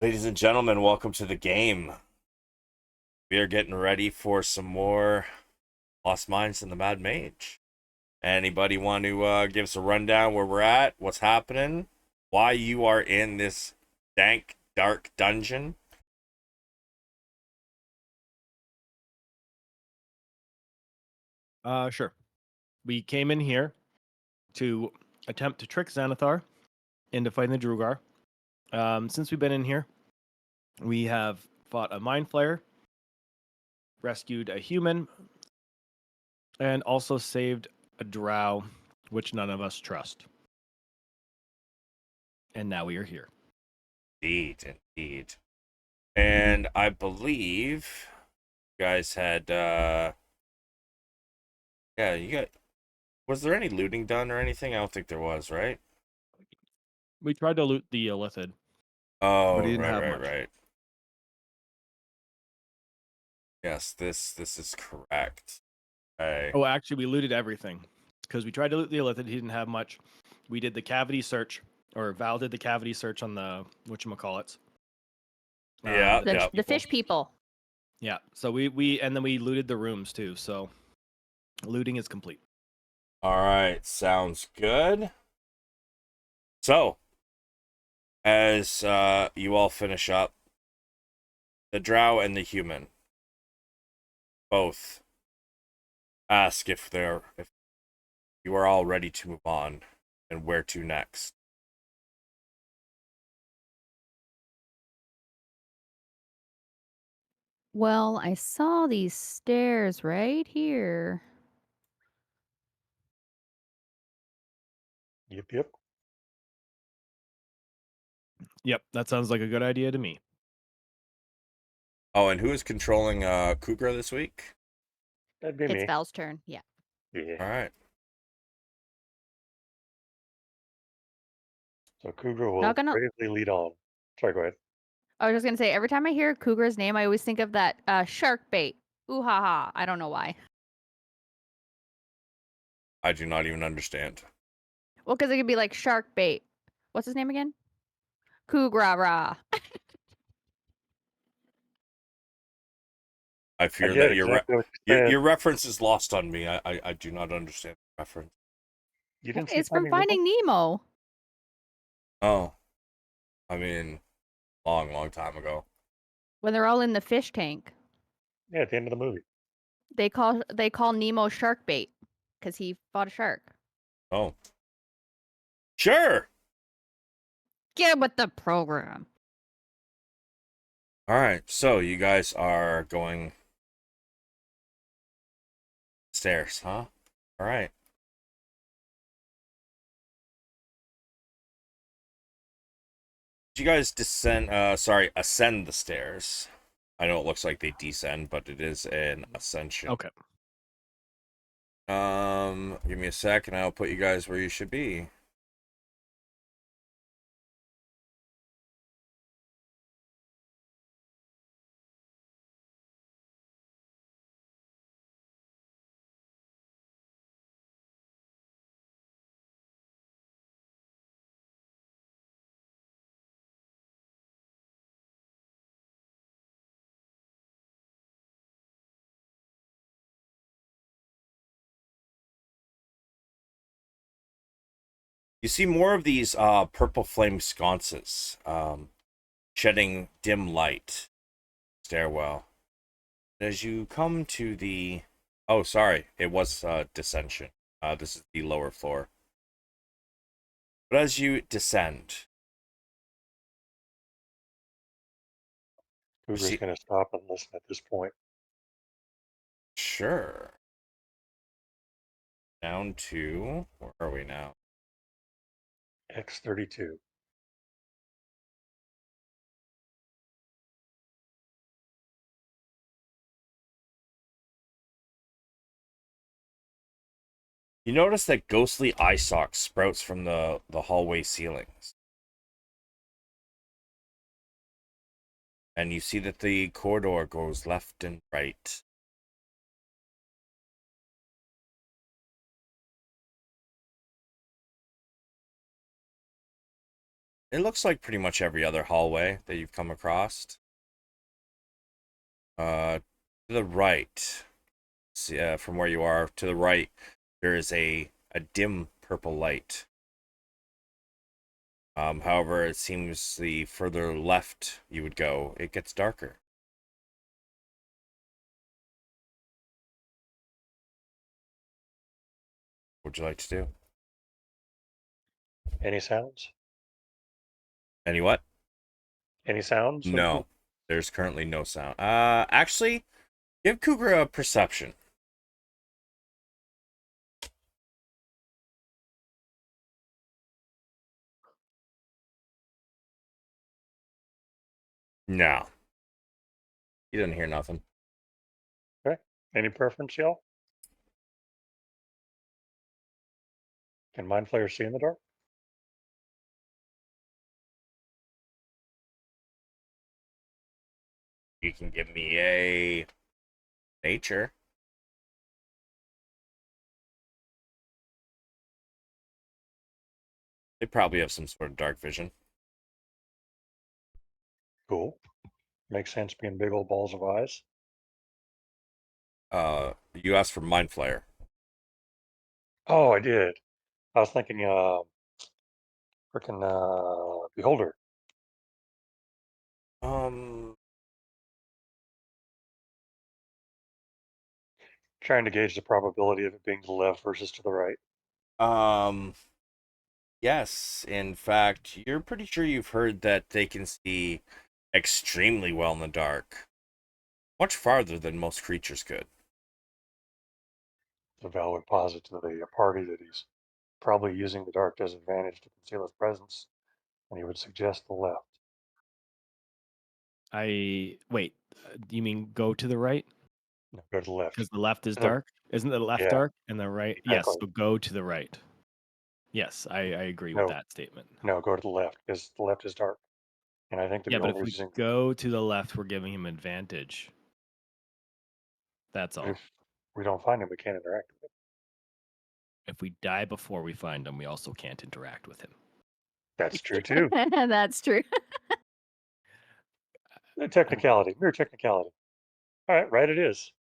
Ladies and gentlemen, welcome to the game. We are getting ready for some more Lost Minds in the Mad Mage. Anybody want to give us a rundown where we're at, what's happening, why you are in this dank, dark dungeon? Sure. We came in here to attempt to trick Xanathar into fighting the Drugar. Since we've been in here, we have fought a Mind Flayer, rescued a human, and also saved a drow, which none of us trust. And now we are here. Indeed. And I believe you guys had, was there any looting done or anything? I don't think there was, right? We tried to loot the Illithid, Oh, but he didn't right, have right, much. right. Yes, this is correct. Okay. Oh, actually, we looted everything because we tried to loot the Illithid. He didn't have much. We did the cavity search, or Val did the cavity search on the whatchamacallits. Yeah, The fish people. Yeah, so we and then we looted the rooms too. So looting is complete. All right, sounds good. So, as you all finish up, the drow and the human both ask if you are all ready to move on and where to next. Well, I saw these stairs right here. Yep. Yep, that sounds like a good idea to me. Oh, and who is controlling Kugra this week? That'd be It's me. Val's turn. Yeah. Yeah. All right. So Cougar will Not gonna. bravely lead on. Sorry, go ahead. I was just gonna say, every time I hear Cougar's name, I always think of that shark bait. Ooh ha ha. I don't know why. I do not even understand. Well, because it could be like shark bait. What's his name again? Cougra. I I fear get that exactly what you said. your reference is lost on me. I do not understand the reference. You didn't see It's from Finding Finding Nemo. Oh, I mean, long time ago. When they're all in the fish tank, Yeah, at the end of the movie. they call Nemo shark bait because he fought a shark. Oh, sure. Get with the program. All right, so you guys are going stairs, huh? All right. Did you guys ascend the stairs? I know it looks like they descend, but it is an ascension. Okay. Give me a sec, and I'll put you guys where you should be. You see more of these purple flame sconces, shedding dim light. Stairwell. As you come to the... Oh, sorry. It was descension. This is the lower floor. But as you descend... Cougar's going to stop and listen at this point. Sure. Down to... Where are we now? X32. You notice that ghostly eye sock sprouts from the hallway ceilings. And you see that the corridor goes left and right. It looks like pretty much every other hallway that you've come across. To the right, see, from where you are, to the right, there is a dim purple light. However, it seems the further left you would go, it gets darker. What would you like to do? Any sounds? Any what? Any sounds? No, there's currently no sound. Actually, give Cougar a perception. No, he didn't hear nothing. Okay. Any preference, y'all? Can Mind Flayer see in the dark? You can give me a nature. They probably have some sort of dark vision. Cool. Makes sense being big old balls of eyes. You asked for Mind Flayer. Oh, I did. I was thinking, freaking, Beholder. Um, Trying to gauge the probability of it being to the left versus to the right. um, yes. In fact, you're pretty sure you've heard that they can see extremely well in the dark, much farther than most creatures could. The Val would posit to the party that he's probably using the dark disadvantage to conceal his presence, and he would suggest the left. Wait. You mean go to the right? No, go to the left. Because the left is To the- dark. Isn't the left yeah, dark and the right? Yes. exactly. So go to the right. Yes, I agree with No, that statement. no, go to the left because the left is dark. And I think the Yeah, but if Beholder we is using. go to the left, we're giving him advantage. That's But all. if we don't find him, we can't interact with him. If we die before we find him, we also can't interact with him. That's true too. That's true. A technicality, mere technicality. All right, right it is.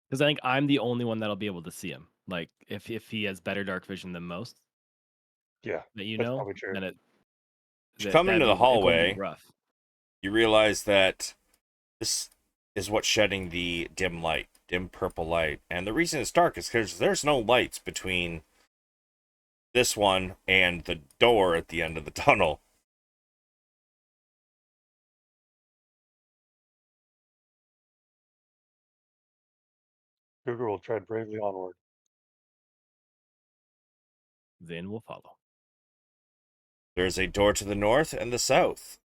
Because I think I'm the only one that'll be able to see him. Like if he has better dark vision than most Yeah, that you that's know, probably true. then As you come into the it's going to be hallway, rough. you realize that this is what's shedding the dim light, dim purple light. And the reason it's dark is because there's no lights between this one and the door at the end of the tunnel. Cougar will tread bravely onward. Then we'll follow. There's a door to the north and the south.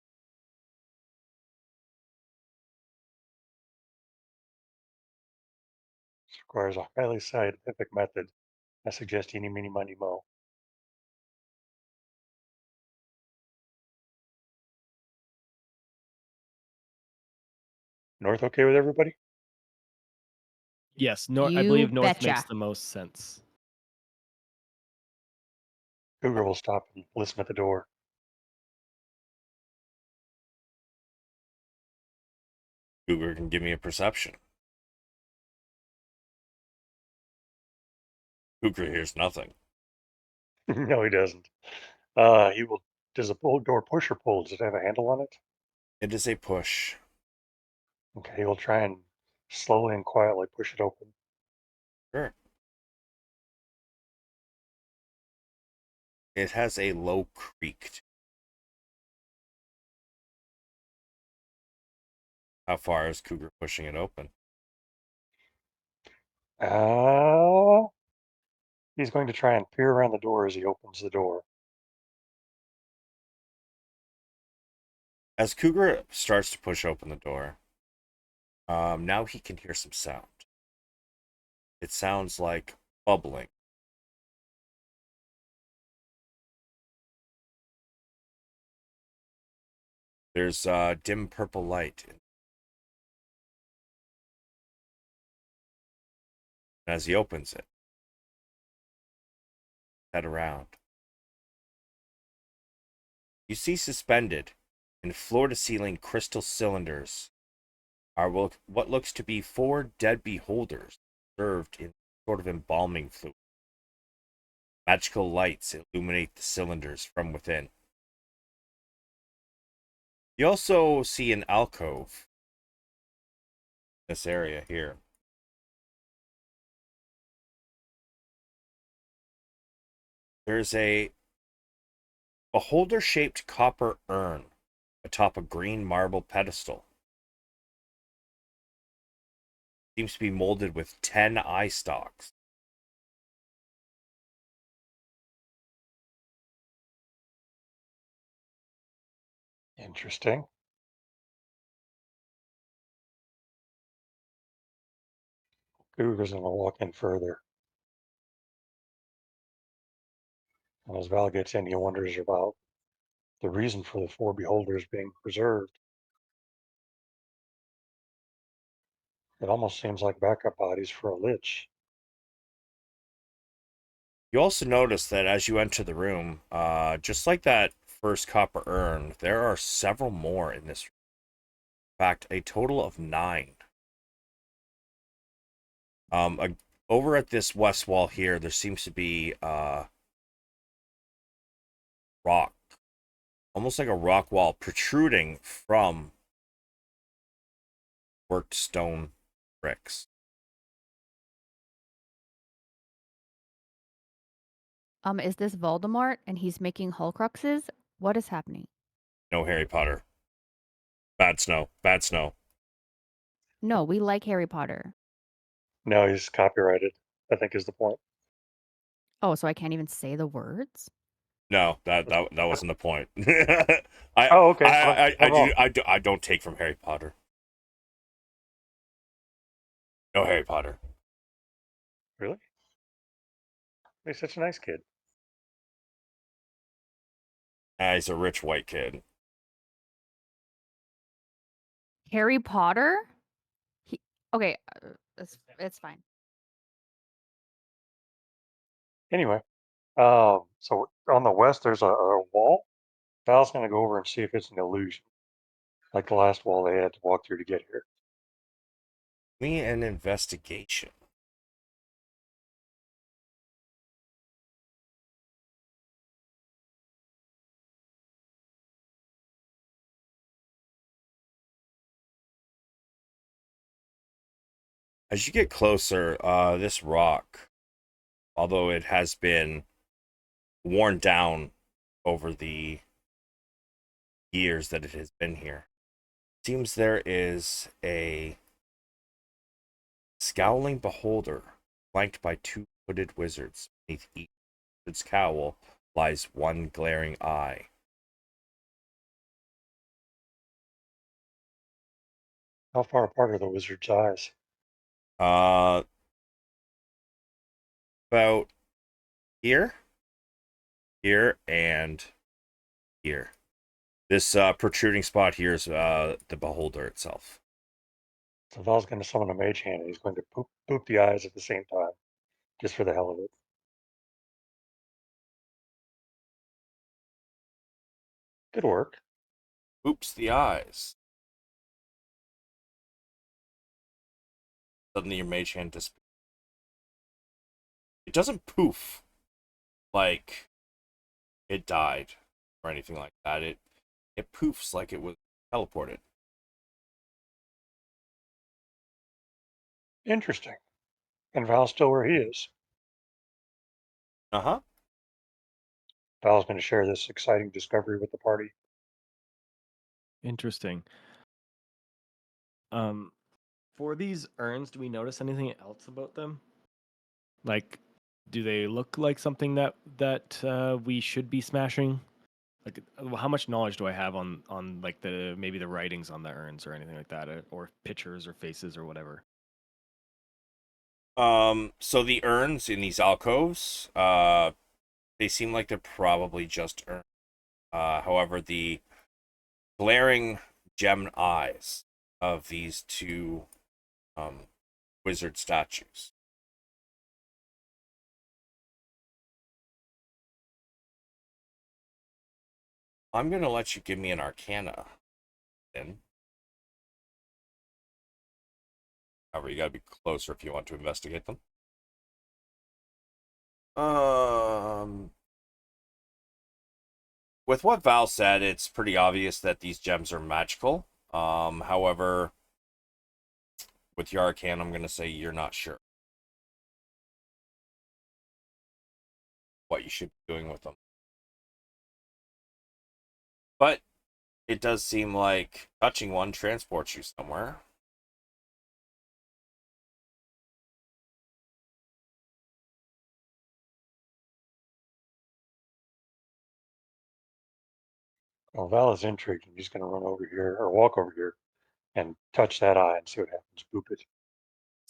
This requires a highly scientific method. I suggest eeny, meeny, miny, mo. North okay with everybody? Yes, I You believe north betcha. makes the most sense. Cougar will stop and listen at the door. Cougar can give me a perception. Cougar hears nothing. No, he doesn't. He will. Does the door push or pull? Does it have a handle on it? It is a push. Okay, he will try and slowly and quietly push it open. Sure. It has a low creak. How far is Cougar pushing it open? Ah, he's going to try and peer around the door as he opens the door. As Cougar starts to push open the door, now he can hear some sound. It sounds like bubbling. There's dim purple light. As he opens it, head around. You see suspended in floor-to-ceiling crystal cylinders are what looks to be 4 dead beholders served in sort of embalming fluid. Magical lights illuminate the cylinders from within. You also see an alcove in this area here. There's a beholder-shaped copper urn atop a green marble pedestal. Seems to be molded with 10 eye stalks. Interesting. Cougar's going to walk in further. And as Val gets in, he wonders about the reason for the 4 beholders being preserved. It almost seems like backup bodies for a lich. You also notice that as you enter the room, just like that first copper urn, there are several more in this room. In fact, a total of 9. Over at this west wall here, there seems to be rock, almost like a rock wall protruding from worked stone bricks. Is this Voldemort and he's making Horcruxes? What is happening? No Harry Potter. Bad snow. Bad snow. No, we like Harry Potter. No, he's copyrighted, I think is the point. Oh, so I can't even say the words? No, that wasn't the point. Oh, okay. I'm wrong. I don't take from Harry Potter. No Harry Potter. Really? He's such a nice kid. He's a rich white kid. Harry Potter? Okay, it's fine. Anyway, so on the west, there's a wall. Val's going to go over and see if it's an illusion, like the last wall they had to walk through to get here. Me an investigation. As you get closer, this rock, although it has been worn down over the years that it has been here, seems there is a scowling beholder flanked by 2 hooded wizards. Beneath each wizard's cowl lies one glaring eye. How far apart are the wizard's eyes? Uh, about here, and here. This protruding spot here is the beholder itself. So Val's going to summon a mage hand, and he's going to boop the eyes at the same time, just for the hell of it. Good work. Oops, the eyes. Suddenly your mage hand disappears. It doesn't poof like it died or anything like that. It poofs like it was teleported. Interesting. And Val's still where he is. Uh-huh. Val's going to share this exciting discovery with the party. Interesting. For these urns, do we notice anything else about them? Like, do they look like something that we should be smashing? Like, how much knowledge do I have on like maybe the writings on the urns or anything like that, or pictures or faces or whatever? So the urns in these alcoves, they seem like they're probably just urns. However, the glaring gem eyes of these 2 wizard statues. I'm gonna let you give me an Arcana. Then, however, you gotta be closer if you want to investigate them. With what Val said, it's pretty obvious that these gems are magical. However, with your Arcana, I'm gonna say you're not sure what you should be doing with them. But it does seem like touching one transports you somewhere. Well, Val is intrigued and he's going to run over here or walk over here and touch that eye and see what happens. Boop it.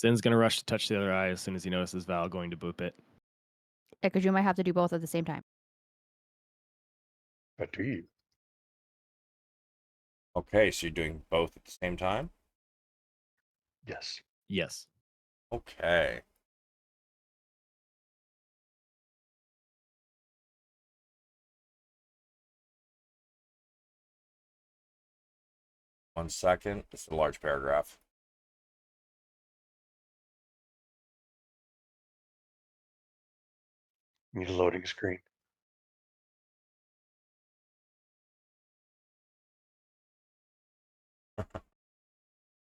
Zynn's gonna rush to touch the other eye as soon as he notices Val going to boop it. Yeah, because you might have to do both at the same time. But do you? Okay, so you're doing both at the same time? Yes. Yes. Okay. One second. It's a large paragraph. Need a loading screen.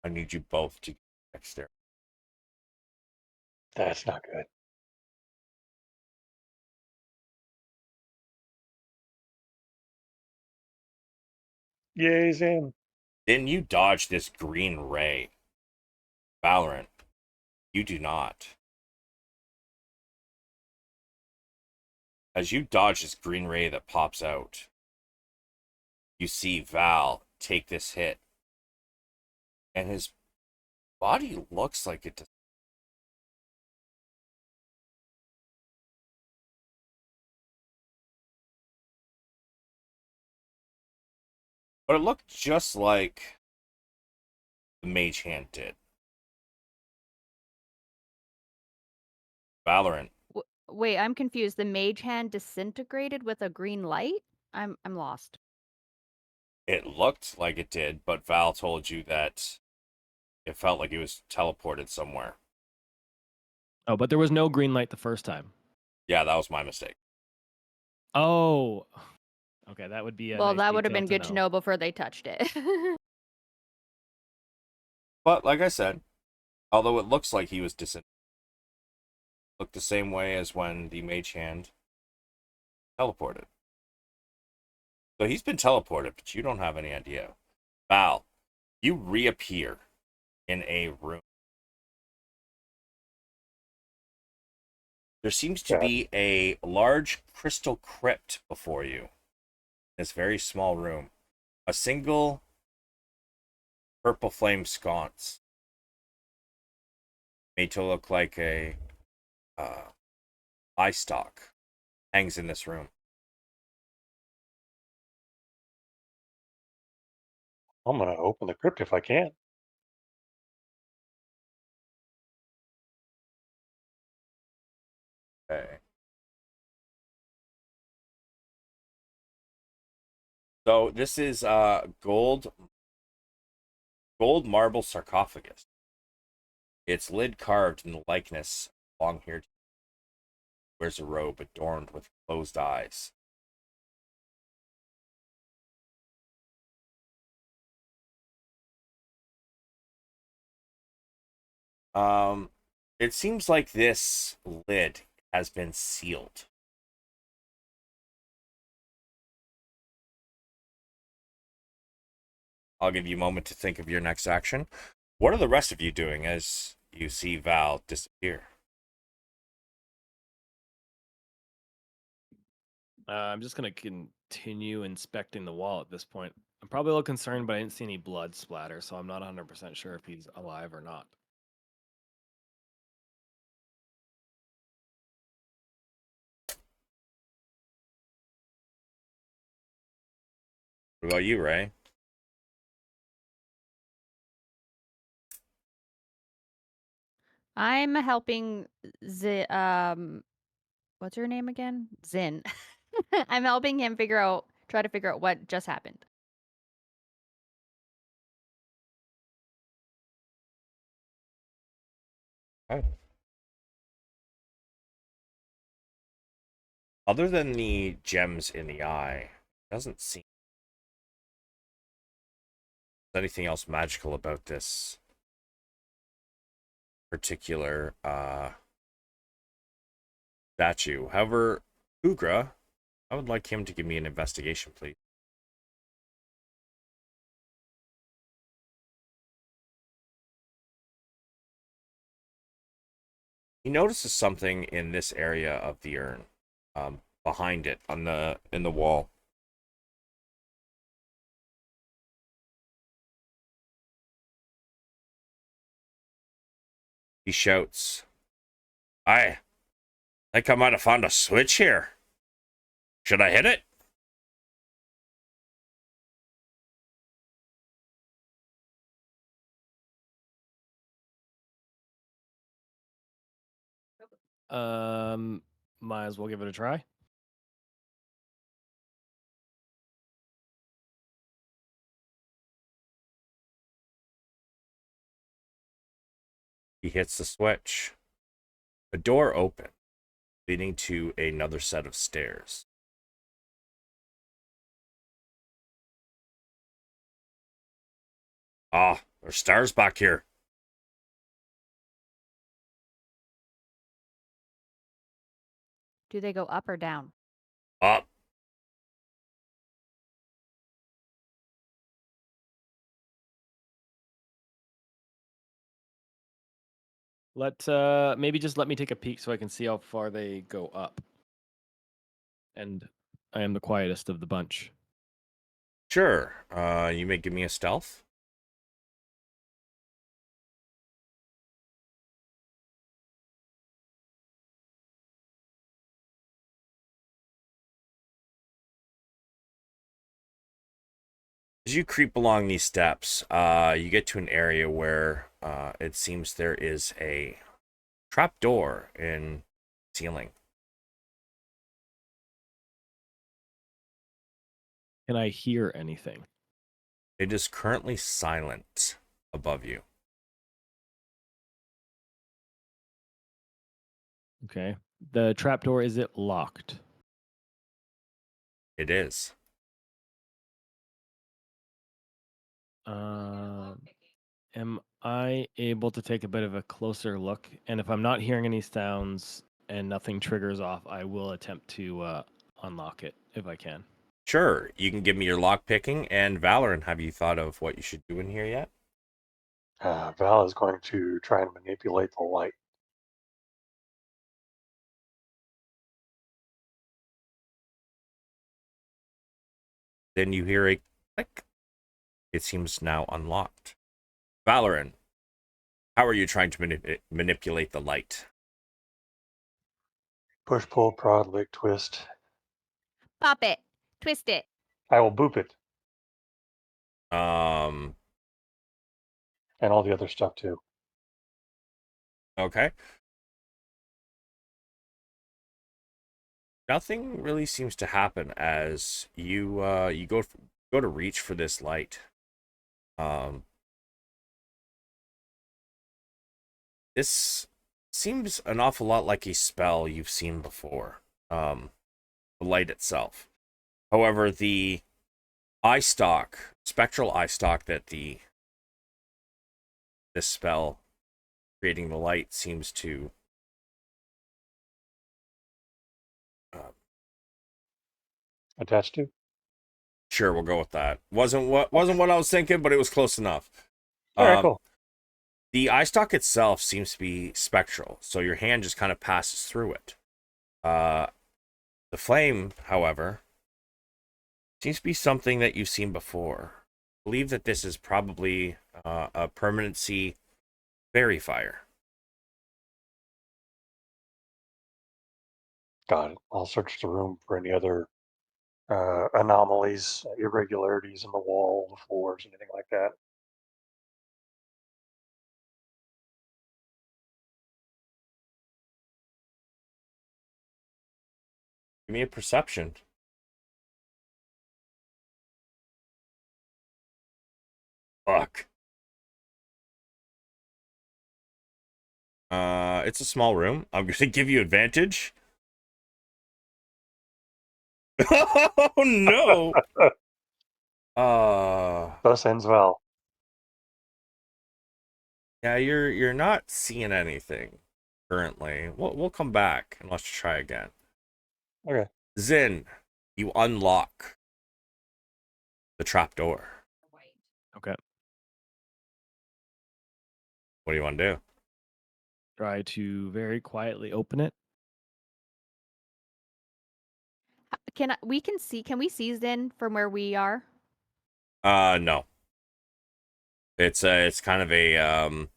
I need you both to next there. That's not good. Yay, Zynn. Then you dodge this green ray. Valeran, you do not. As you dodge this green ray that pops out, you see Val take this hit. And his body looks like it does. But it looked just like the mage hand did. Valeran, Wait, I'm confused. The mage hand disintegrated with a green light? I'm lost. it looked like it did, but Val told you that it felt like he was teleported somewhere. Oh, but there was no green light the first time. Yeah, that was my mistake. Oh. Okay, that would be a Well, nice that would have detail been good to know before they touched it. But like I said, although it looks like he was looked the same way as when the mage hand teleported. So he's been teleported, but you don't have any idea. Val, you reappear in a room. There seems to Yeah. be a large crystal crypt before you. This very small room. A single purple flame sconce. Made to look like a eye stalk hangs in this room. I'm going to open the crypt if I can. Okay. So this is gold marble sarcophagus. Its lid carved in the likeness of long-haired wears a robe adorned with closed eyes. Um, it seems like this lid has been sealed. I'll give you a moment to think of your next action. What are the rest of you doing as you see Val disappear? I'm just gonna continue inspecting the wall at this point. I'm probably a little concerned, but I didn't see any blood splatter, so I'm not 100% sure if he's alive or not. What about you, Ray? I'm helping what's her name again? Zynn. I'm helping him try to figure out what just happened. Okay. Other than the gems in the eye, doesn't seem there's anything else magical about this particular statue. However, Ugra, I would like him to give me an investigation, please. He notices something in this area of the urn, behind it on in the wall. He shouts, "I think I might have found a switch here. Should I hit it?" Might as well give it a try. He hits the switch. A door opens, leading to another set of stairs. Ah, there's stairs back here. Do they go up or down? Up. Maybe just let me take a peek so I can see how far they go up. And I am the quietest of the bunch. Sure. You may give me a stealth. As you creep along these steps, you get to an area where it seems there is a trap door in the ceiling. Can I hear anything? It is currently silent above you. Okay. The trapdoor, is it locked? It is. Am I able to take a bit of a closer look? And if I'm not hearing any sounds and nothing triggers off, I will attempt to unlock it if I can. Sure, you can give me your lock picking. And Valeran, have you thought of what you should do in here yet? Val is going to try and manipulate the light. Then you hear a click. It seems now unlocked. Valeran, how are you trying to manipulate the light? Push, pull, prod, lick, twist. Pop it. Twist it. I will boop it, Um, and all the other stuff too. okay. Nothing really seems to happen as you go to reach for this light. This seems an awful lot like a spell you've seen before. The light itself. However, the eye stalk, spectral eye stalk that this spell creating the light seems to Attached to? sure, we'll go with that. Wasn't what I was thinking, but it was close enough. All right, cool. The eye stalk itself seems to be spectral, so your hand just kind of passes through it. The flame, however, seems to be something that you've seen before. I believe that this is probably a permanency fairy fire. Got it. I'll search the room for any other anomalies, irregularities in the wall, the floors, anything like that. Give me a perception. Fuck. It's a small room. I'm gonna give you advantage. Oh no. Thus ends well. Yeah, you're not seeing anything currently. We'll come back and let's try again. Okay. Zynn, you unlock the trapdoor. Okay. What do you want to do? Try to very quietly open it. Can we see Zyn from where we are? No. It's kind of a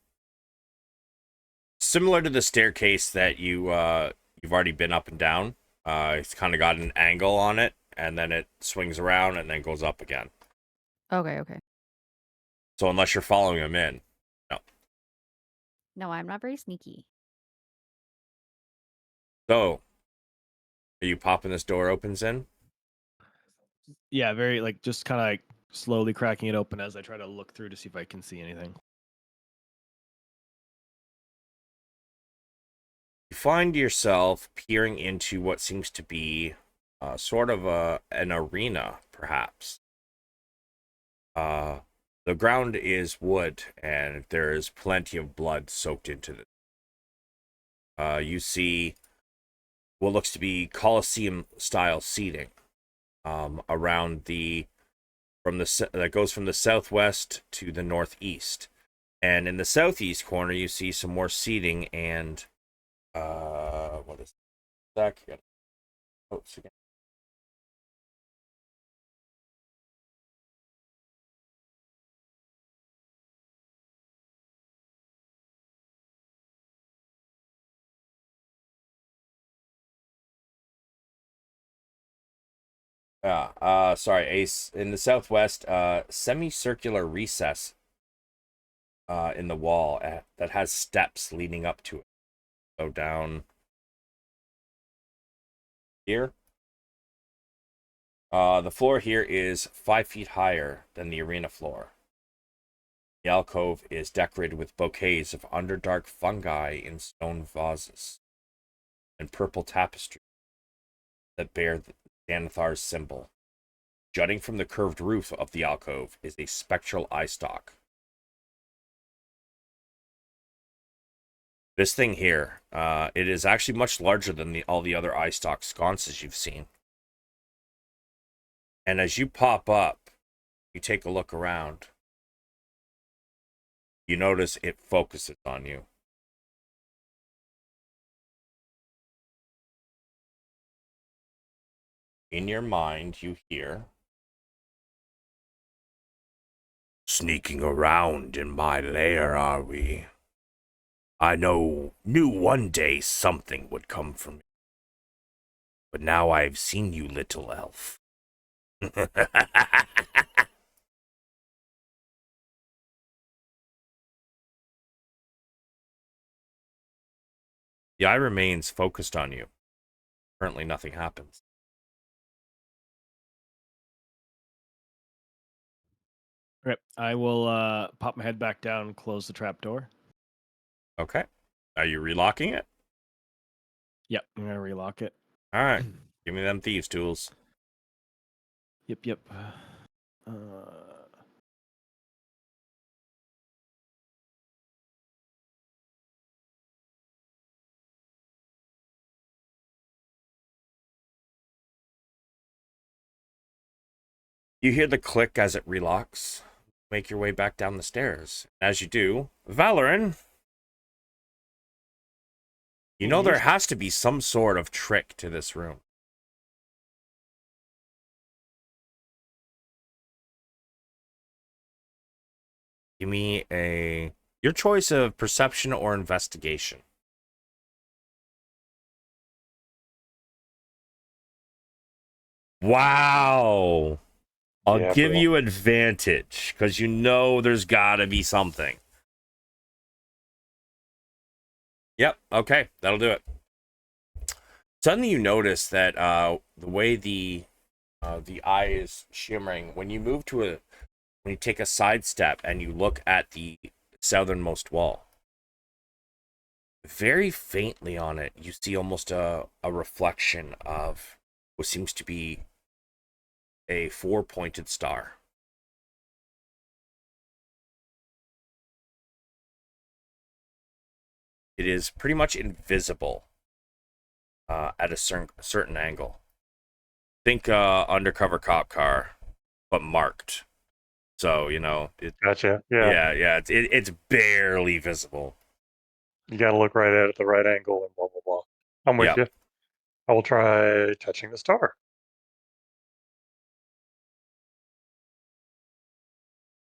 similar to the staircase that you've already been up and down. It's kind of got an angle on it, and then it swings around and then goes up again. Okay, okay. So unless you're following him in, no. No, I'm not very sneaky. So, are you popping this door open, Zyn? Yeah, very like just kind of like slowly cracking it open as I try to look through to see if I can see anything. You find yourself peering into what seems to be sort of an arena, perhaps. The ground is wood, and there is plenty of blood soaked into it. You see what looks to be Colosseum-style seating around that goes from the southwest to the northeast. And in the southeast corner, you see some more seating and what is that? Notes again. Sorry, in the southwest, semicircular recess in the wall that has steps leading up to it. So down here. The floor here is 5 feet higher than the arena floor. The alcove is decorated with bouquets of underdark fungi in stone vases and purple tapestry that bear the Xanathar's symbol. Jutting from the curved roof of the alcove is a spectral eye stalk. This thing here, it is actually much larger than all the other eye stalk sconces you've seen. And as you pop up, you take a look around, you notice it focuses on you. In your mind, you hear, "Sneaking around in my lair, are we? I knew one day something would come from me. But now I've seen you, little elf." The eye remains focused on you. Currently, nothing happens. Right. I will pop my head back down, close the trap door. Okay. Are you relocking it? Yep, I'm gonna relock it. All right. Give me them thieves' tools. Yep. You hear the click as it relocks. Make your way back down the stairs. As you do, Valeran, you know there has to be some sort of trick to this room. Give me your choice of perception or investigation. Wow. I'll Yeah, give bro. you advantage because you know there's got to be something. Yep. Okay. That'll do it. Suddenly you notice that the way the eye is shimmering, when you move to when you take a side step and you look at the southernmost wall, very faintly on it, you see almost a reflection of what seems to be a four-pointed star. It is pretty much invisible at a certain angle. Think undercover cop car, but marked. So, you know, Gotcha. Yeah. it's barely visible. You got to look right at it at the right angle and blah, blah, blah. I'm with Yep. you. I will try touching the star.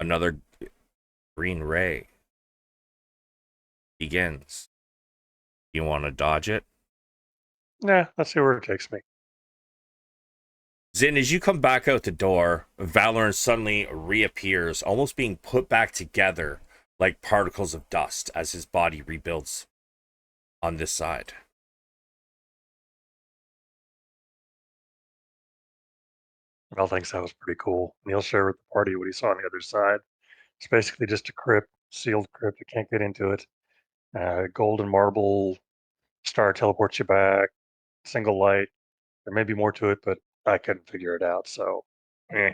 Another green ray begins. You want to dodge it? Nah, let's see where it takes me. Zynn, as you come back out the door, Valeran suddenly reappears, almost being put back together like particles of dust as his body rebuilds on this side. Mel thinks that was pretty cool. And he'll share with the party what he saw on the other side. It's basically just a crypt, sealed crypt. You can't get into it. Golden marble, star teleports you back, single light. There may be more to it, but I couldn't figure it out. So, eh.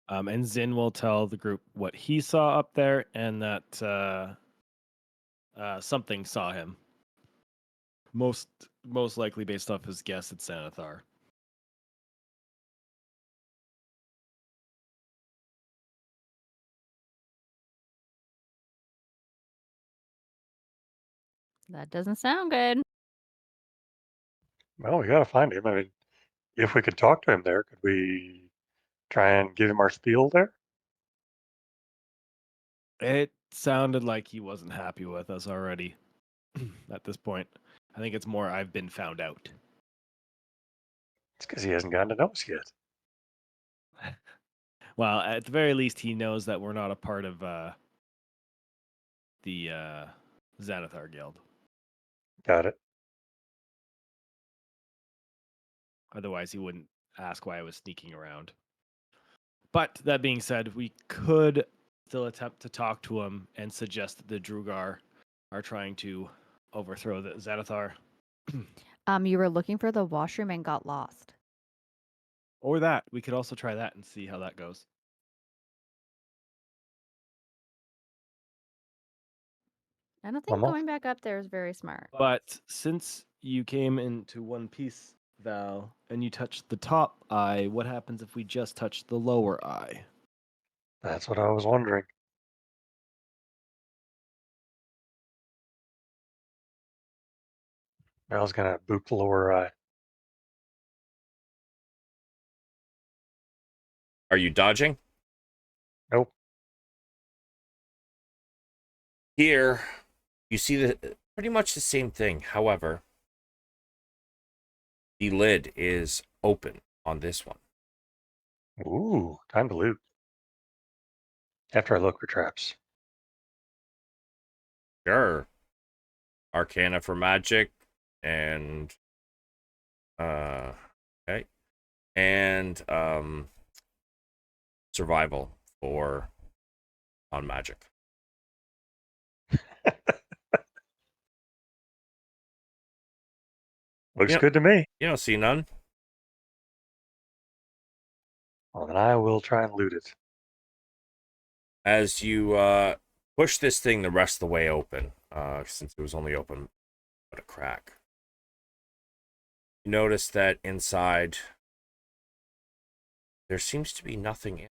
And Zynn will tell the group what he saw up there and that something saw him. Most likely based off his guess at Xanathar. That doesn't sound good. Well, we got to find him. I mean, if we could talk to him there, could we try and give him our spiel there? It sounded like he wasn't happy with us already at this point. I think it's more I've been found out. It's because he hasn't gotten to know us yet. Well, at the very least, he knows that we're not a part of the Xanathar Guild. Got it. Otherwise, he wouldn't ask why I was sneaking around. But that being said, we could still attempt to talk to him and suggest that the Drugar are trying to overthrow the Xanathar. You were looking for the washroom and got lost. Or that. We could also try that and see how that goes. I don't think Mama? going back up there is very smart. But since you came into one piece, Val, and you touched the top eye, what happens if we just touch the lower eye? That's what I was wondering. I was going to boop the lower eye. Are you dodging? Nope. Here, you see pretty much the same thing. However, the lid is open on this one. Ooh, time to loot. After I look for traps. Sure. Arcana for magic and okay. And survival for on magic. Looks Yep. good to me. You don't see none. Well, then I will try and loot it. As you push this thing the rest of the way open, since it was only open but a crack. You notice that inside there seems to be nothing in.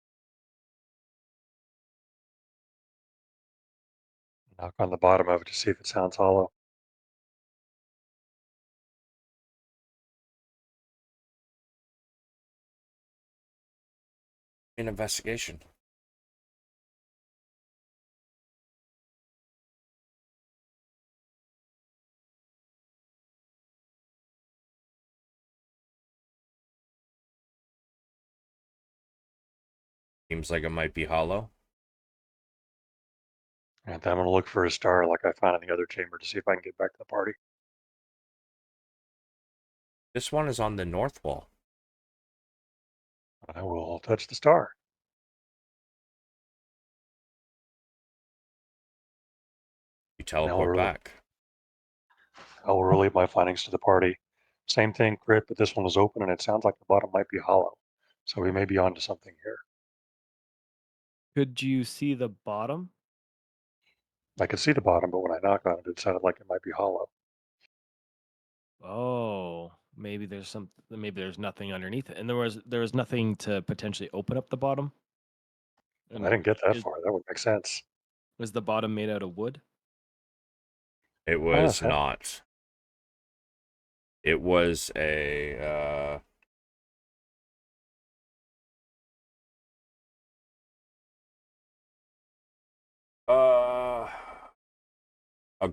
Knock on the bottom of it to see if it sounds hollow. An investigation. Seems like it might be hollow. And then I'm going to look for a star like I found in the other chamber to see if I can get back to the party. This one is on the north wall. I will touch the star. You And teleport back. I will relay my findings to the party. Same thing, crit, but this one was open and it sounds like the bottom might be hollow. So we may be onto something here. Could you see the bottom? I could see the bottom, but when I knocked on it, it sounded like it might be hollow. Oh, maybe there's nothing underneath it. And there was nothing to potentially open up the bottom. And I didn't get that is, far. That would make sense. was the bottom made out of wood? It was not. It was a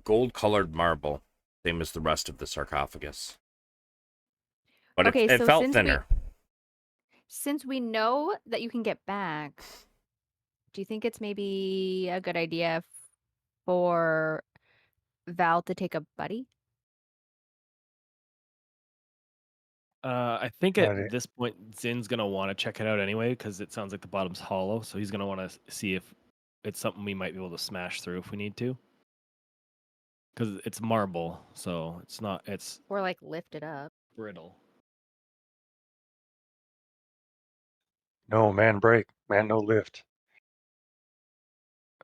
gold-colored marble, same as the rest of the sarcophagus. But Okay, it so felt thinner. Since we know that you can get back, do you think it's maybe a good idea for Val to take a buddy? I think I, at this point, Zin's gonna want to check it out anyway because it sounds like the bottom's hollow. So he's gonna want to see if it's something we might be able to smash through if we need to. Because it's marble, so it's Or like lift it up? brittle. no, man break, man no lift.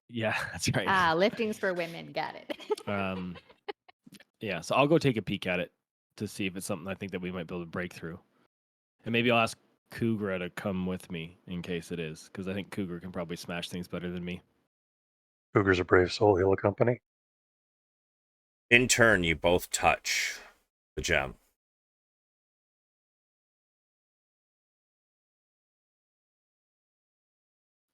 Yeah, that's right. Lifting's for women. Got it. Um, yeah, so I'll go take a peek at it to see if it's something I think that we might be able to break through. And maybe I'll ask Cougar to come with me in case it is, because I think Cougar can probably smash things better than me. Cougar's a brave soul. He'll accompany. In turn, you both touch the gem.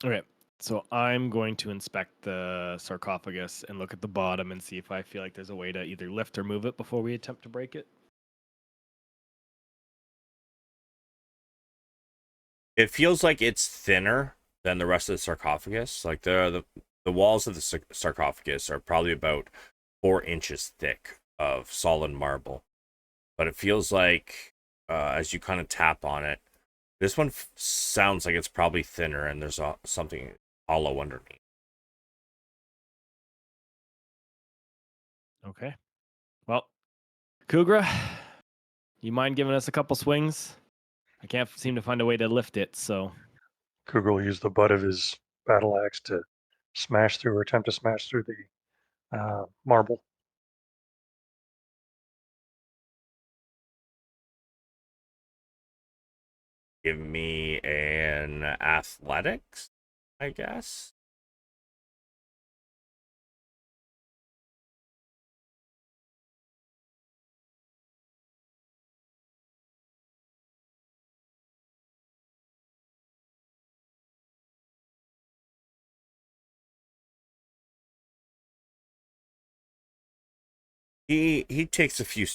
Okay, so I'm going to inspect the sarcophagus and look at the bottom and see if I feel like there's a way to either lift or move it before we attempt to break it. It feels like it's thinner than the rest of the sarcophagus. Like the walls of the sarcophagus are probably about 4 inches thick of solid marble, but it feels like as you kind of tap on it, this one sounds like it's probably thinner, and there's something hollow underneath. Okay. Well, Cougar, you mind giving us a couple swings? I can't seem to find a way to lift it, so. Cougar will use the butt of his battle axe to smash through or attempt to smash through the marble. Give me an athletics, I guess. He takes a few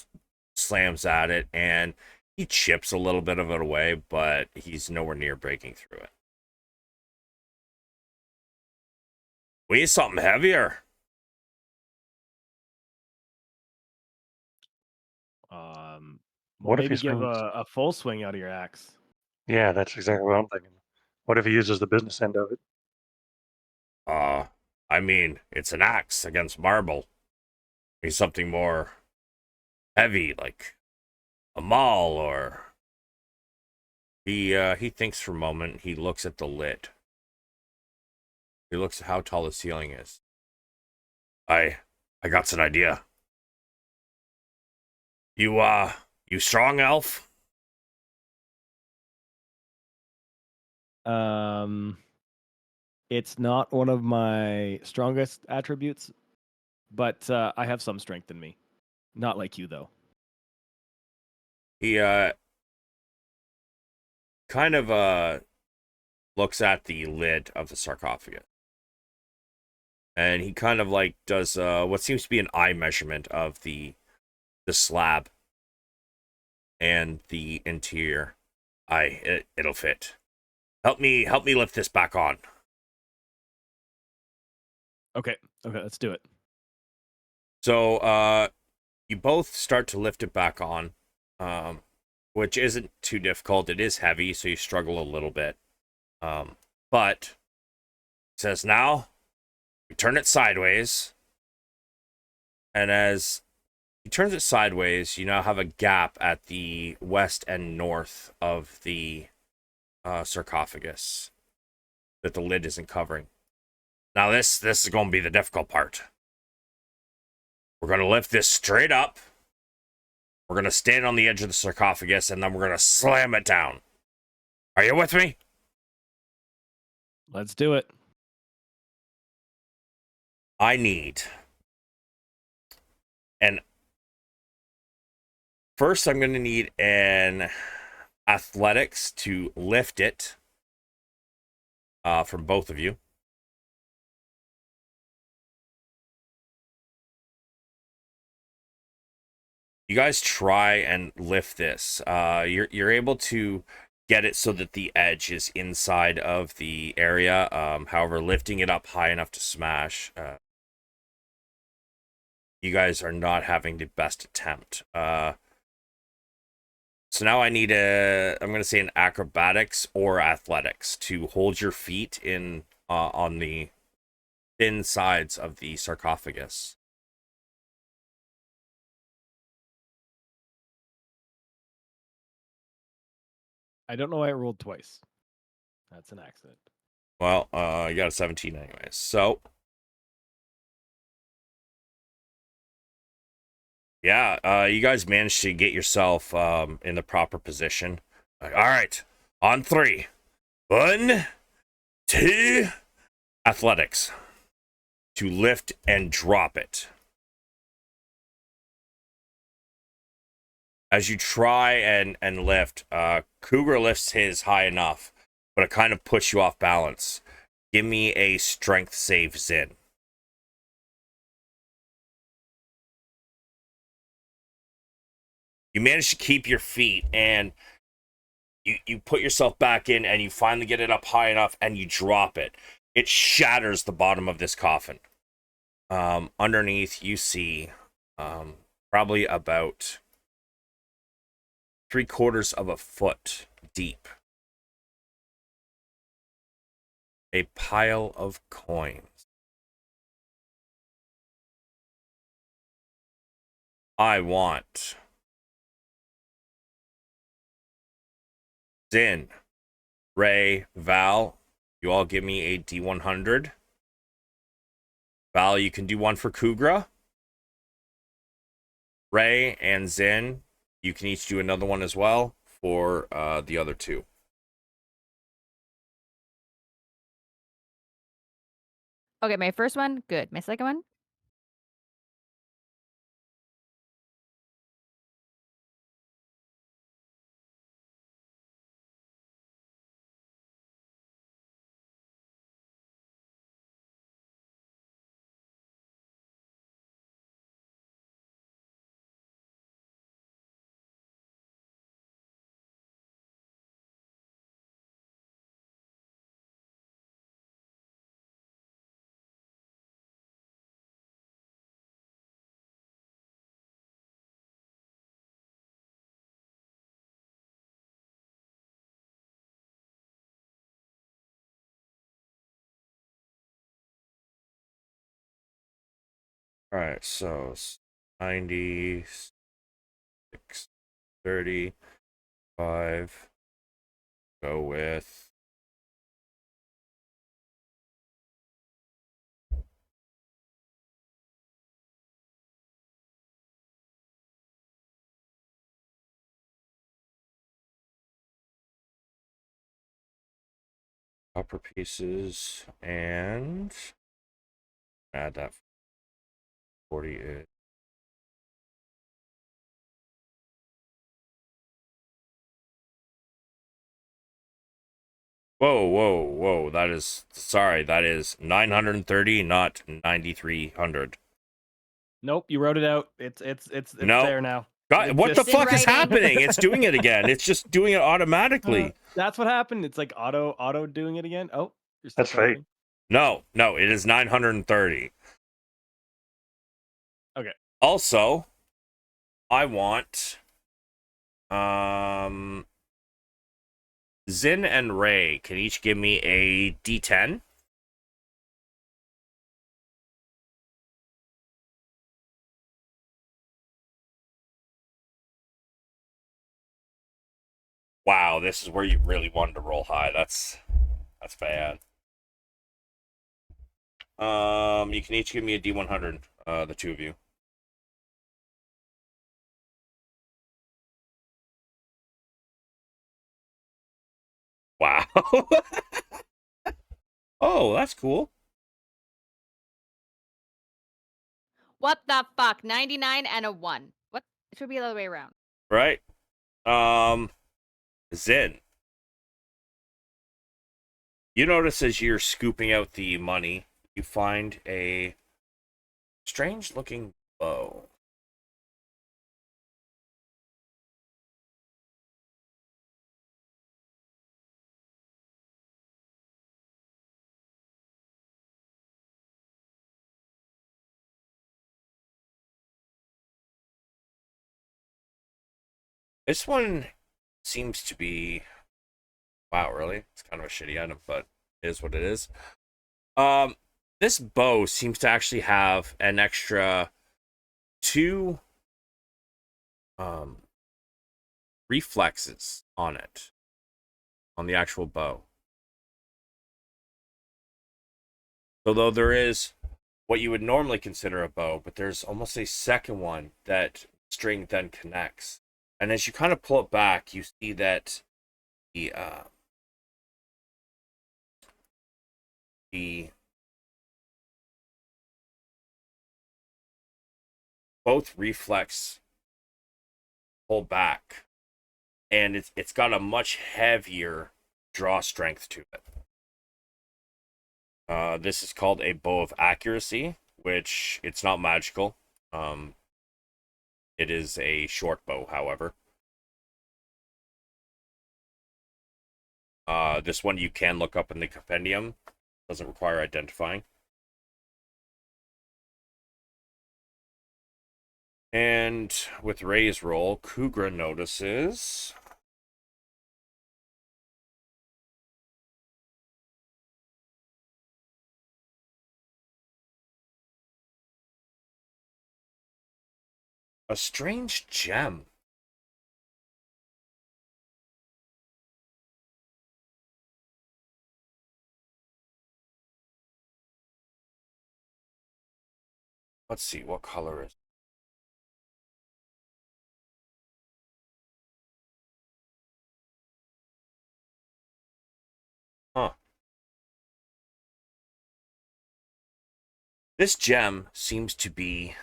slams at it, and he chips a little bit of it away, but he's nowhere near breaking through it. We need something heavier. Well, What if maybe he give swings? a full swing out of your axe. Yeah, that's exactly what I'm thinking. What if he uses the business end of it? I mean, it's an axe against marble. Maybe something more heavy, like a maul, or he thinks for a moment. He looks at the lid. He looks at how tall the ceiling is. I got an idea. You strong, elf? It's not one of my strongest attributes, but I have some strength in me. Not like you, though. He kind of looks at the lid of the sarcophagus, and he kind of like does what seems to be an eye measurement of the slab and the interior. It'll fit. Help me lift this back on. Okay, let's do it. So you both start to lift it back on. which isn't too difficult. It is heavy, so you struggle a little bit. But it says now you turn it sideways, and as he turns it sideways, you now have a gap at the west and north of the sarcophagus that the lid isn't covering. Now this is going to be the difficult part. We're going to lift this straight up. We're going to stand on the edge of the sarcophagus, and then we're going to slam it down. Are you with me? Let's do it. I need. And first, I'm going to need an athletics to lift it from both of you. You guys try and lift this. You're able to get it so that the edge is inside of the area. However, lifting it up high enough to smash, you guys are not having the best attempt. So now I need I'm going to say an acrobatics or athletics to hold your feet in on the thin sides of the sarcophagus. I don't know why I rolled twice. That's an accident. Well, you got a 17 anyways. So, yeah, you guys managed to get yourself in the proper position. All right, on 3. 1, 2, athletics to lift and drop it. As you try and lift, Cougar lifts his high enough, but it kind of puts you off balance. Give me a strength save, Zynn. You manage to keep your feet, and you put yourself back in, and you finally get it up high enough, and you drop it. It shatters the bottom of this coffin. Underneath, you see probably about 3/4 of a foot deep a pile of coins. I want Zynn, Ray, Val, you all give me a D100. Val, you can do one for Kugra. Ray and Zynn, you can each do another one as well for the other two. Okay, my first one, good. My second one, All right, so 90, 35. Go with upper pieces and add that 48. Whoa. That is, sorry, that is 930, not 9,300. Nope, you wrote it out. It's No. there now. God, It what the just- in fuck is writing. happening? It's doing it again. It's just doing it automatically. That's what happened. It's like auto doing it again. Oh, you're still That's fate. talking. No, it is 930. Okay. Also, I want Zynn and Ray can each give me a D10. Wow, this is where you really wanted to roll high. That's bad. You can each give me a D100, the two of you. Wow. Oh, that's cool. What the fuck? 99 and a 1. What? It should be the other way around. Right? Zyn. You notice as you're scooping out the money, you find a strange looking bow. This one seems to be, wow, really? It's kind of a shitty item, but it is what it is. This bow seems to actually have an extra 2 reflexes on it, on the actual bow. Although there is what you would normally consider a bow, but there's almost a second one that string then connects. And as you kind of pull it back, you see that the both reflex pull back, and it's got a much heavier draw strength to it. This is called a bow of accuracy, which it's not magical. It is a short bow, however. This one you can look up in the compendium. Doesn't require identifying. And with Ray's roll, Kugra notices a strange gem. Let's see, what color is it? Huh. This gem seems to be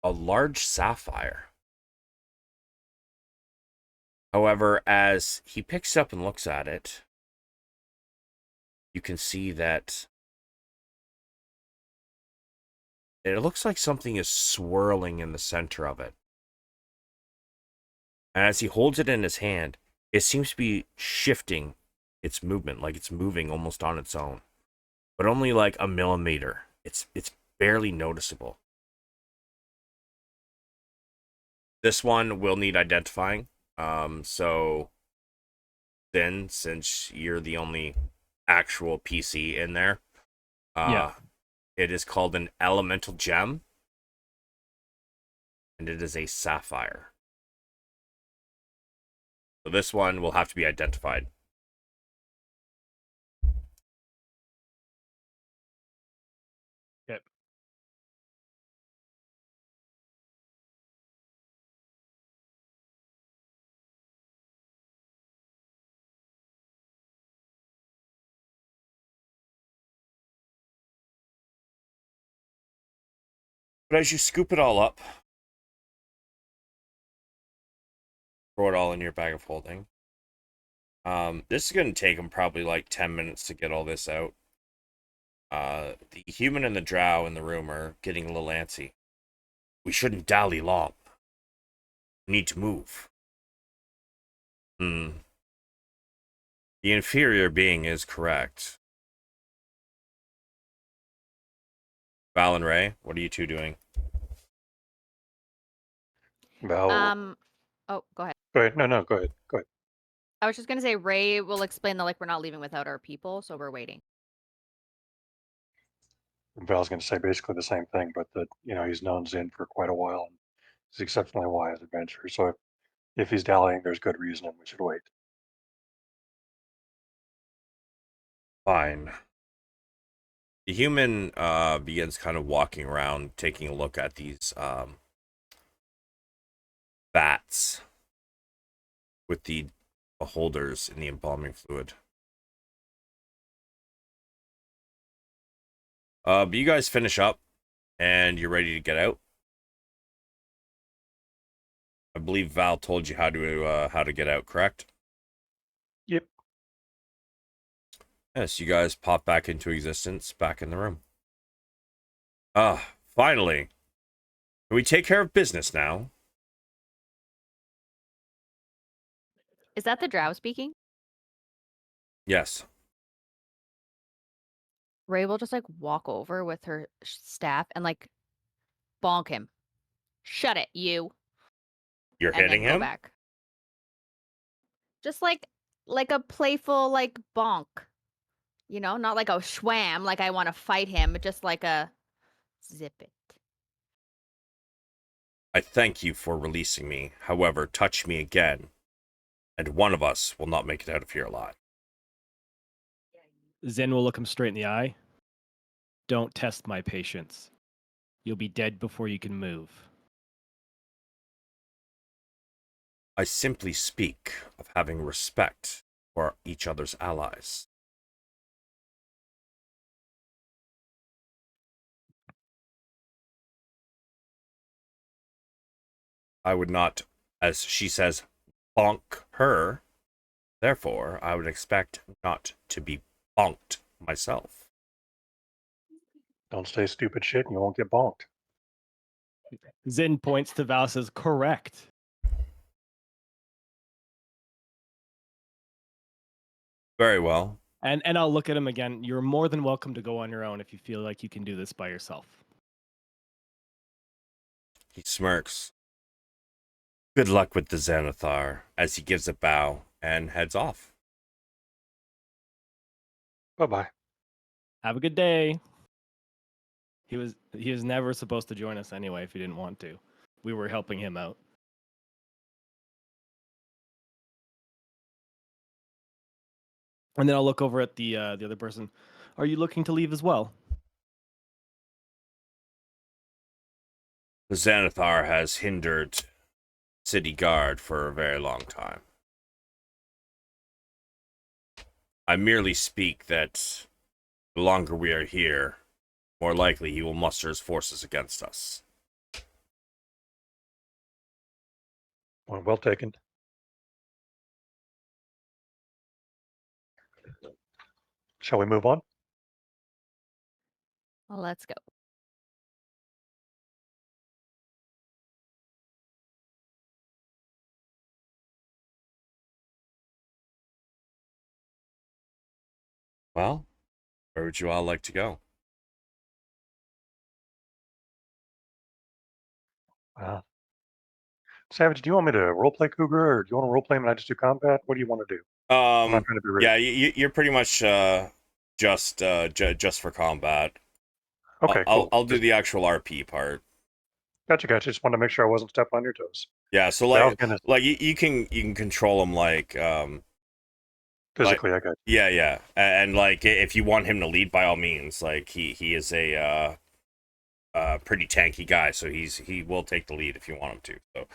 a large sapphire. However, as he picks up and looks at it, you can see that it looks like something is swirling in the center of it. And as he holds it in his hand, it seems to be shifting its movement, like it's moving almost on its own. But only like a millimeter. It's barely noticeable. This one will need identifying. So then, since you're the only actual PC in there, Yeah. it is called an elemental gem, and it is a sapphire. So this one will have to be identified. Okay. But as you scoop it all up, throw it all in your bag of holding. This is going to take them probably like 10 minutes to get all this out. The human and the drow in the room are getting a little antsy. We shouldn't dally long. We need to move. The inferior being is correct. Val and Ray, what are you two doing? Val, Oh, go ahead. go ahead. No, go ahead. Go ahead. I was just gonna say Ray will explain that like we're not leaving without our people, so we're waiting. Val's going to say basically the same thing, but that he's known Zynn for quite a while. And he's an exceptionally wise adventurer. So if he's dallying, there's good reason, and we should wait. Fine. The human begins kind of walking around, taking a look at these bats with the beholders in the embalming fluid. But you guys finish up, and you're ready to get out. I believe Val told you how to get out, correct? Yep. Yes, you guys pop back into existence, back in the room. Finally. Can we take care of business now? Is that the drow speaking? Yes. Ray will just like walk over with her staff and like bonk him. Shut it, you. You're And hitting then go him? back. Just like a playful like bonk. You know, not like a schwam, like I want to fight him, but just like a zip it. I thank you for releasing me. However, touch me again, and one of us will not make it out of here alive. Zynn will look him straight in the eye. Don't test my patience. You'll be dead before you can move. I simply speak of having respect for each other's allies. I would not, as she says, bonk her. Therefore, I would expect not to be bonked myself. Don't say stupid shit, and you won't get bonked. Zynn points to Val, says, correct. Very well. And I'll look at him again. You're more than welcome to go on your own if you feel like you can do this by yourself. He smirks. Good luck with the Xanathar, as he gives a bow and heads off. Bye-bye. Have a good day. He was never supposed to join us anyway if he didn't want to. We were helping him out. And then I'll look over at the other person. Are you looking to leave as well? The Xanathar has hindered city guard for a very long time. I merely speak that the longer we are here, more likely he will muster his forces against us. Well taken. Shall we move on? Well, let's go. Well, where would you all like to go? Savage, do you want me to roleplay Cougar, or do you want to roleplay him and I just do combat? What do you want to do? I'm not trying to be rude. Yeah, you're pretty much just for combat. Okay, cool. I'll do the actual RP part. Gotcha. Just wanted to make sure I wasn't stepping on your toes. Yeah, so Val's gonna you can control him physically. I got you. yeah, and like if you want him to lead, by all means. Like he is a pretty tanky guy, so he will take the lead if you want him to. So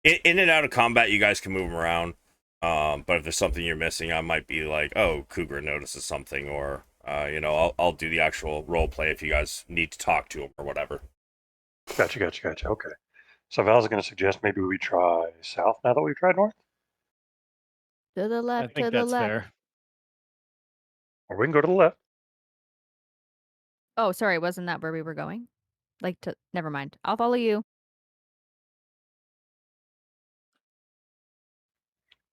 in and out of combat, you guys can move him around. But if there's something you're missing, I might be like, oh, Cougar notices something, or I'll do the actual role play if you guys need to talk to him or whatever. Gotcha. Okay. So Val's going to suggest maybe we try south now that we've tried north. To the I left, think to the that's left. fair. Or we can go to the left. Oh, sorry, wasn't that where we were going? Never mind. I'll follow you.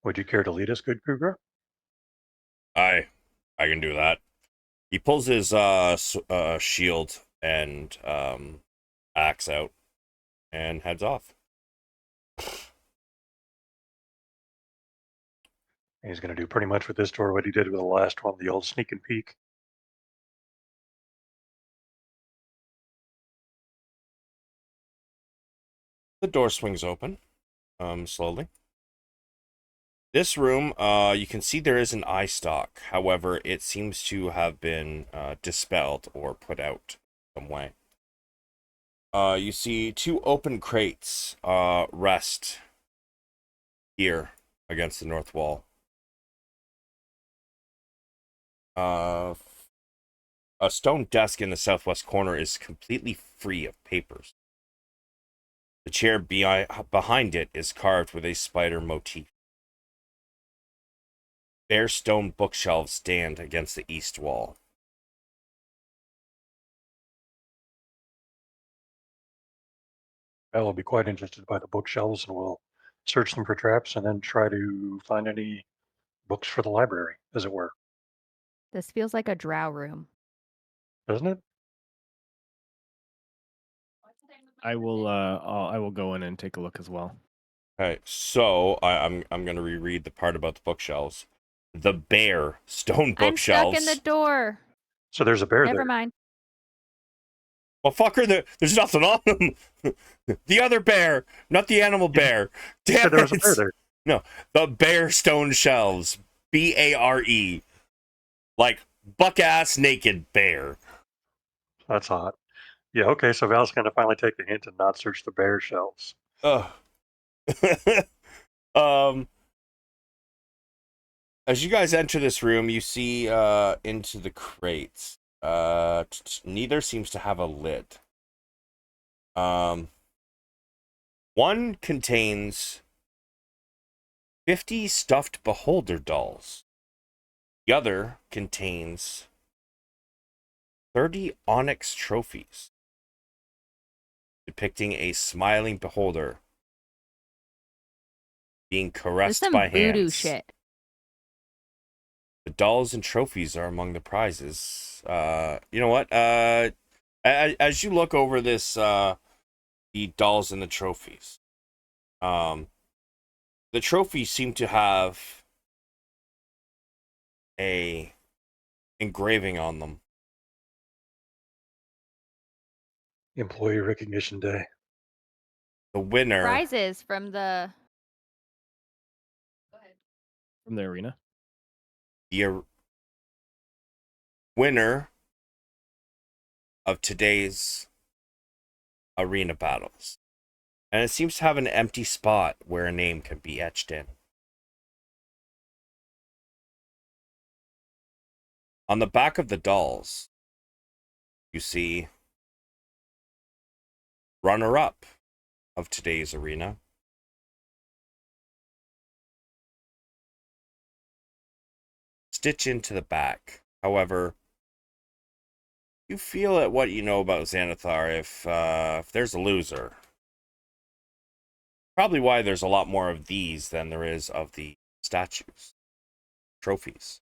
Would you care to lead us, good Cougar? I can do that. He pulls his shield and axe out and heads off. He's going to do pretty much with this door what he did with the last one, the old sneak and peek. The door swings open, slowly. This room, you can see there is an eye stalk. However, it seems to have been dispelled or put out some way. You see two open crates rest here against the north wall. A stone desk in the southwest corner is completely free of papers. The chair behind it is carved with a spider motif. Bare stone bookshelves stand against the east wall. I will be quite interested by the bookshelves, and we'll search them for traps and then try to find any books for the library, as it were. This feels like a drow room. Doesn't it? I will go in and take a look as well. Okay, so I'm gonna reread the part about the bookshelves. The bare stone I'm stuck bookshelves. in the door. So there's a bear Never there. mind. Well, fucker, there's nothing on them. The other bear, not the animal bear. You Damn said there was a it. bear there. No, the bare stone shelves. BARE. Like buck ass naked bear. That's hot. Yeah, okay, so Val's going to finally take the hint and not search the bear shelves. Ugh. As you guys enter this room, you see into the crates. Neither seems to have a lid. One contains 50 stuffed beholder dolls. The other contains 30 onyx trophies depicting a smiling beholder being This is caressed some by voodoo hands. shit. The dolls and trophies are among the prizes. You know what? As you look over this, the dolls and the trophies, the trophies seem to have a engraving on them. Employee Recognition Day. The winner, Prizes from the. From the arena. the winner of today's arena battles. And it seems to have an empty spot where a name can be etched in. On the back of the dolls, you see runner-up of today's arena. Stitch into the back. However, you feel at what you know about Xanathar if there's a loser. Probably why there's a lot more of these than there is of the statues, trophies.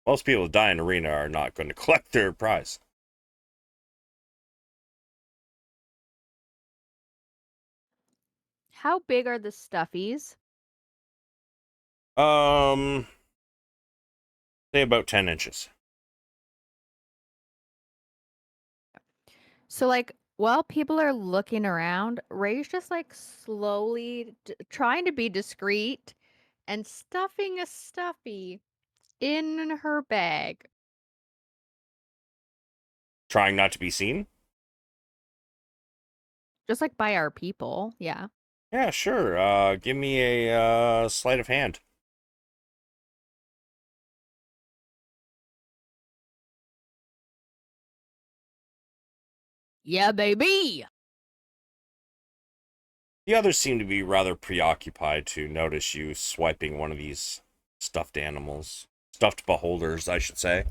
Most people who die in arena are not going to collect their prize. How big are the stuffies? Say about 10 inches. So, like, while people are looking around, Ray's just like slowly trying to be discreet and stuffing a stuffy in her bag. Trying not to be seen? Just like by our people. Yeah. Yeah, sure. Give me a sleight of hand. Yeah, baby. The others seem to be rather preoccupied to notice you swiping one of these stuffed animals. Stuffed beholders, I should say.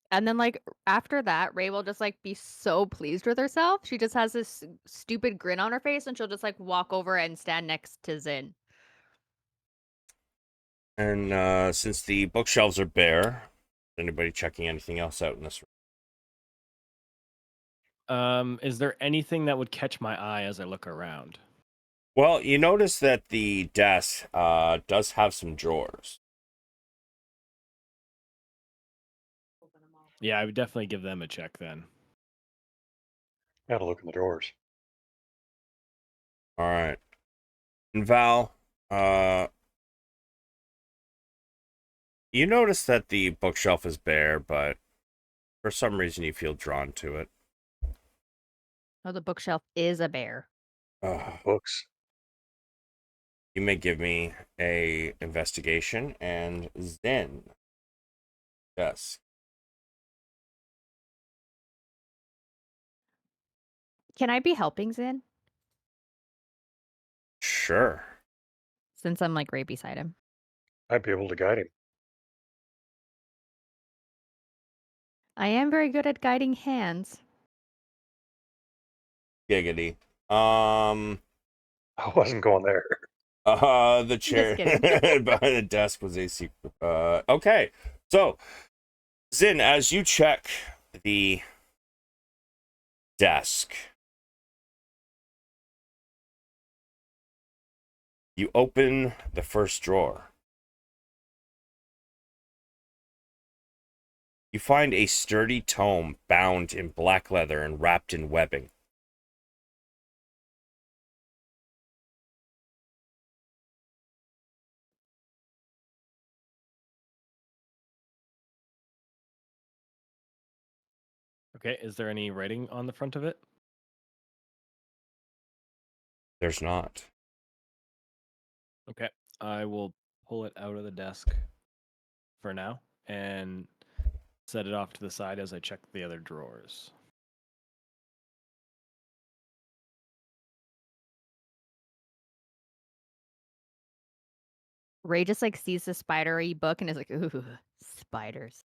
And then, like, after that, Ray will just like be so pleased with herself. She just has this stupid grin on her face and she'll just like walk over and stand next to Zynn. And since the bookshelves are bare, is anybody checking anything else out in this Is there anything that would catch my eye as I look around? Well, you notice that the desk does have some drawers. Yeah, I would definitely give them a check then. Gotta look in the drawers. All right. And Val, you notice that the bookshelf is bare, but for some reason you feel drawn to it. Oh, the bookshelf is a bear. Books. You may give me a investigation and Zynn. Yes. Can I be helping Zin? Sure. Since I'm like right beside him. I'd be able to guide him. I am very good at guiding hands. Giggity. I wasn't going there. The Just chair kidding. behind the desk was a secret. Okay. So, Zyn, as you check the desk, you open the first drawer. You find a sturdy tome bound in black leather and wrapped in webbing. Okay, is there any writing on the front of it? There's not. Okay, I will pull it out of the desk for now and set it off to the side as I check the other drawers. Ray just like sees the spidery book and is like, ooh, spiders.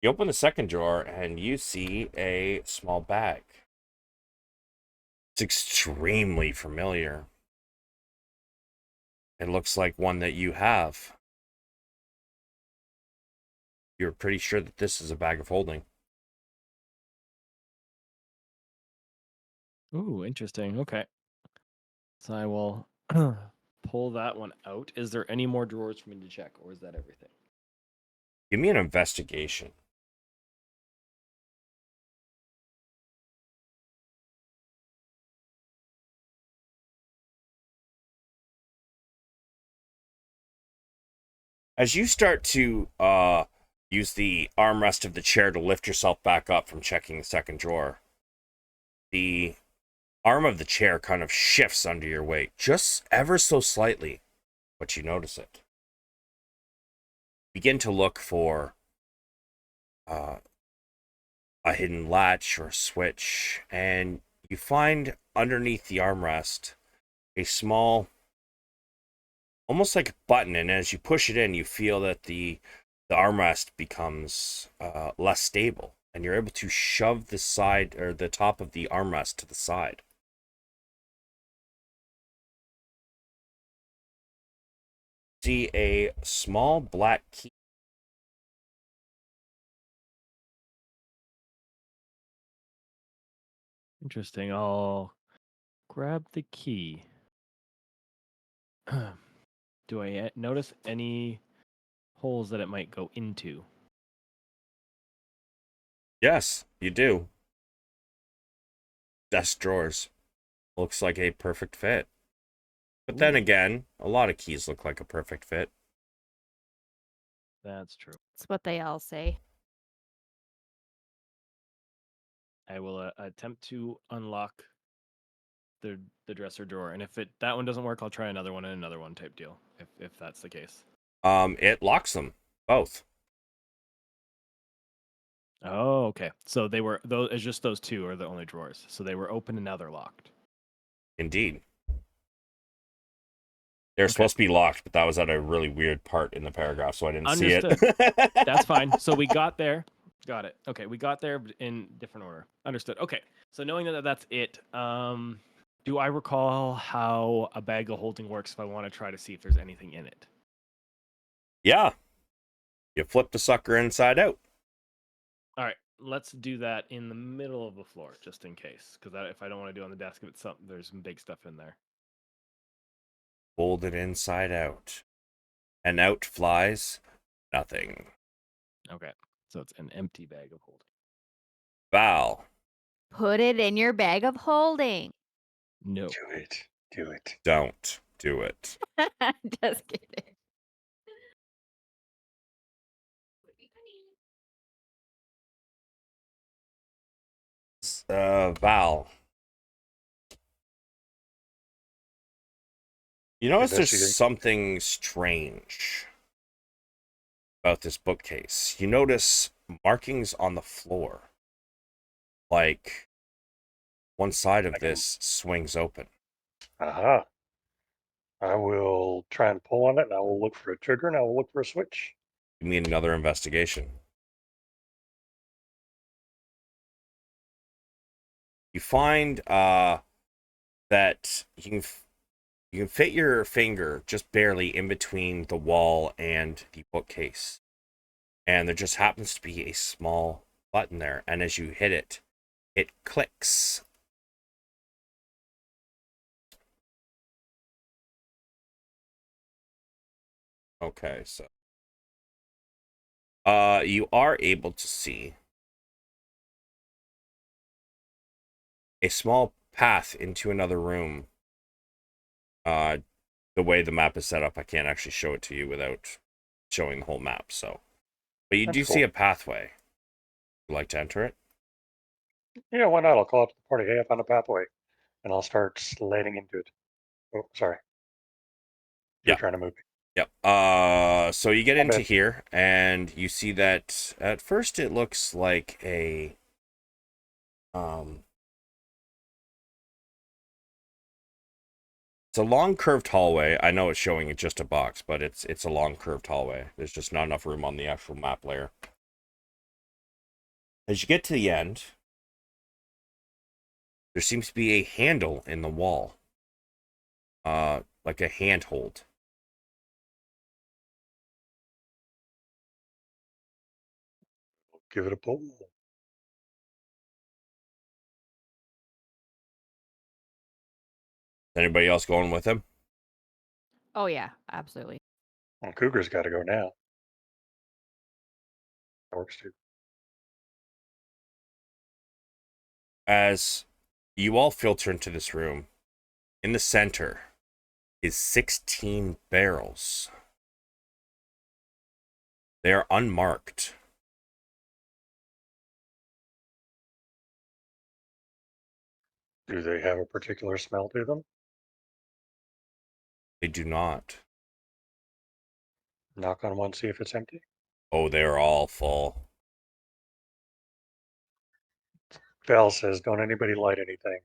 You open the second drawer and you see a small bag. It's extremely familiar. It looks like one that you have. You're pretty sure that this is a bag of holding. Ooh, interesting. Okay. So I will pull that one out. Is there any more drawers for me to check, or is that everything? Give me an investigation. As you start to use the armrest of the chair to lift yourself back up from checking the second drawer, the arm of the chair kind of shifts under your weight, just ever so slightly, but you notice it. Begin to look for a hidden latch or a switch, and you find underneath the armrest a small, almost like a button, and as you push it in, you feel that the armrest becomes less stable, and you're able to shove the side or the top of the armrest to the side. See a small black key. Interesting. I'll grab the key. Do I notice any holes that it might go into? Yes, you do. Desk drawers. Looks like a perfect fit. But then Ooh. again, a lot of keys look like a perfect fit. That's true. That's what they all say. I will attempt to unlock the dresser drawer, and if that one doesn't work, I'll try another one and another one type deal. If that's the case. It locks them both. Oh, okay. So they were those. It's just those two are the only drawers. So they were open and now they're locked. Indeed. They're supposed to be locked, but that was at a really weird part in the paragraph, so I didn't see it. That's fine. So we got there. Got it. Okay, we got there in different order. Understood. Okay. So knowing that that's it, do I recall how a bag of holding works if I want to try to see if there's anything in it? Yeah, You flip the sucker inside out. All right, let's do that in the middle of the floor, just in case. Because if I don't want to do it on the desk, if it's something, there's some big stuff in there. Fold it inside out. And out flies nothing. Okay, so it's an empty bag of holding. Val. Put it in your bag of holding. No. Do it. Do it. Don't do it. Just kidding. Val. You notice there's Investigate. something strange about this bookcase. You notice markings on the floor. Like one side of this swings open. Aha. I will try and pull on it, and I will look for a trigger, and I will look for a switch. You need another investigation. You find that you can fit your finger just barely in between the wall and the bookcase. And there just happens to be a small button there. And as you hit it, it clicks. Okay, so you are able to see a small path into another room. The way the map is set up, I can't actually show it to you without showing the whole map. So, but you That's do cool. see a pathway. Would you like to enter it? Yeah, why not? I'll call up to the party. Hey, I found a pathway, and I'll start sliding into it. Oh, sorry. You're Yeah. trying to move me. Yep. So you get My into bad. here, and you see that at first it looks like a it's a long curved hallway. I know it's showing just a box, but it's a long curved hallway. There's just not enough room on the actual map layer. As you get to the end, there seems to be a handle in the wall. Like a handhold. Give it a pull. Anybody else going with him? Oh yeah, absolutely. Well, Cougar's got to go now. That works too. As you all filter into this room, in the center is 16 barrels. They are unmarked. Do they have a particular smell to them? They do not. Knock on one, see if it's empty. Oh, they are all full. Val says, "Don't anybody light anything."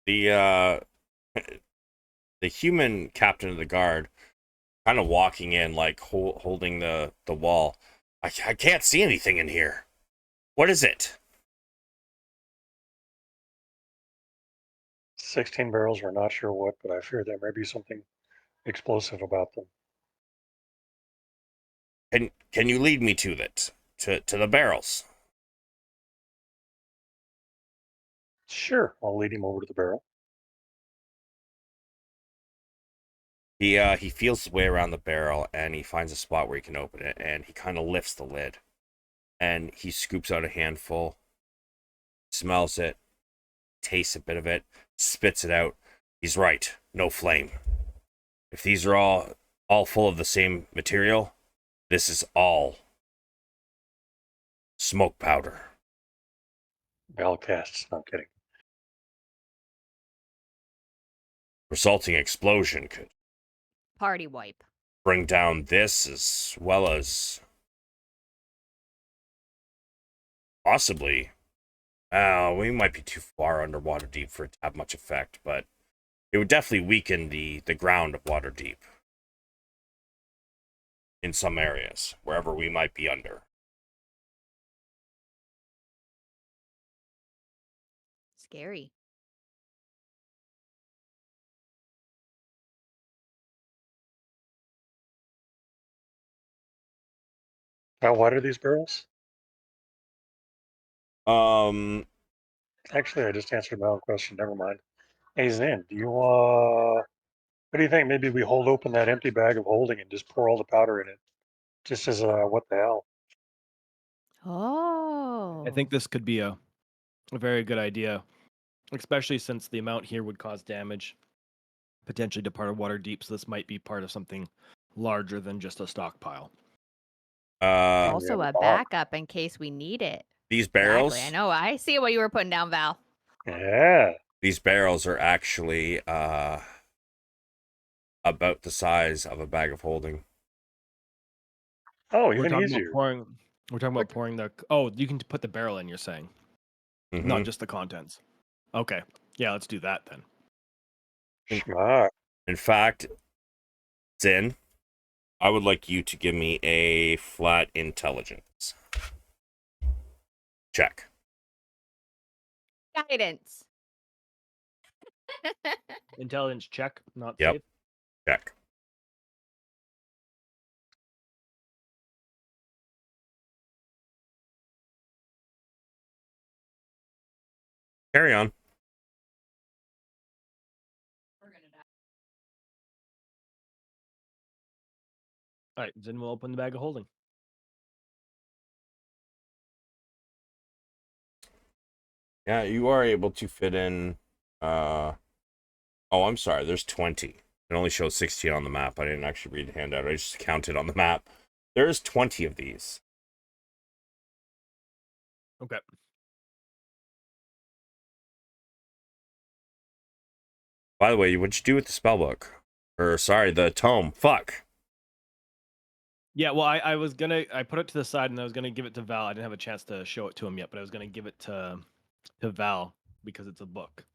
The the human captain of the guard kind of walking in, like holding the wall. I can't see anything in here. What is it? 16 barrels. We're not sure what, but I fear there may be something explosive about them. Can you lead me to it? To the barrels? Sure, I'll lead him over to the barrel. He feels his way around the barrel and he finds a spot where he can open it, and he kind of lifts the lid and he scoops out a handful, smells it, tastes a bit of it, spits it out. He's right, no flame. If these are all full of the same material, this is all smoke powder. Val casts. No, I'm kidding. Resulting explosion could Party wipe. bring down this as well as possibly. We might be too far underwater deep for it to have much effect, but it would definitely weaken the ground of water deep in some areas, wherever we might be under. Scary. How wide are these barrels? Actually, I just answered my own question. Never mind. Hey, Zynn, what do you think? Maybe we hold open that empty bag of holding and just pour all the powder in it, just as what the hell? Oh. I think this could be a very good idea, especially since the amount here would cause damage, potentially to part of water deep. So this might be part of something larger than just a stockpile. Uh, we have Also a a bomb. backup in case we need it. these Exactly. I barrels, know. I see what you were putting down, Val. Yeah. these barrels are actually about the size of a bag of holding. Oh, We're even talking about easier. pouring. We're talking We're about pouring the. Oh, you can put the barrel in. You're saying, not Hmm. just the contents. Okay, yeah, let's do that then. Schmuck. In fact, Zin, I would like you to give me a flat intelligence check. Guidance. Intelligence check, not Yep. safe. Check. Carry on. All right, then we'll open the bag of holding. Yeah, you are able to fit in. Oh, I'm sorry. There's 20. It only shows 16 on the map. I didn't actually read the handout. I just counted on the map. There's 20 of these. Okay. By the way, what'd you do with the spellbook? Or sorry, the tome. Fuck. Yeah, well, I was gonna I put it to the side and I was gonna give it to Val. I didn't have a chance to show it to him yet, but I was gonna give it to Val because it's a book.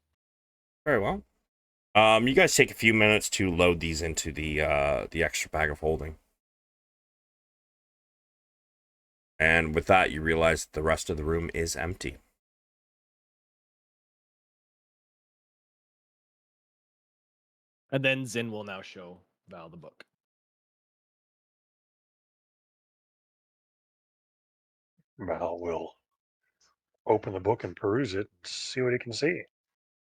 Very well. You guys take a few minutes to load these into the extra bag of holding. And with that, you realize that the rest of the room is empty. And then Zin will now show Val the book. Mal will open the book and peruse it and see what he can see.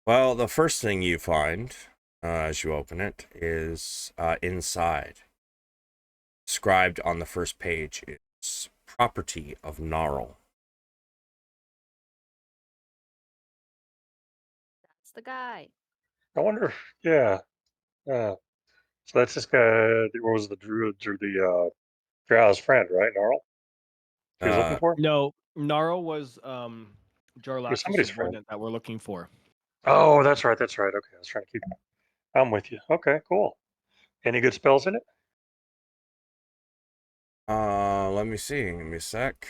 Well, the first thing you find as you open it is inside. Scribed on the first page is property of Gnarl. That's the guy. I wonder if, yeah. So that's this guy, what was the druid or the Drow's friend, right, Gnarl? He was looking Uh, for? No, Gnarl was He was Jarlax's somebody's friend. subordinate that we're looking for. Oh, that's right, that's right. Okay, I was trying to keep. I'm with you. Okay, cool. Any good spells in it? let me see. Give me a sec.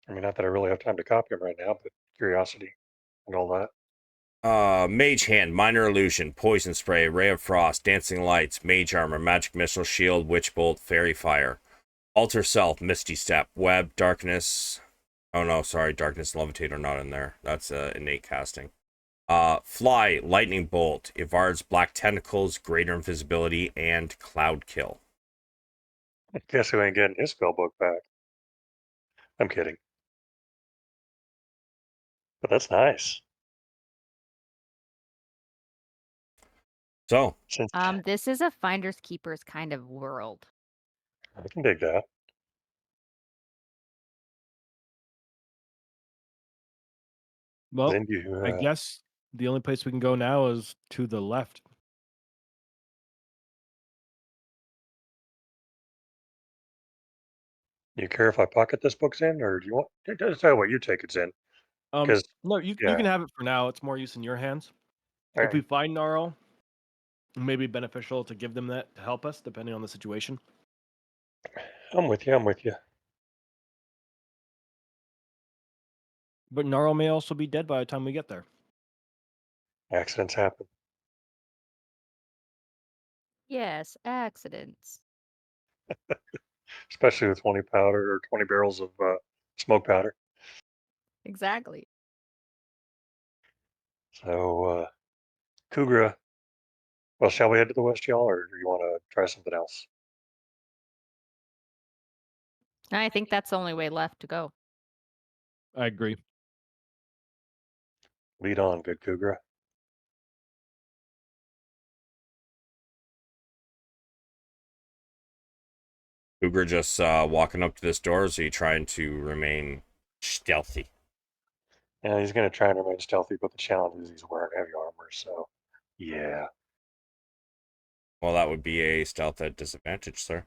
I mean, not that I really have time to copy them right now, but curiosity and all that. Mage Hand, Minor Illusion, Poison Spray, Ray of Frost, Dancing Lights, Mage Armor, Magic Missile, Shield, Witch Bolt, Fairy Fire, Alter Self, Misty Step, Web, Darkness. Oh no, sorry, Darkness and Levitate are not in there. That's innate casting. Fly, Lightning Bolt, Ivard's Black Tentacles, Greater Invisibility, and Cloud Kill. Guess who ain't getting his spell book back? I'm kidding. But that's nice. So, Since This is a finders keepers kind of world. I can dig that. Well, Then you I guess the only place we can go now is to the left. you care if I pocket this book, Zen, or do you want? Just tell you what, you take it, Zen, because No, you yeah, can have it for now. It's more use in your hands. all If we right, find Gnarl, it may be beneficial to give them that to help us, depending on the situation. I'm with you. I'm with you. But Gnarl may also be dead by the time we get there. Accidents happen. Yes, accidents. Especially with 20 powder or 20 barrels of smoke powder. Exactly. So, Kugra, Well, shall we head to the west, y'all, or do you want to try something else? I think that's the only way left to go. I agree. Lead on, good Kugra. Cougar just walking up to this door, is he trying to remain stealthy? Yeah, he's going to try and remain stealthy, but the challenge is he's wearing heavy armor, so yeah. Well, that would be a stealth at disadvantage, sir.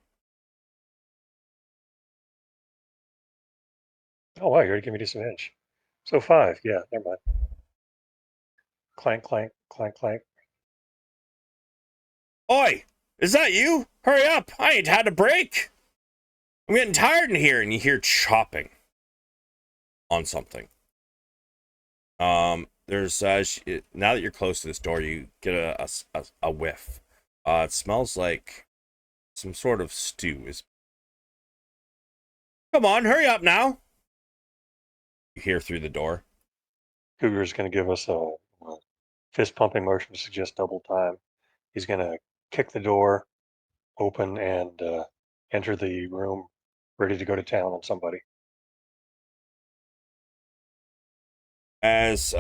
Oh, wow, you already gave me disadvantage. So 5, yeah, never mind. Clank, clank, clank, clank. Oi! Is that you? Hurry up! I ain't had a break! I'm getting tired in here, and you hear chopping on something. There's now that you're close to this door, you get a whiff. It smells like some sort of stew. Come on, hurry up now! You hear through the door. Cougar's going to give us a fist pumping motion to suggest double time. He's going to kick the door open and enter the room ready to go to town on somebody. As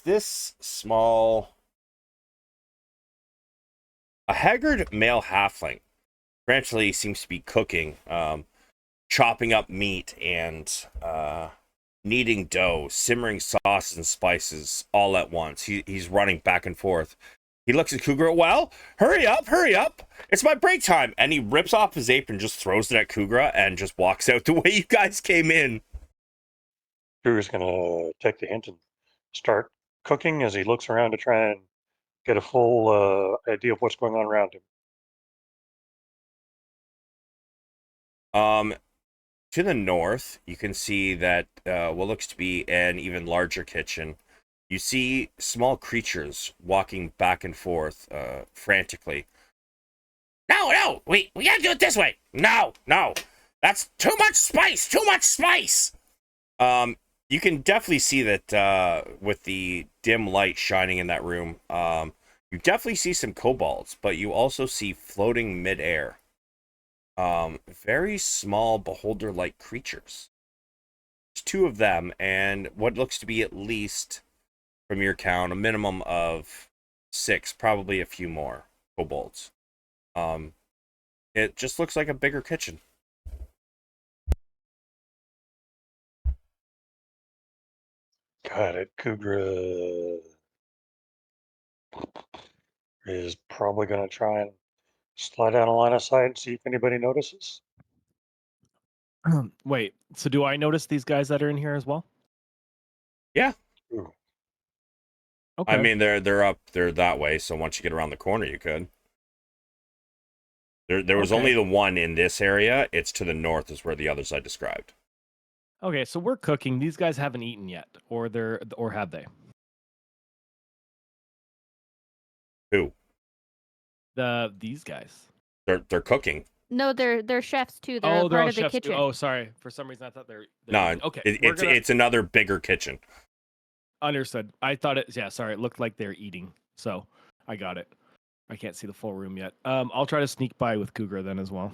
this small, a haggard male halfling gradually seems to be cooking, chopping up meat and kneading dough, simmering sauces and spices all at once. He's running back and forth. He looks at Cougar. Well, hurry up, hurry up. It's my break time. And he rips off his apron, just throws it at Cougar, and just walks out the way you guys came in. Cougar's going to take the hint and start cooking as he looks around to try and get a full idea of what's going on around him. To the north, you can see that what looks to be an even larger kitchen. You see small creatures walking back and forth frantically. No, we gotta do it this way. No, that's too much spice, too much spice. You can definitely see that with the dim light shining in that room. You definitely see some kobolds, but you also see floating midair. Very small beholder-like creatures. There's 2 of them, and what looks to be at least, from your count, a minimum of 6, probably a few more kobolds. It just looks like a bigger kitchen. Got it. Cougar is probably going to try and slide down a line of sight and see if anybody notices. Wait, so do I notice these guys that are in here as well? Yeah. Ooh. Okay. I mean, they're that way, so once you get around the corner, you could. There was Okay. only the one in this area. It's to the north is where the others I described. Okay, so we're cooking. These guys haven't eaten yet, or have they? Who? These guys. They're cooking. No, they're chefs too. They're Oh, they're part all of the chefs too. kitchen. Oh, sorry. For some reason, I thought they're No, eating. Okay. it's another bigger kitchen. Understood. I thought it. Yeah, sorry. It looked like they're eating, so I got it. I can't see the full room yet. I'll try to sneak by with Cougar then as well.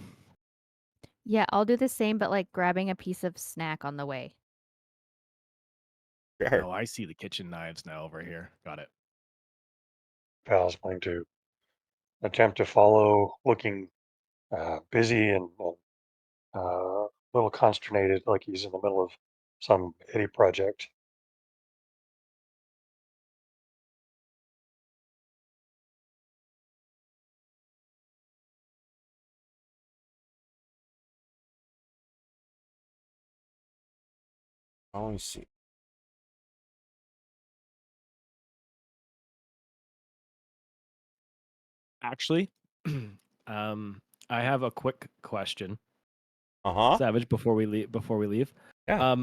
Yeah, I'll do the same, but like grabbing a piece of snack on the way. Sure. Oh, I see the kitchen knives now over here. Got it. Pal's going to attempt to follow, looking busy and a little consternated, like he's in the middle of some heady project. Let me see. Actually, I have a quick question, Uh-huh. Savage. Before we leave, Yeah.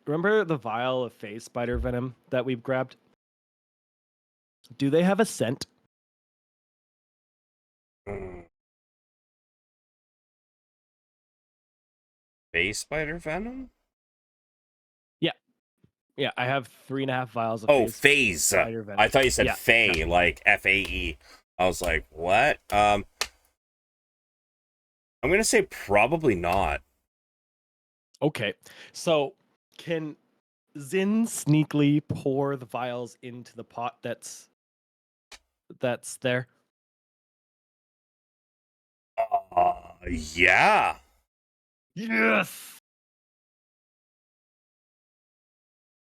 remember the vial of phase spider venom that we've grabbed? Do they have a scent? Base spider venom? Yeah. Yeah, I have 3.5 vials of Oh, phase phase. spider venom. I thought you said Yeah, Fae, yeah. like Fae. I was like, what? I'm gonna say probably not. Okay, so can Zynn sneakily pour the vials into the pot that's there? Yeah. Yes.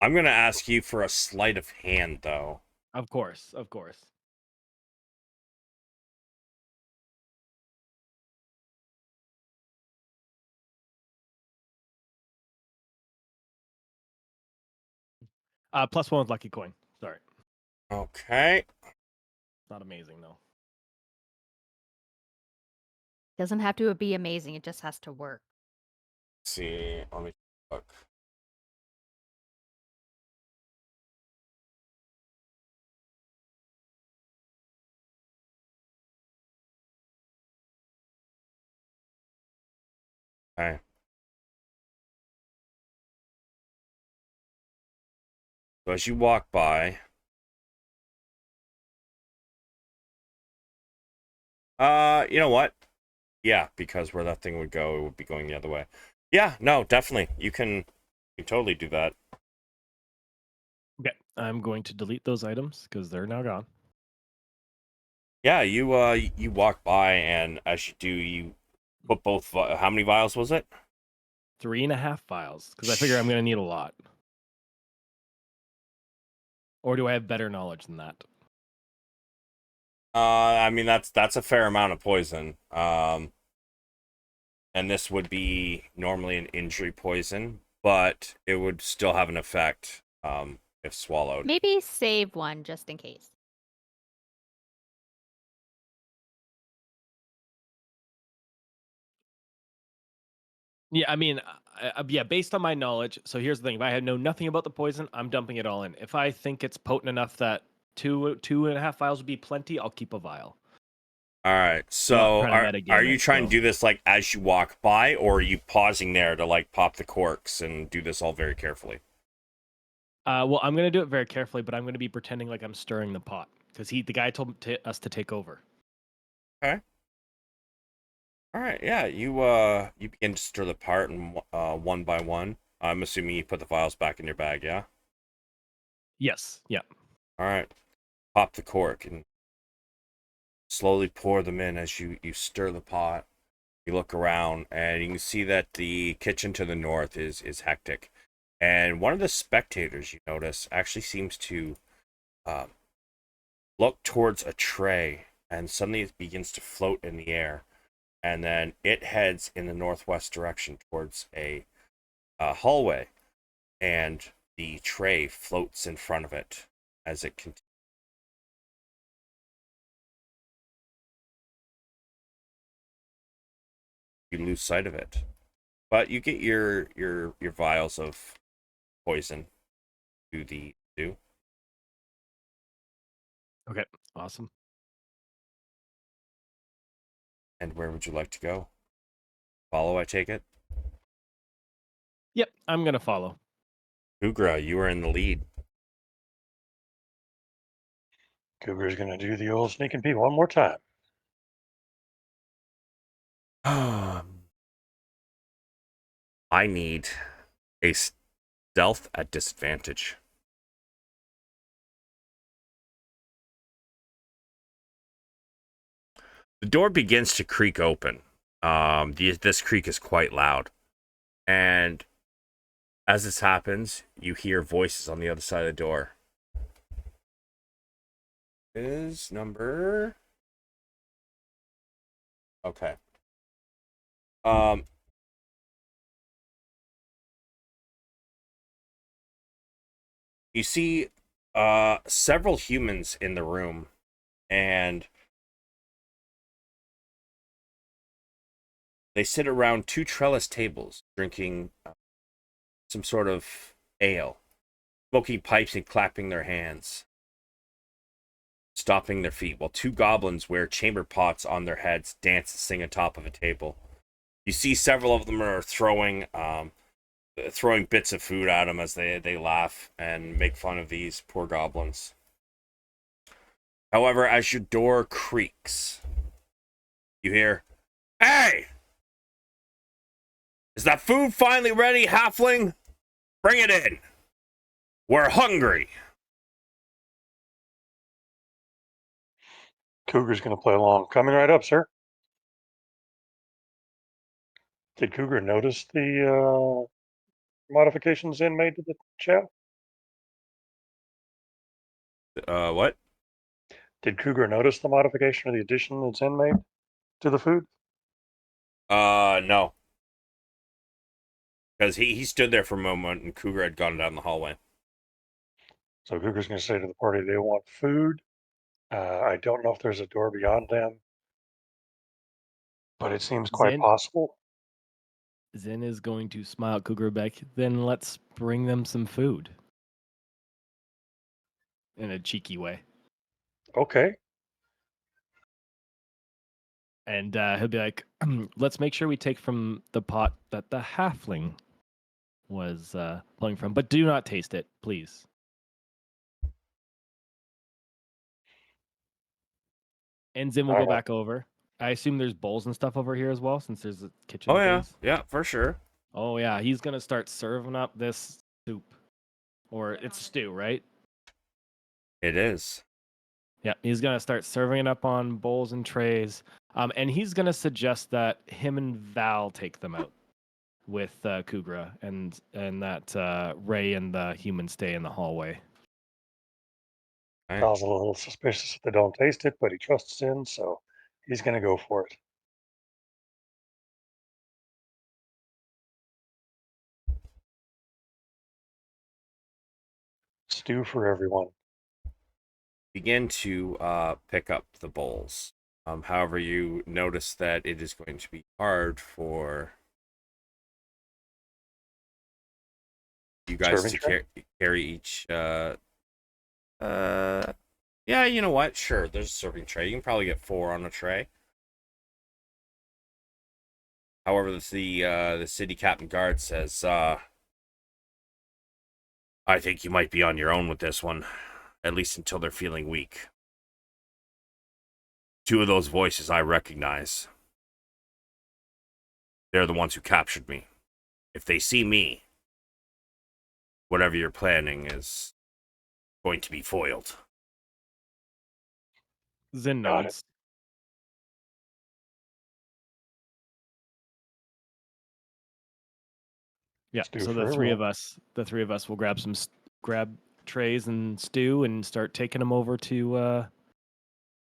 I'm gonna ask you for a sleight of hand, though. Of course, of course. +1 with lucky coin. Sorry, Okay. not amazing though. Doesn't have to be amazing. It just has to work. Let's see. Let me look. Okay. So as you walk by, you know what? Yeah, because where that thing would go, it would be going the other way. Yeah, no, definitely. You can totally do that. Okay, I'm going to delete those items because they're now gone. Yeah, you walk by, and as you do, you put both. How many vials was it? 3.5 vials because I figure I'm going to need a lot. Or do I have better knowledge than that? I mean that's a fair amount of poison. And this would be normally an injury poison, but it would still have an effect if swallowed. Maybe save one just in case. Yeah, I mean, yeah, based on my knowledge. So here's the thing: if I know nothing about the poison, I'm dumping it all in. If I think it's potent enough that 2.5 vials would be plenty, I'll keep a vial. All right. I'm not So trying to are metagame you it, trying so. to do this like as you walk by, or are you pausing there to like pop the corks and do this all very carefully? Well, I'm gonna do it very carefully, but I'm gonna be pretending like I'm stirring the pot because the guy told us to take over. Okay. All right. Yeah. You begin to stir the part and one by one. I'm assuming you put the vials back in your bag. Yeah. Yes. Yeah. All right. Pop the cork and slowly pour them in as you stir the pot. You look around and you can see that the kitchen to the north is hectic. And one of the spectators you notice actually seems to um, look towards a tray, and suddenly it begins to float in the air. And then it heads in the northwest direction towards a hallway, and the tray floats in front of it as it continues. You lose sight of it, but you get your vials of poison to the stew. Okay. Awesome. And where would you like to go? Follow, I take it. Yep. I'm gonna follow. Ugra, you are in the lead. Cougar's gonna do the old sneaking pee one more time. I need a stealth at disadvantage. The door begins to creak open. This creak is quite loud. And as this happens, you hear voices on the other side of the door. Is number... Okay. You see several humans in the room, and they sit around two trellis tables drinking some sort of ale, smoking pipes and clapping their hands, stomping their feet, while two goblins wear chamber pots on their heads, dance and sing atop of a table. You see several of them are throwing throwing bits of food at him as they laugh and make fun of these poor goblins. However, as your door creaks, you hear, "Hey! Is that food finally ready, halfling? Bring it in. We're hungry." Cougar's going to play along. Coming right up, sir. Did Cougar notice the modifications Zynn made to the chat? What? Did Cougar notice the modification or the addition that Zynn made to the food? No. Because he stood there for a moment and Cougar had gone down the hallway. So Cougar's going to say to the party they want food. I don't know if there's a door beyond them, but it seems quite Zynn, possible. Zynn is going to smile at Cougar back. Then let's bring them some food. In a cheeky way. Okay. And he'll be like, let's make sure we take from the pot that the halfling was pulling from, but do not taste it, please. And Zim will go back over. I assume there's bowls and stuff over here as well, since there's a kitchen. Oh, yeah. Things. Yeah, for sure. Oh, yeah. He's going to start serving up this soup. Or it's stew, right? It is. Yeah, he's going to start serving it up on bowls and trays. And he's going to suggest that him and Val take them out with Kugra, and that Ray and the human stay in the hallway. Right. Val's a little suspicious if they don't taste it, but he trusts Zynn, so he's going to go for it. Stew for everyone. Begin to pick up the bowls. However, you notice that it is going to be hard for you guys to carry each. Yeah, you know what? Sure, there's a serving tray. You can probably get 4 on a tray. However, the city captain guard says, "I think you might be on your own with this one, at least until they're feeling weak." 2 of those voices I recognize. They're the ones who captured me. If they see me, whatever you're planning is going to be foiled. Zin nods. Yeah, so the three of us will grab trays and stew and start taking them over to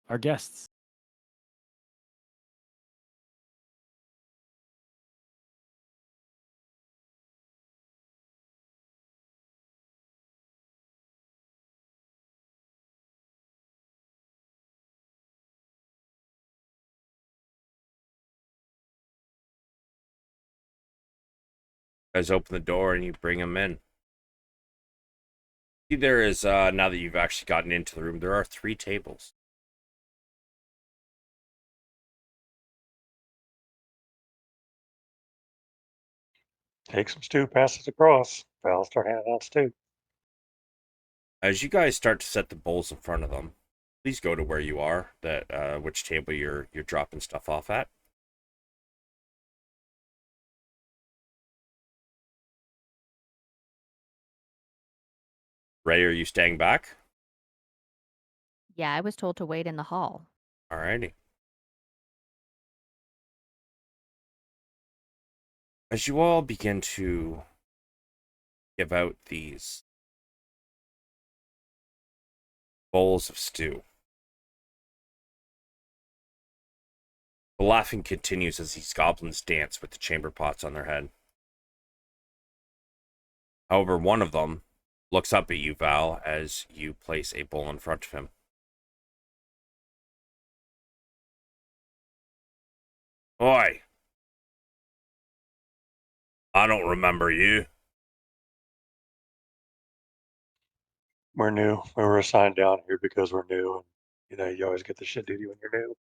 our guests. You guys open the door and you bring them in. See, there is, now that you've actually gotten into the room, there are 3 tables. Take some stew, pass it across. Val, start handing out stew. As you guys start to set the bowls in front of them, please go to where you are, which table you're dropping stuff off at. Ray, are you staying back? Yeah, I was told to wait in the hall. Alrighty. As you all begin to give out these bowls of stew, the laughing continues as these goblins dance with the chamber pots on their head. However, one of them looks up at you, Val, as you place a bowl in front of him. "Oi! I don't remember you." We're new. We were assigned down here because we're new, and you always get the shit duty when you're new.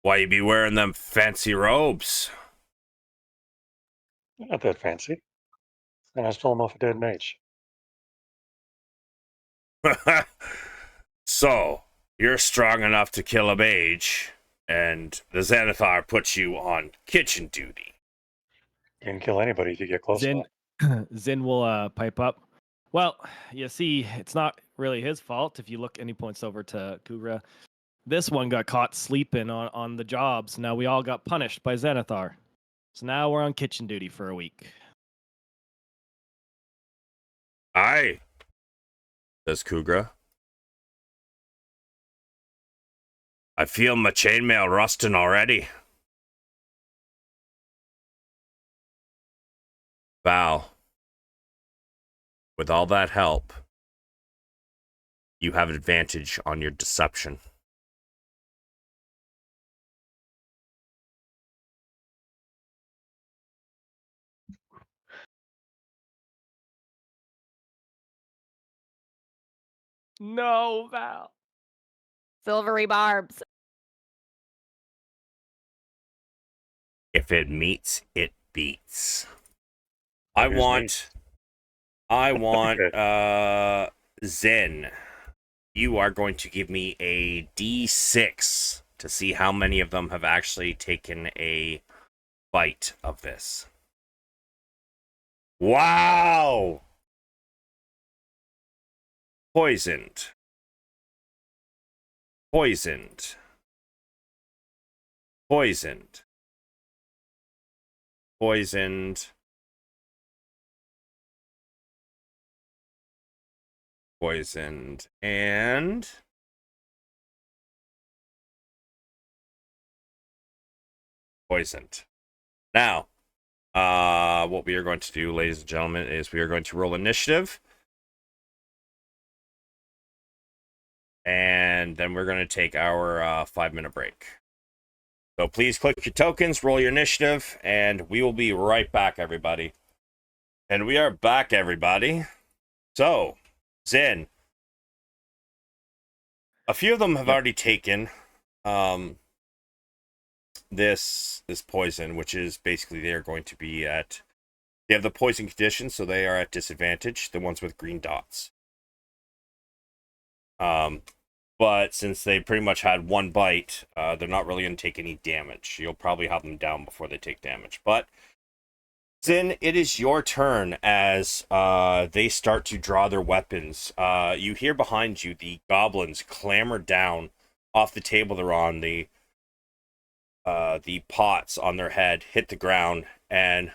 "Why you be wearing them fancy robes?" Not that fancy. and I stole him off a dead mage. So, you're strong enough to kill a mage, and the Xanathar puts you on kitchen duty. You can kill anybody if you get close Zynn, enough. Zynn will pipe up. Well, you see, it's not really his fault. If you look, and he points over to Kugra. This one got caught sleeping on the job, so now we all got punished by Xanathar. So now we're on kitchen duty for a week. Aye, says Kugra. I feel my chainmail rusting already. Val, with all that help, you have advantage on your deception. No, Val. Silvery barbs. If it meets, it beats. I Here's want Okay. Zynn. You are going to give me a D6 to see how many of them have actually taken a bite of this. Wow! Poisoned. Poisoned. Poisoned. Poisoned. Poisoned. And poisoned. Now, what we are going to do, ladies and gentlemen, is we are going to roll initiative. And then we're going to take our 5-minute break. So please click your tokens, roll your initiative, and we will be right back, everybody. And we are back, everybody. So, Zynn, a few of them have already taken this poison, which is basically they are going to be at... They have the poison condition, so they are at disadvantage, the ones with green dots. But since they pretty much had one bite, they're not really going to take any damage. You'll probably have them down before they take damage. But, Zynn, it is your turn as they start to draw their weapons. You hear behind you the goblins clamber down off the table they're on. The pots on their head hit the ground, and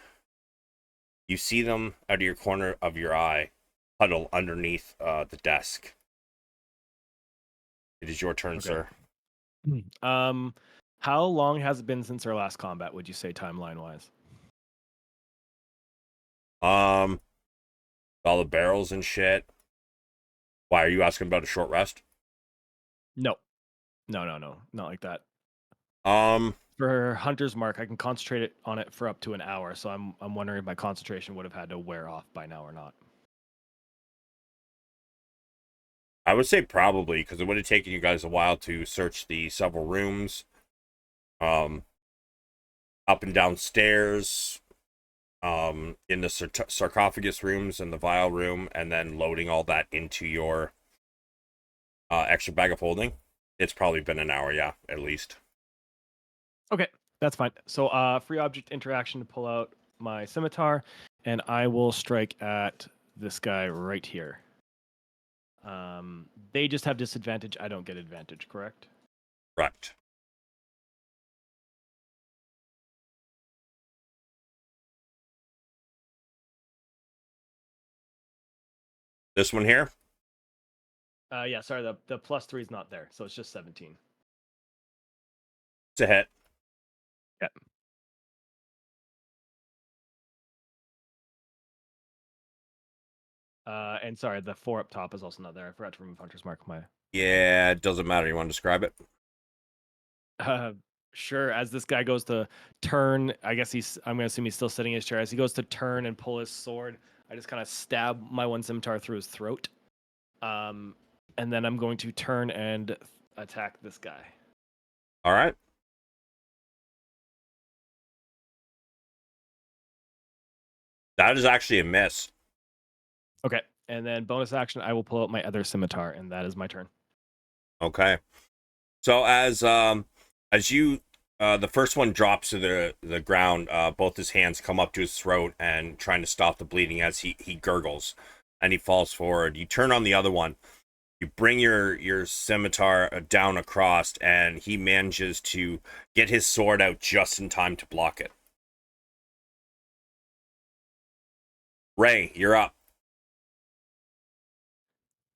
you see them out of your corner of your eye huddle underneath the desk. It is your turn, Okay. sir. How long has it been since our last combat, would you say, timeline-wise? All the barrels and shit. Why, are you asking about a short rest? No. Not like that. Um, For Hunter's Mark, I can concentrate on it for up to an hour, so I'm wondering if my concentration would have had to wear off by now or not. I would say probably, because it would have taken you guys a while to search the several rooms, up and down stairs, in the sarcophagus rooms and the vial room, and then loading all that into your extra bag of holding. It's probably been an hour, yeah, at least. Okay, that's fine. So free object interaction to pull out my scimitar, and I will strike at this guy right here. They just have disadvantage. I don't get advantage, correct? Right. This one here? Yeah, sorry, the +3 is not there, so it's just 17. It's a hit. Yeah. And sorry, the 4 up top is also not there. I forgot to remove Hunter's Mark. Yeah, it doesn't matter. You want to describe it? Sure. As this guy goes to turn, I guess I'm going to assume he's still sitting in his chair. As he goes to turn and pull his sword, I just kind of stab my one scimitar through his throat. And then I'm going to turn and attack this guy. All right. . That is actually a miss. Okay. And then bonus action, I will pull out my other scimitar, and that is my turn. Okay. So as you the first one drops to the ground, both his hands come up to his throat and trying to stop the bleeding as he gurgles and he falls forward. You turn on the other one. You bring your scimitar down across, and he manages to get his sword out just in time to block it. Ray, you're up.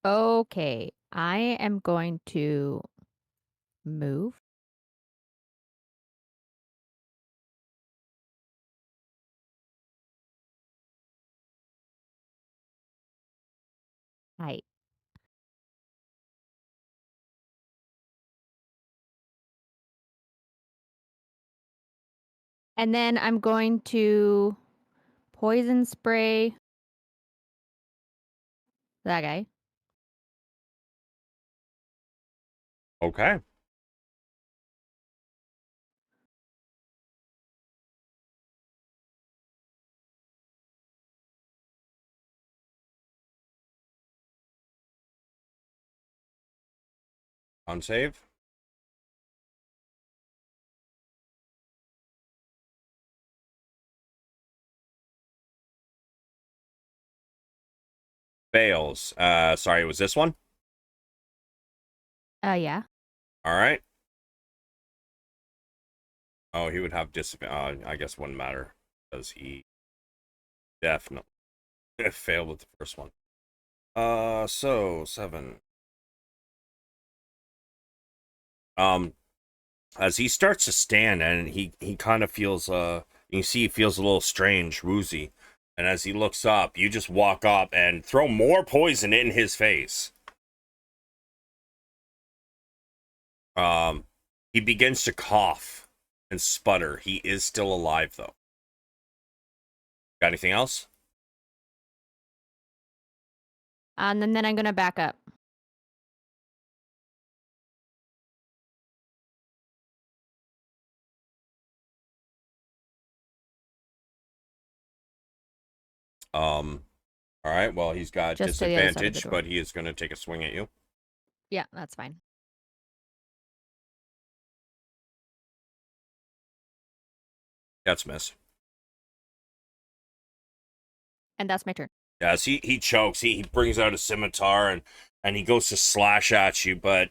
Okay, I am going to move. Hi. And then I'm going to poison spray that guy. Okay. On save. Fails. Sorry, was this one? Yeah. All right. Oh, he would have disadvantage. I guess wouldn't matter because he definitely failed with the first one. So 7. As he starts to stand and he kind of feels you can see he feels a little strange, woozy. And as he looks up, you just walk up and throw more poison in his face. He begins to cough and sputter. He is still alive though. Got anything else? And then I'm gonna back up. All right. Well, he's got Just to the other side of the disadvantage, door. but he is going to take a swing at you. Yeah, that's fine. That's a miss. And that's my turn. Yes, he chokes. He brings out a scimitar and he goes to slash at you, but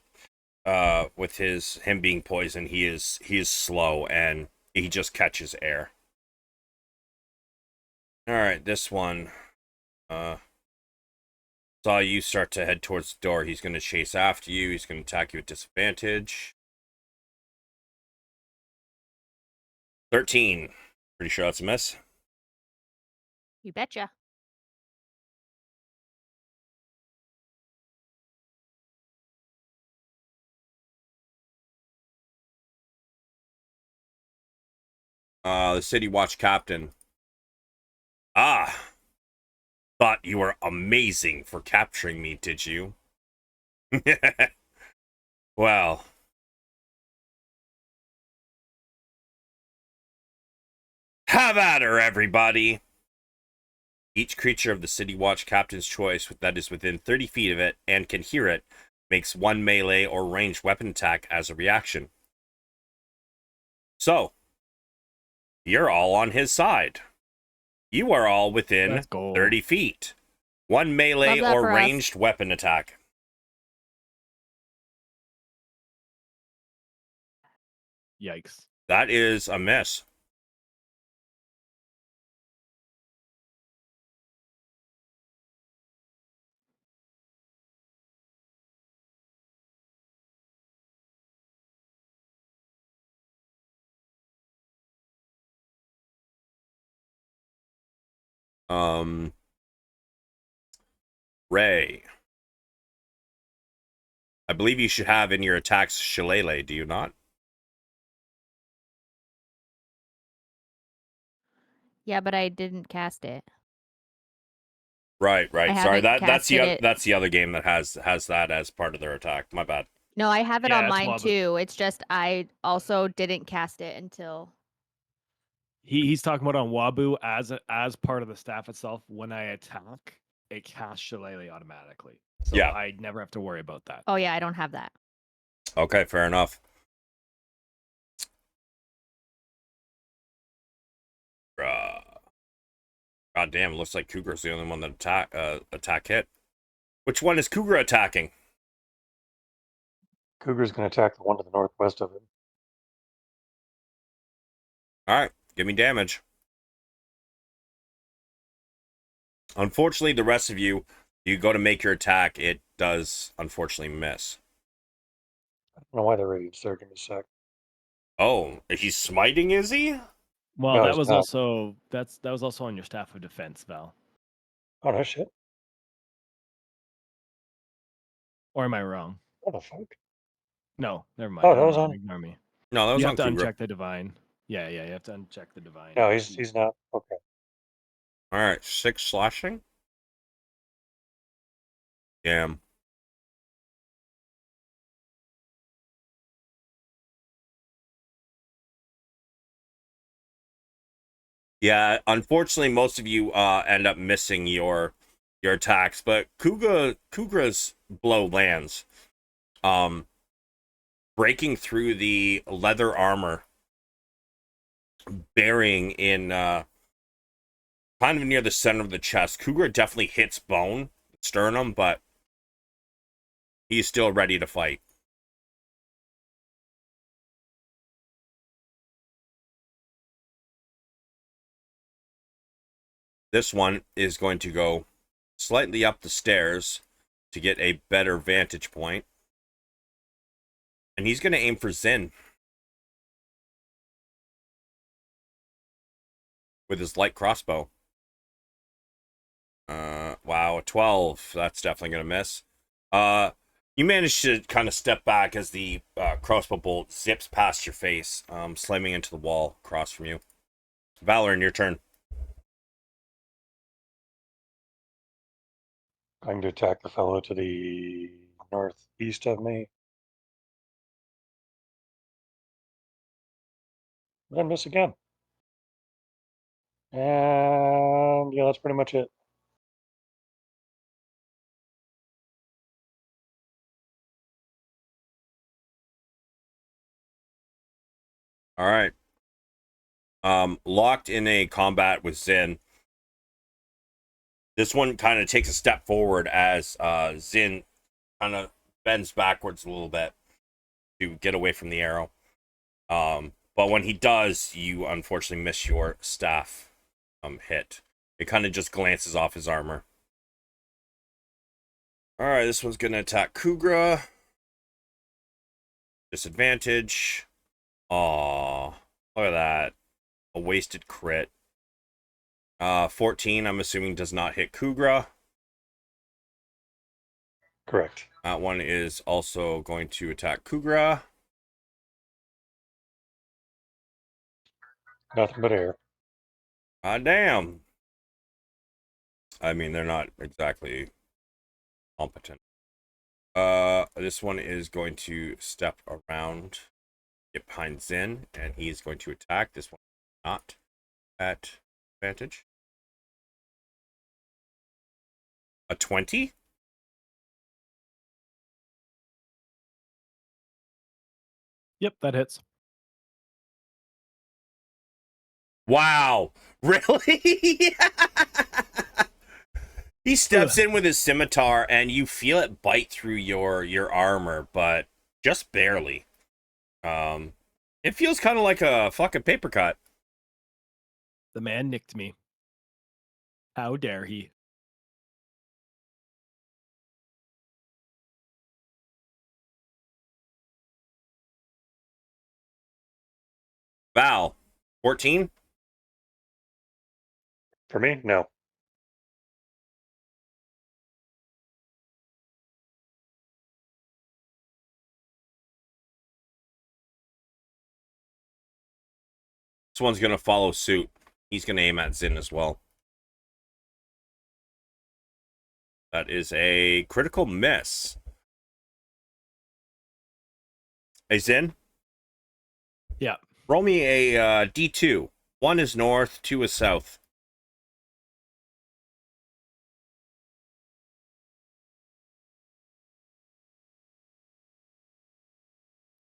with him being poisoned, he is slow and he just catches air. All right, this one saw you start to head towards the door. He's going to chase after you. He's going to attack you at disadvantage. 13. Pretty sure that's a miss. You betcha. The City Watch captain. Ah, thought you were amazing for capturing me, did you? Well, have at her, everybody! Each creature of the City Watch captain's choice that is within 30 feet of it and can hear it makes one melee or ranged weapon attack as a reaction. So, you're all on his side. You are all within Let's go. 30 feet. One melee Love that or for us. ranged weapon attack. Yikes. That is a miss. Ray. I believe you should have in your attacks Shillelagh, do you not? Yeah, but I didn't cast it. Right. I Sorry, haven't that's casted it. that's the other game that has that as part of their attack. My bad. No, I have it Yeah, on that's mine wild. too. It's just I also didn't cast it until He's talking about on Wabu as part of the staff itself. When I attack, it casts Shillelagh automatically, so Yeah. I never have to worry about that. Oh yeah, I don't have that. Okay, fair enough. God damn, looks like Cougar's the only one that attack hit. Which one is Cougar attacking? Cougar's going to attack the one to the northwest of him. All right, give me damage. Unfortunately, the rest of you go to make your attack, it does unfortunately miss. I don't know why they're ready to start. Give me a sec. Oh, he's smiting, is he? Well, No, that he's was not. also that was also on your staff of defense, Val. Oh, no shit. Or am I wrong? What the fuck? No, never mind. Oh, that I'm was wrong. on. Ignore me. No, that was You on have to Cougar. uncheck the divine. Yeah, you have to uncheck the divine. No, he's not. Okay. All right, 6 slashing. Damn. Yeah, unfortunately, most of you end up missing your attacks, but Kugra's blow lands, breaking through the leather armor, burying in kind of near the center of the chest. Cougar definitely hits bone, sternum, but he's still ready to fight. This one is going to go slightly up the stairs to get a better vantage point. And he's going to aim for Zynn with his light crossbow. Wow, 12. That's definitely going to miss. You manage to kind of step back as the crossbow bolt zips past your face, slamming into the wall across from you. Valeran, your turn. Going to attack the fellow to the northeast of me. Then miss again. And yeah, that's pretty much it. All right. Locked in a combat with Zynn. This one kind of takes a step forward as Zynn kind of bends backwards a little bit to get away from the arrow. But when he does, you unfortunately miss your staff hit. It kind of just glances off his armor. All right, this one's going to attack Kugra. Disadvantage. Aw, look at that. A wasted crit. 14, I'm assuming, does not hit Kugra. Correct. That one is also going to attack Kugra. Nothing but air. Damn. I mean, they're not exactly competent. This one is going to step around, get behind Zynn, and he's going to attack. This one not at advantage. A 20? Yep, that hits. Wow. Really? He steps in with his scimitar, and you feel it bite through your armor, but just barely. It feels kind of like a fucking paper cut. The man nicked me. How dare he? Val, 14? For me, no. This one's going to follow suit. He's going to aim at Zynn as well. That is a critical miss. Hey, Zynn? Yeah. Roll me a D2. 1 is north, 2 is south.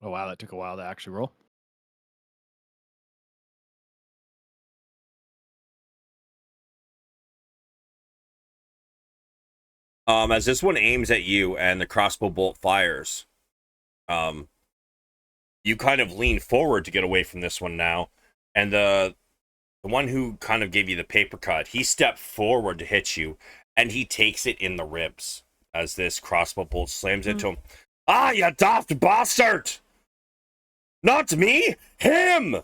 Oh wow, that took a while to actually roll. As this one aims at you and the crossbow bolt fires, you kind of lean forward to get away from this one now, and the one who kind of gave you the paper cut, he stepped forward to hit you, and he takes it in the ribs as this crossbow bolt slams into him. Ah, you daft bastard! Not me, him!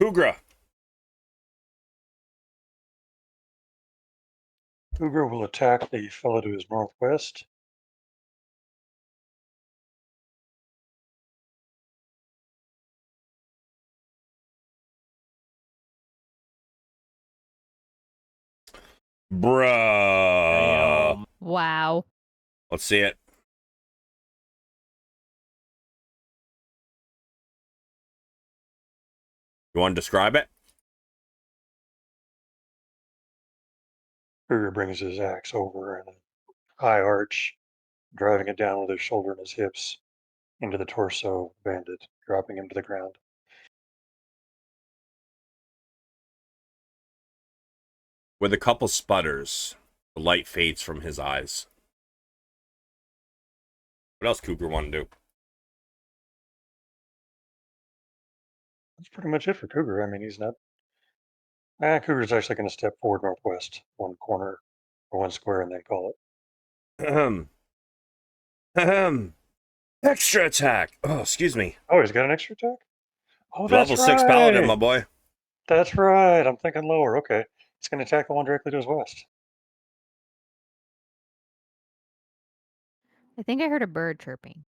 Kugra. Cougar will attack the fellow to his northwest. Bruh. Damn. Wow. Let's see it. You want to describe it? Cougar brings his axe over and a high arch, driving it down with his shoulder and his hips into the torso of Bandit, dropping him to the ground. With a couple sputters, the light fades from his eyes. What else Cougar want to do? That's pretty much it for Cougar. I mean, he's not. Cougar's actually going to step forward northwest, one corner or one square, and then call it. Ahem. Ahem. Extra attack. Oh, excuse me. Oh, he's got an extra attack? Oh, that's Level 6 paladin, my right. boy. That's right. I'm thinking lower. Okay. He's going to attack the one directly to his west. I think I heard a bird chirping.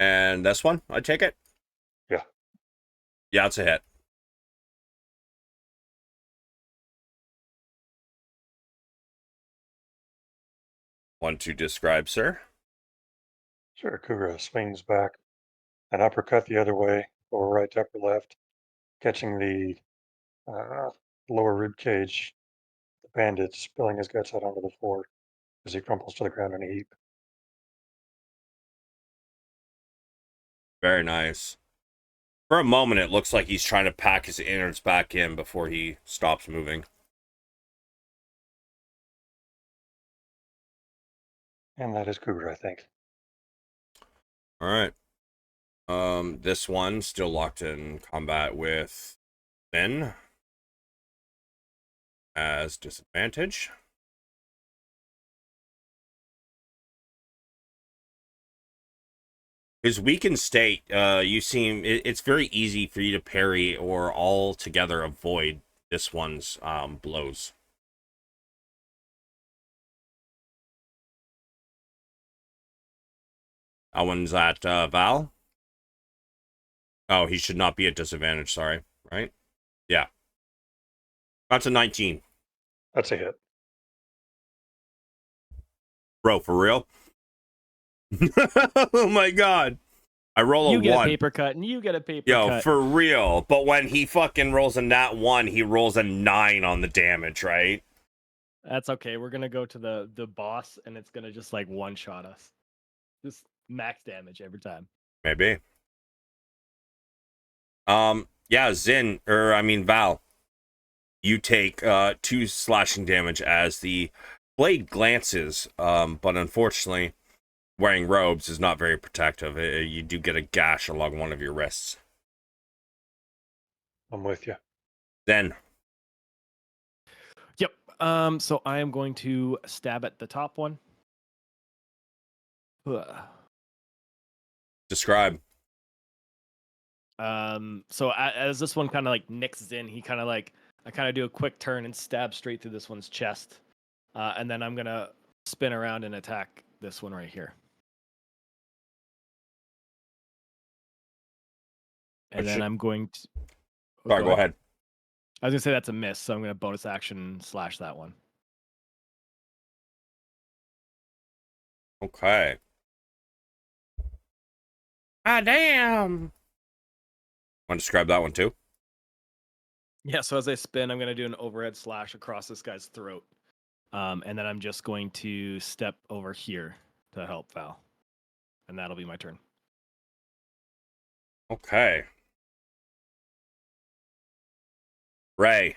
And this one, I take it? Yeah. Yeah, it's a hit. Want to describe, sir? Sure. Cougar swings back, an uppercut the other way, lower right to upper left, catching the lower rib cage. The bandit spilling his guts out onto the floor as he crumples to the ground in a heap. Very nice. For a moment, it looks like he's trying to pack his innards back in before he stops moving. And that is Cougar, I think. All right. This one still locked in combat with Zynn as disadvantage. His weakened state, you seem it's very easy for you to parry or altogether avoid this one's blows. That one's at Val. Oh, he should not be at disadvantage, sorry. Right? Yeah. That's a 19. That's a hit. Bro, for real? Oh my god. I roll a 1. You get a paper cut, and you get a paper Yo, cut. for real. But when he fucking rolls a nat 1, he rolls a 9 on the damage, right? That's okay. We're gonna go to the boss, and it's gonna just like one shot us. Just max damage every time. Maybe. Yeah, Zynn, or I mean Val. You take 2 slashing damage as the blade glances, but unfortunately, wearing robes is not very protective. You do get a gash along one of your wrists. I'm with you. Then, Yep. So I am going to stab at the top one. Ugh. describe. So as this one kind of like nicks in, he kind of like I kind of do a quick turn and stab straight through this one's chest, and then I'm gonna spin around and attack this one right here. And then I'm going to. Sorry, go ahead. I was gonna say that's a miss, so I'm gonna bonus action slash that one. Okay. Ah, damn. Want to describe that one too? Yeah, so as I spin, I'm going to do an overhead slash across this guy's throat. And then I'm just going to step over here to help Val. And that'll be my turn. Okay. Ray.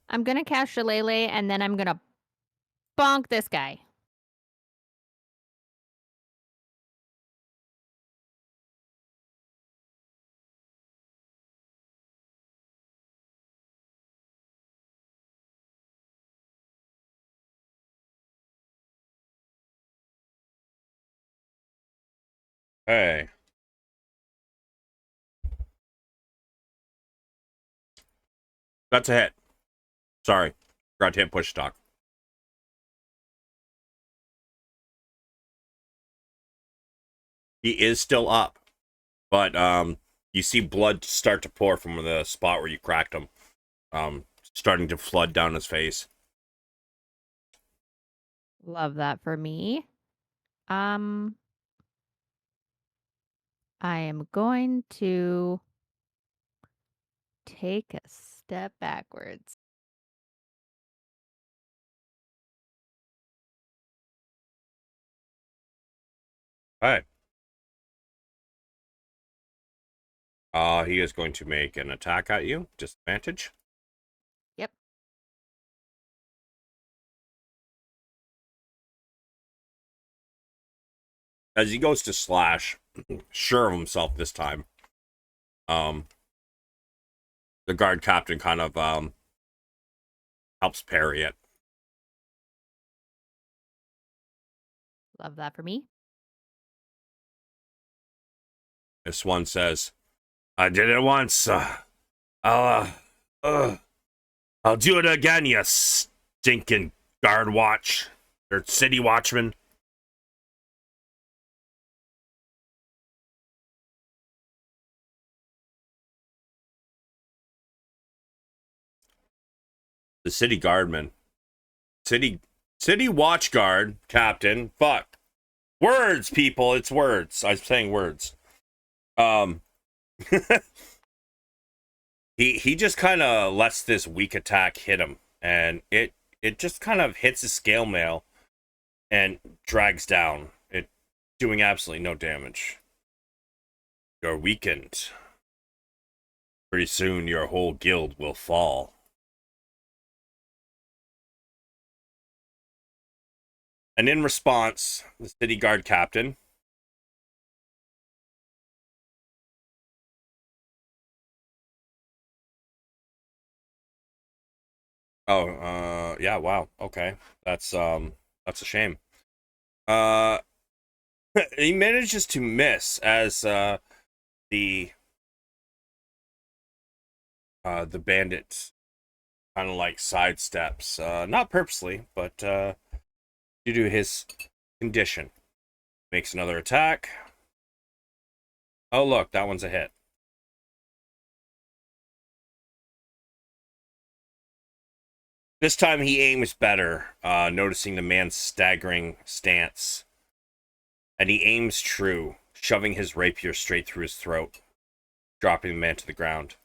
I'm gonna cast Shillelagh and then I'm gonna bonk this guy. Hey. That's a hit. Sorry. Forgot to hit push stock. He is still up. But you see blood start to pour from the spot where you cracked him. Starting to flood down his face. Love that for me. I am going to take a step backwards. Alright. He is going to make an attack at you. Disadvantage. Yep. As he goes to slash, sure of himself this time. The guard captain kind of helps parry it. Love that for me. This one says, "I did it once. I'll do it again, you stinking guard watch or city watchman." The city guardman, city watch guard captain. Fuck words, people. It's words. I'm saying words. he just kind of lets this weak attack hit him, and it just kind of hits his scale mail and drags down. It doing absolutely no damage. You're weakened. Pretty soon, your whole guild will fall. And in response, the city guard captain yeah, wow. Okay. That's a shame. Uh he manages to miss as the bandit kind of like sidesteps, not purposely, but due to his condition. Makes another attack. Oh look, that one's a hit. This time he aims better, noticing the man's staggering stance. And he aims true, shoving his rapier straight through his throat, dropping the man to the ground.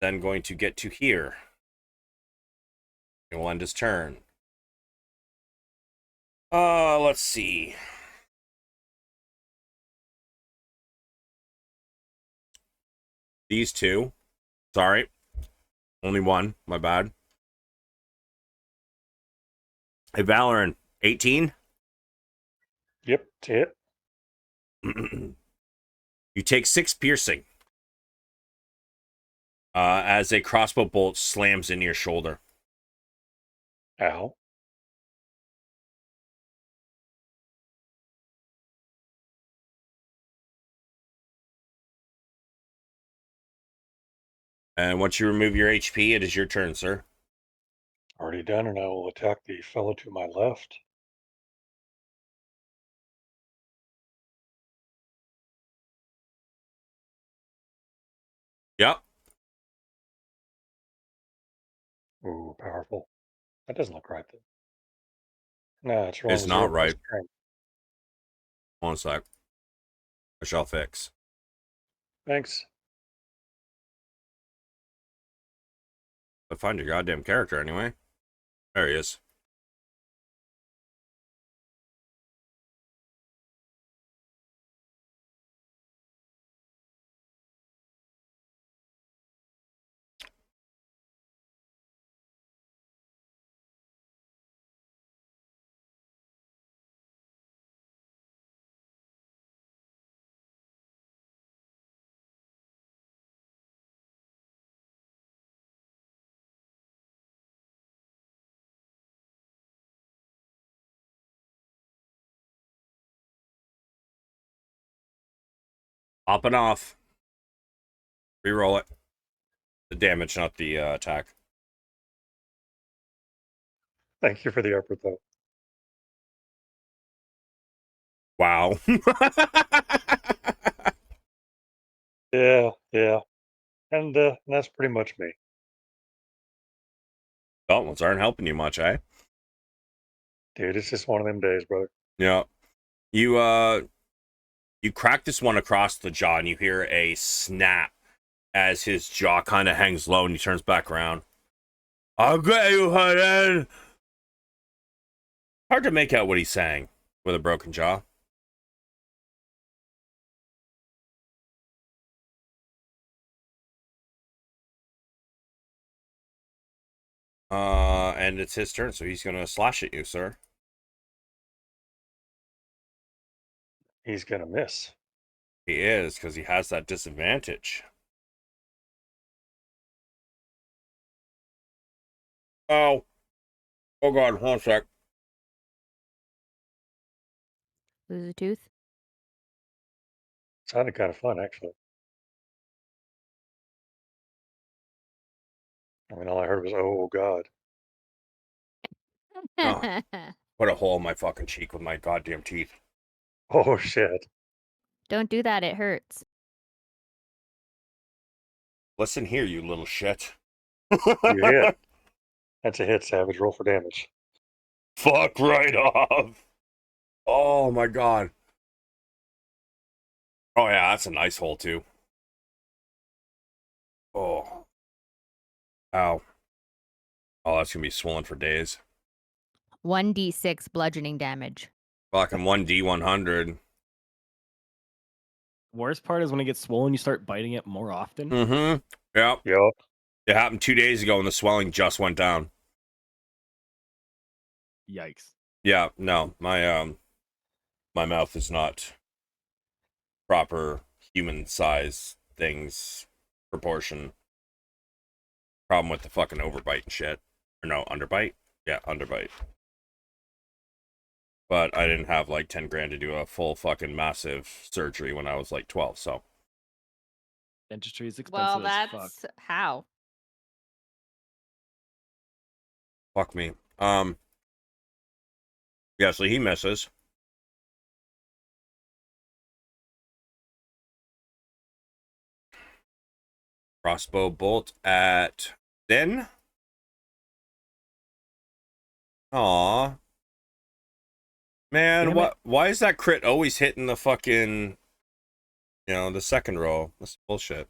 Then going to get to here. He will end his turn. Let's see. These two. Sorry. Only one. My bad. Hey, Valeran. 18? Yep, that's it. You take 6 piercing. As a crossbow bolt slams into your shoulder. Ow. And once you remove your HP, it is your turn, sir. Already done, and I will attack the fellow to my left. Yep. Ooh, powerful. That doesn't look right, though. Nah, it's wrong. It's 0 not plus right. strength. One sec. I shall fix. Thanks. But find your goddamn character anyway. There he is. Popping off. Reroll it. The damage, not the attack. Thank you for the effort, though. Wow. Yeah. And that's pretty much me. Those aren't helping you much, eh? Dude, it's just one of them days, brother. Yeah. You crack this one across the jaw and you hear a snap as his jaw kind of hangs low and he turns back around. I'll get you, Hudden! Hard to make out what he's saying with a broken jaw. And it's his turn, so he's gonna slash at you, sir. He's gonna miss. He is, because he has that disadvantage. Oh. Oh god, hold on a sec. Lose a tooth. Sounded kind of fun, actually. I mean, all I heard was, oh, God. Oh, put a hole in my fucking cheek with my goddamn teeth. Oh, shit. Don't do that, it hurts. Listen here, you little shit. You hit. That's a hit, Savage. Roll for damage. Fuck right off. Oh my god. Oh yeah, that's a nice hole too. Oh. Ow. Oh, that's gonna be swollen for days. 1d6 bludgeoning damage. Fucking 1d100. Worst part is when it gets swollen, you start biting it more often. Mm-hmm. Yep. Yup. It happened 2 days ago and the swelling just went down. Yikes. Yeah, no. My mouth is not proper human size things proportion. Problem with the fucking overbite and shit. Or no, underbite? Yeah, underbite. But I didn't have like 10 grand to do a full fucking massive surgery when I was like 12, so. Dentistry is Well, expensive as fuck. that's how. Fuck me. Yeah, so he misses. Crossbow bolt at Zynn. Aw. Man, Damn what? Why is that crit always hitting the fucking, the second row? That's bullshit.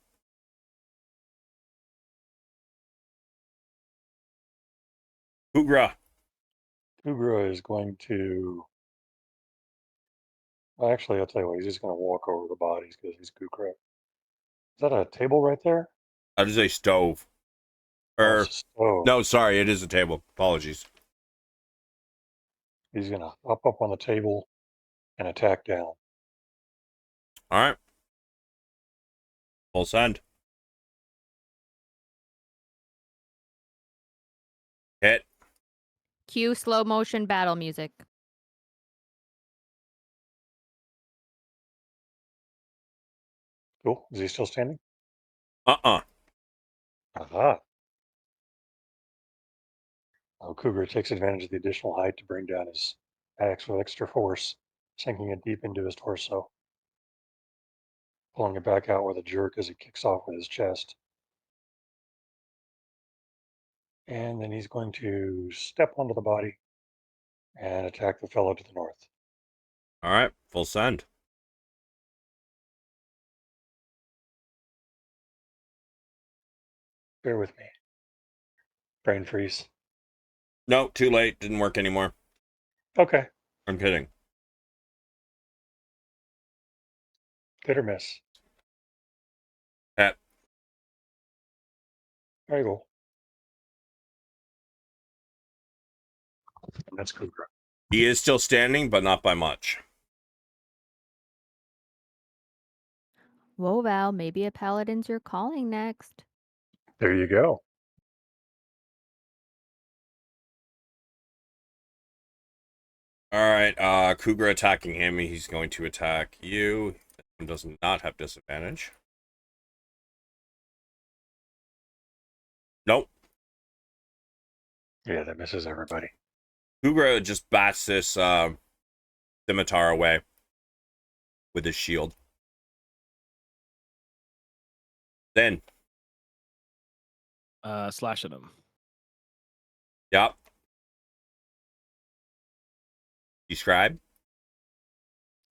Hoogra. Kugra is going to. Well, actually, I'll tell you what. He's just going to walk over the bodies because he's Kukra. Is that a table right there? That is a stove. Oh, it's a stove. No, sorry, it is a table. Apologies. He's going to up on the table and attack down. All right. Full send. Hit. Cue slow motion battle music. Cool. Is he still standing? Uh-uh. Aha. Oh, Cougar takes advantage of the additional height to bring down his axe with extra force, sinking it deep into his torso, pulling it back out with a jerk as he kicks off with his chest. And then he's going to step onto the body and attack the fellow to the north. All right, full send. Bear with me. Brain freeze. No, too late. Didn't work anymore. Okay. I'm kidding. Hit or miss. Pat, Very cool. And that's Kudra. he is still standing, but not by much. Whoa, Val, maybe a paladin's your calling next. There you go. All right, Cougar attacking him. He's going to attack you. He does not have disadvantage. Nope. Yeah, that misses everybody. Cougar just bats this scimitar away with his shield. Then, Slash at him. yep. Describe.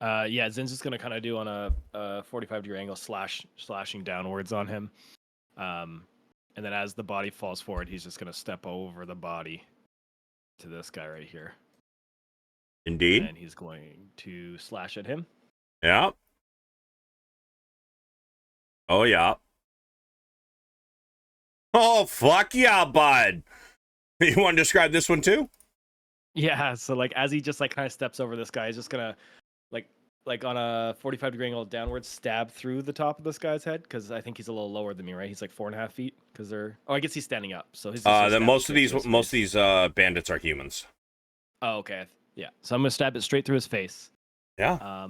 Yeah, Zin's just gonna kind of do on a 45-degree angle slashing downwards on him. And then as the body falls forward, he's just gonna step over the body to this guy right here. Indeed. And he's going to slash at him. Yep. Oh, yeah. Oh, fuck yeah, bud. You want to describe this one too? Yeah, so like as he just like kind of steps over this guy, he's just gonna like on a 45-degree angle downwards stab through the top of this guy's head, because I think he's a little lower than me, right? He's like 4.5 feet, because they're I guess he's standing up, so he's just Then most of these bandits are humans. Oh, okay, yeah. So I'm gonna stab it straight through his face. Yeah.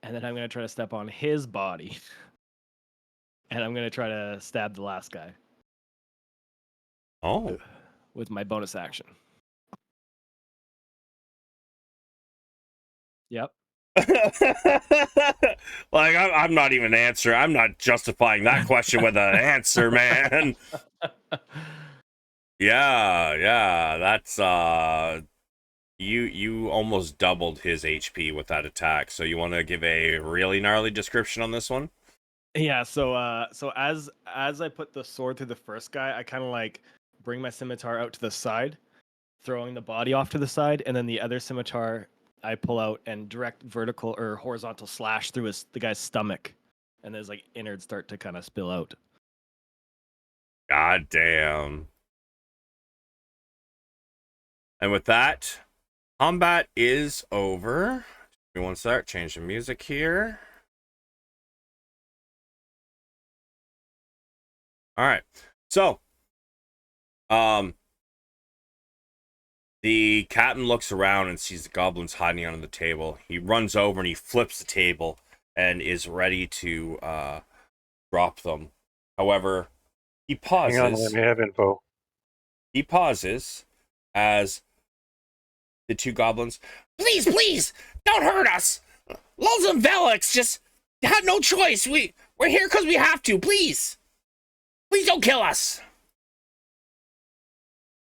And then I'm gonna try to step on his body, and I'm gonna try to stab the last guy. Oh. With my bonus action. Yep. Like I'm not even answering. I'm not justifying that question with an answer, man. Yeah. That's you almost doubled his HP with that attack. So you want to give a really gnarly description on this one? Yeah. So as I put the sword through the first guy, I kind of like bring my scimitar out to the side, throwing the body off to the side, and then the other scimitar I pull out and direct vertical or horizontal slash through the guy's stomach, and his like innards start to kind of spill out. God damn. And with that, combat is over. We want to start change the music here. All right. So, the captain looks around and sees the goblins hiding under the table. He runs over and he flips the table and is ready to drop them. However, he pauses. Hang on, let me have info. He pauses as the two goblins, please, don't hurt us. Lulz and Velix just had no choice. We're here because we have to. Please don't kill us.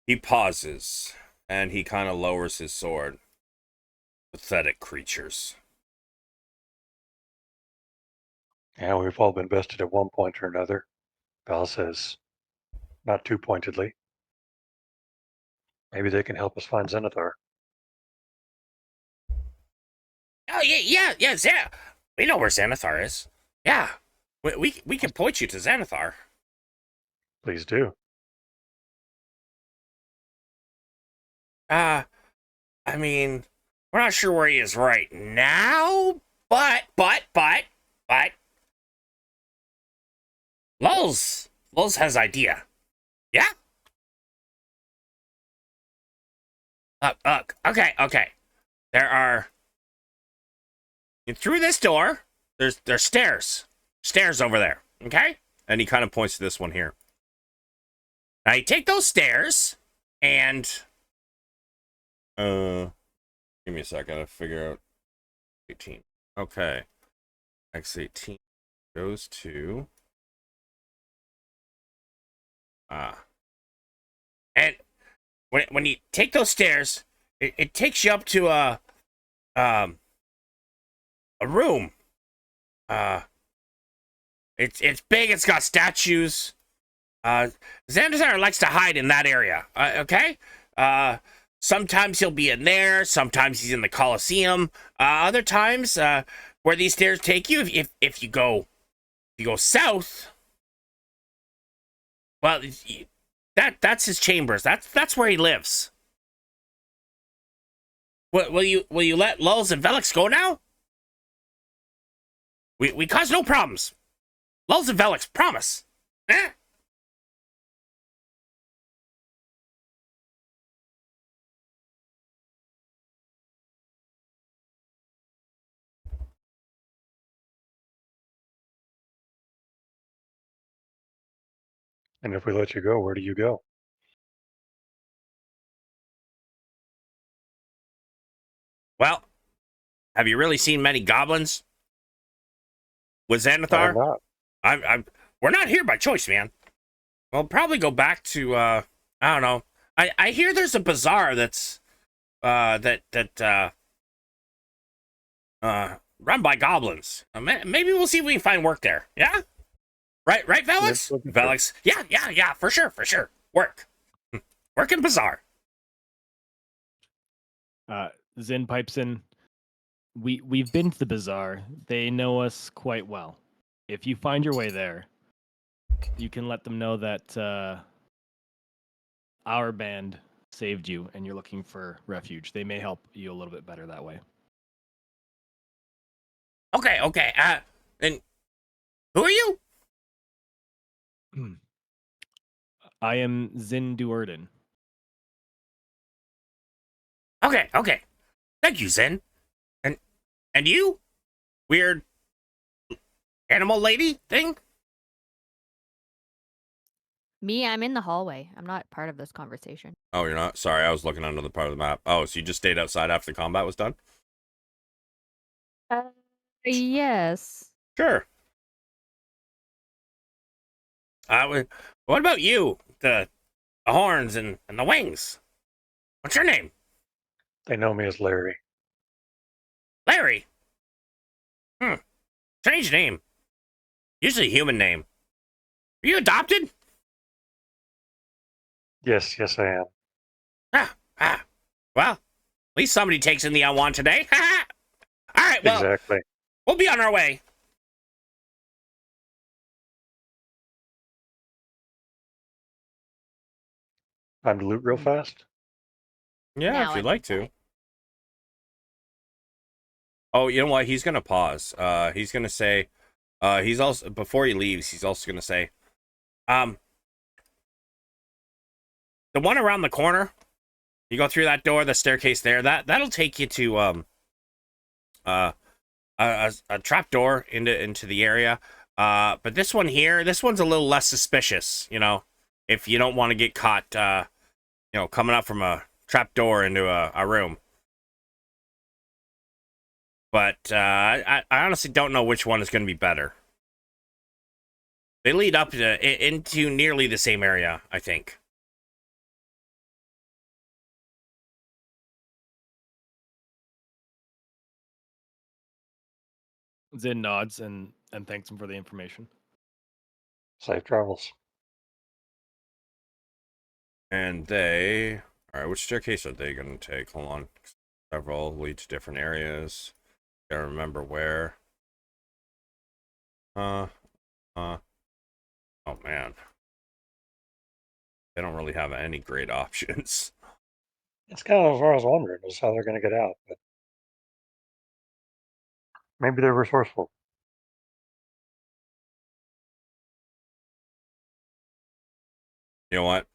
He pauses and he kind of lowers his sword. Pathetic creatures. Yeah, we've all been bested at one point or another. Val says, not too pointedly. Maybe they can help us find Zenithar. Oh yeah. We know where Xanathar is. Yeah, we can point you to Xanathar. Please do. I mean, we're not sure where he is right now, but Lulz has idea. Yeah. Okay. There are through this door. There's stairs over there. Okay, and he kind of points to this one here. Now you take those stairs and give me a second to figure out 18. Okay. X18 goes to And when you take those stairs, it takes you up to a room. It's big. It's got statues. Xandazar likes to hide in that area. Okay. Sometimes he'll be in there. Sometimes he's in the Colosseum. Other times, where these stairs take you, if you go south, well, that's his chambers. That's where he lives. Will you let Lulz and Velix go now? We cause no problems. Lulz and Velix, promise. Eh? And if we let you go, where do you go? Well, have you really seen many goblins with I have Xanathar? not. We're not here by choice, man. We'll probably go back to I don't know. I hear there's a bazaar that's run by goblins. Maybe we'll see if we can find work there. Yeah? Right, Velix? Looking for- Velix. Yeah, for sure. Work. Work in bazaar. Zynn pipes in. We've been to the bazaar. They know us quite well. If you find your way there, you can let them know that our band saved you and you're looking for refuge. They may help you a little bit better that way. Okay. And who are you? I am Zynn Duerden. Okay. Thank you, Zen. And you? Weird animal lady thing? Me, I'm in the hallway. I'm not part of this conversation. Oh, you're not? Sorry, I was looking under the part of the map. Oh, so you just stayed outside after the combat was done? Yes. Sure. What about you? The horns and the wings. What's your name? They know me as Larry. Larry. Strange name. Usually a human name. Are you adopted? Yes, I am. Well, at least somebody takes in the unwanted today. All right, well, Exactly. we'll be on our way. Time to loot real fast. Yeah, Now if you'd I'm like to. inside. Oh, you know what? He's gonna pause. He's gonna say, he's also before he leaves, he's also gonna say, the one around the corner. You go through that door, the staircase there. That'll take you to a trap door into the area. But this one here, this one's a little less suspicious. You know, if you don't want to get caught, coming up from a trap door into a room. But I honestly don't know which one is going to be better. They lead up into nearly the same area, I think. Zynn nods and thanks him for the information. Safe travels. And they... Alright, which staircase are they going to take? Hold on. Several lead to different areas. Gotta remember where. Oh, man. They don't really have any great options. It's kind of what I was wondering is how they're going to get out, but maybe they're resourceful. You know what?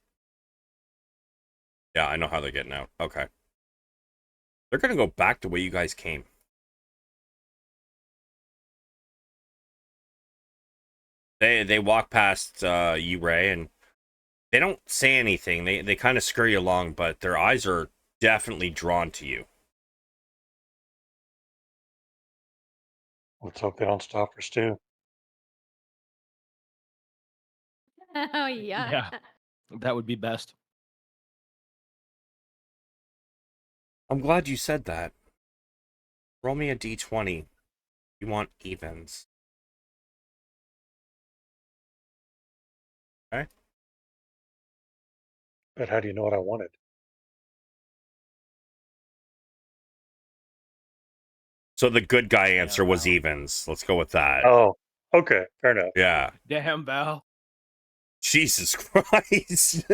Yeah, I know how they're getting out. Okay. They're gonna go back the way you guys came. They walk past you, Ray, and they don't say anything. They kind of scurry along, but their eyes are definitely drawn to you. Let's hope they don't stop for Stu. Oh yeah. Yeah. That would be best. I'm glad you said that. Roll me a d20. You want evens. Okay. But how do you know what I wanted? So the good guy Damn, answer was Val. evens. Let's go with that. Oh, okay, fair enough. Yeah. Damn, Val. Jesus Christ.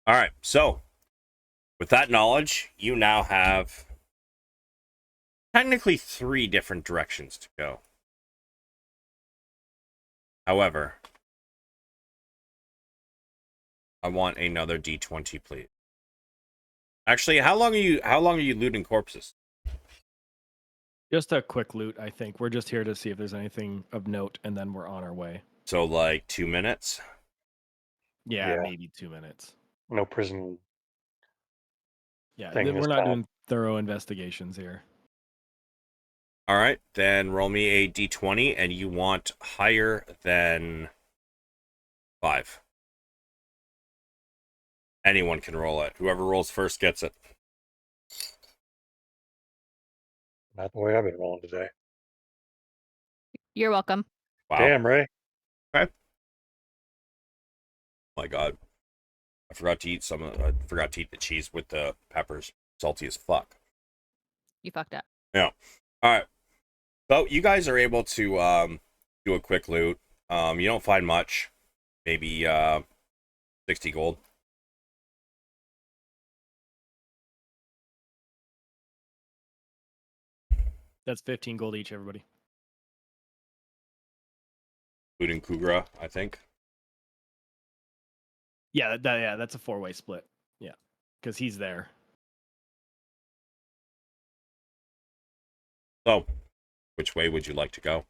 All right. So, with that knowledge, you now have technically 3 different directions to go. However, I want another d20, please. Actually, how long are you looting corpses? Just a quick loot, I think. We're just here to see if there's anything of note, and then we're on our way. So like 2 minutes? Yeah, Yeah. maybe 2 minutes. No prison Yeah, thing we're this not time. doing thorough investigations here. All right, then roll me a d20 and you want higher than 5. Anyone can roll it. Whoever rolls first gets it. Not the way I've been rolling today. You're welcome. Wow. Damn, Ray. Okay. My God. I forgot to eat the cheese with the peppers. Salty as fuck. You fucked up. Yeah. All right. So you guys are able to do a quick loot. You don't find much. Maybe 60 gold. That's 15 gold each, everybody. Including Kugra, I think. Yeah, that's a 4-way split. Yeah, because he's there. So, which way would you like to go?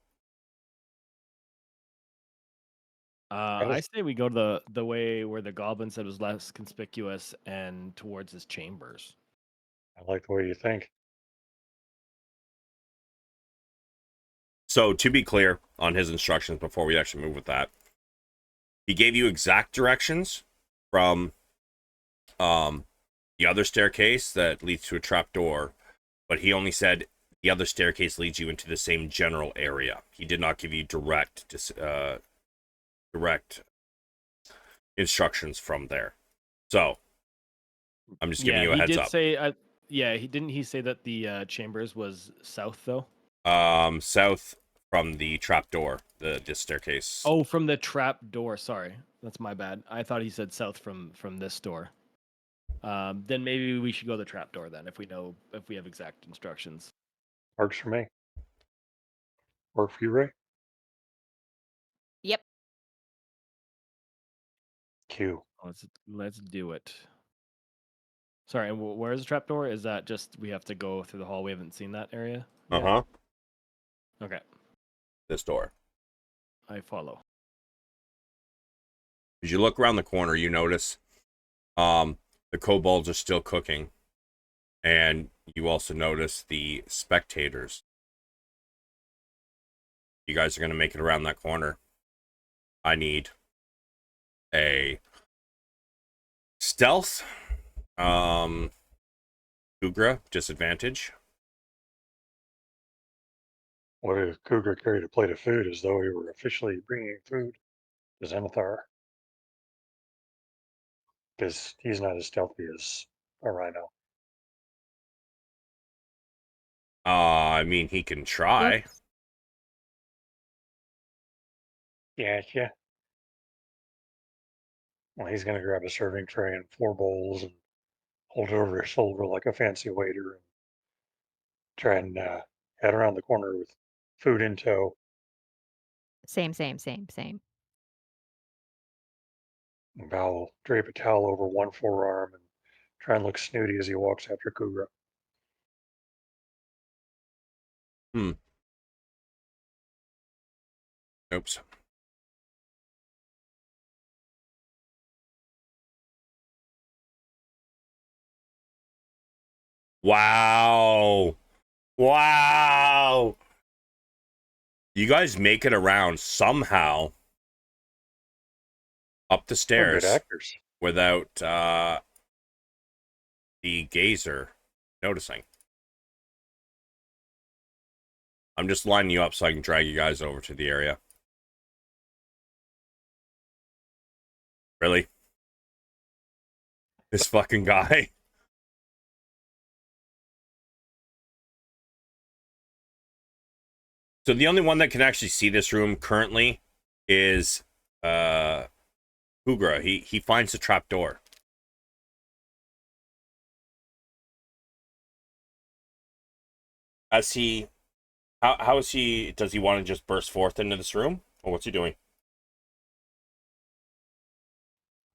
I say we go to the way where the goblin said was less conspicuous and towards his chambers. I like the way you think. So, to be clear on his instructions before we actually move with that, he gave you exact directions from the other staircase that leads to a trap door, but he only said the other staircase leads you into the same general area. He did not give you direct instructions from there. So, I'm just giving you a heads up. Say, he say that the chambers was south though? South from the trap door, this staircase. Oh, from the trap door. Sorry, that's my bad. I thought he said south from this door. Then maybe we should go the trap door then, if we have exact instructions. Works for me. Work for you, Ray? Yep. Q. Let's do it. Sorry, and where is the trap door? Is that just we have to go through the hall? We haven't seen that area yet? Uh-huh. Okay, This door. I follow. As you look around the corner, you notice the kobolds are still cooking. And you also notice the spectators. You guys are going to make it around that corner. I need a stealth. Ugra, disadvantage. What if Cougar carried a plate of food as though he were officially bringing food to Xanathar? Because he's not as stealthy as a rhino. I mean, he can try. Oops. Yeah. Well, he's going to grab a serving tray and 4 bowls and hold it over his shoulder like a fancy waiter and try and head around the corner with food in tow. Same. And Val will drape a towel over one forearm and try and look snooty as he walks after Cougar. Oops. Wow. Wow. You guys make it around somehow up the We're good stairs actors. without the gazer noticing. I'm just lining you up so I can drag you guys over to the area. Really? This fucking guy. So the only one that can actually see this room currently is Hugra. He finds the trap door. As he how is he, does he want to just burst forth into this room? Or what's he doing?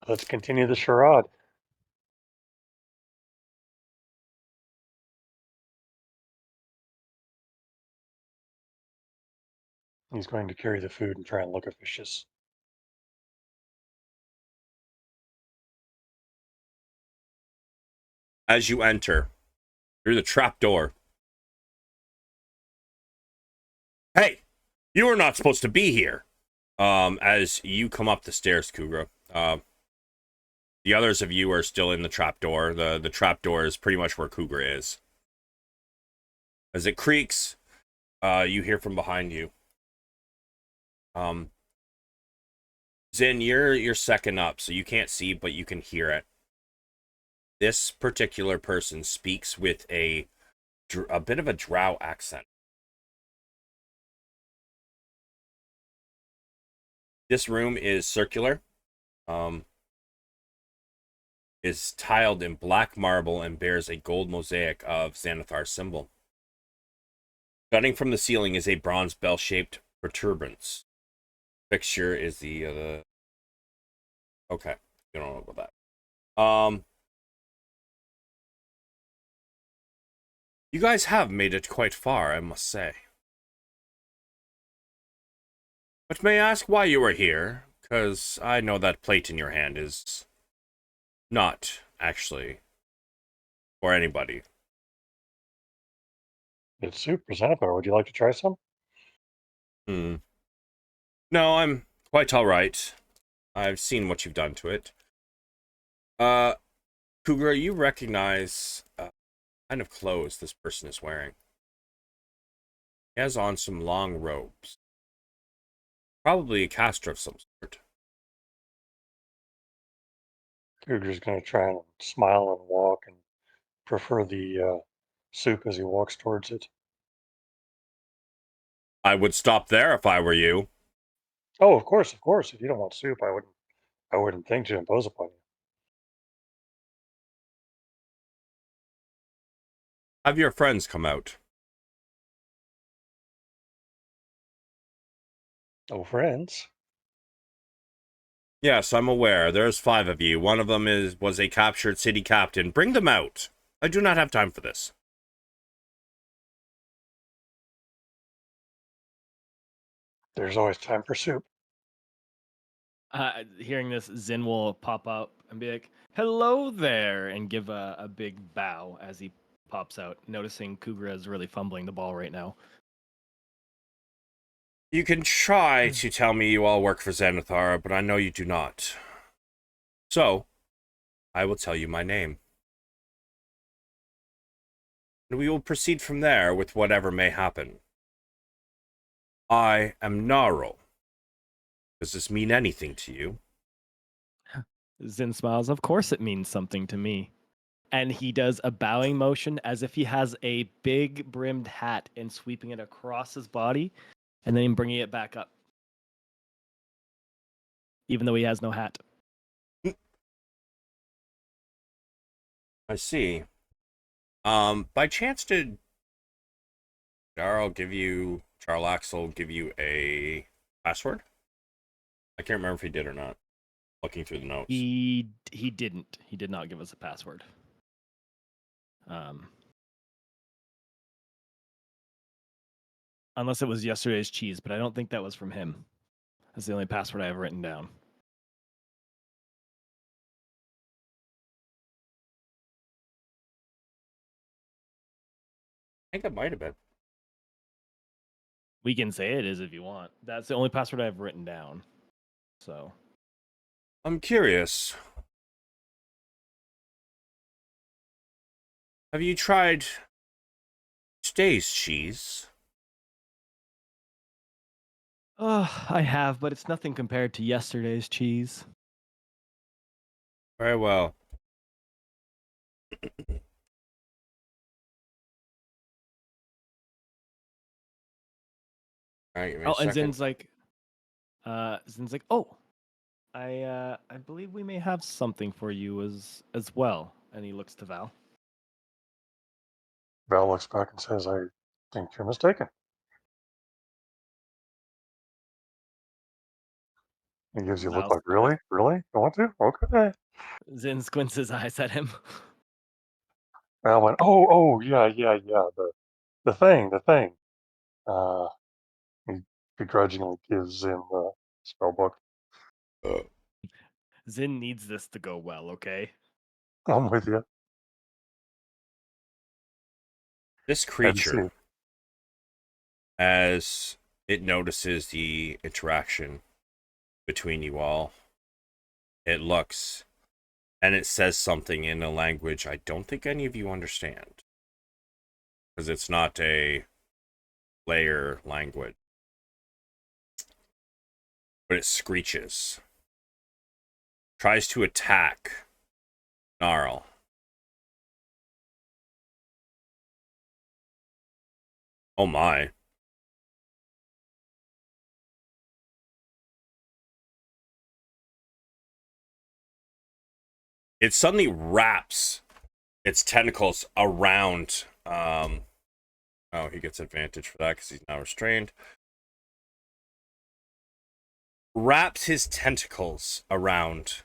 Let's continue the charade. He's going to carry the food and try and look officious. As you enter through the trap door. Hey, you are not supposed to be here. As you come up the stairs, Kugra. The others of you are still in the trap door. The trap door is pretty much where Kugra is. As it creaks, you hear from behind you. Zynn, you're second up, so you can't see, but you can hear it. This particular person speaks with a bit of a drow accent. This room is circular, is tiled in black marble and bears a gold mosaic of Xanathar's symbol. Jutting from the ceiling is a bronze bell-shaped protuberance. Fixture is the okay, you don't know about that. You guys have made it quite far, I must say. But may I ask why you are here? Because I know that plate in your hand is not actually for anybody. It's soup for Xanathar. Would you like to try some? No, I'm quite all right. I've seen what you've done to it. Cougar, you recognize kind of clothes this person is wearing. He has on some long robes. Probably a caster of some sort. Cougar's going to try and smile and walk and prefer the soup as he walks towards it. I would stop there if I were you. Oh, of course, of course. If you don't want soup, I wouldn't think to impose upon you. Have your friends come out. Oh, friends. Yes, I'm aware. There's 5 of you. One of them was a captured city captain. Bring them out. I do not have time for this. There's always time for soup. Hearing this, Zynn will pop up and be like, "Hello there," and give a big bow as he pops out, noticing Kugra is really fumbling the ball right now. You can try to tell me you all work for Xanathar, but I know you do not. So, I will tell you my name. And we will proceed from there with whatever may happen. I am Gnarl. Does this mean anything to you? Zynn smiles. Of course, it means something to me. And he does a bowing motion as if he has a big brimmed hat and sweeping it across his body, and then bringing it back up, even though he has no hat. I see. By chance did Charlaxle give you a password? I can't remember if he did or not. Looking through the notes. He didn't. He did not give us a password. Unless it was yesterday's cheese, but I don't think that was from him. That's the only password I have written down. think it might have been. We can say it is if you want. That's the only password I've written down. So I'm curious. Have you tried today's cheese? I have, but it's nothing compared to yesterday's cheese. Very well. All right, give me a Oh, and second. Zinn's like, oh, I believe we may have something for you as well. And he looks to Val. Val looks back and says, I think you're mistaken. He gives you a look Val's like, really? Really? You want to? Okay. Zinn squints his eyes at him. Val went, yeah. The thing. Uh, he begrudgingly gives him the spell book. Zinn needs this to go well, okay? I'm with you. This And see, creature, as it notices the interaction between you all, it looks and it says something in a language I don't think any of you understand. Because it's not a Lair language. But it screeches. Tries to attack Gnarl. Oh my. It suddenly wraps its tentacles around. Oh, he gets advantage for that because he's now restrained. Wraps his tentacles around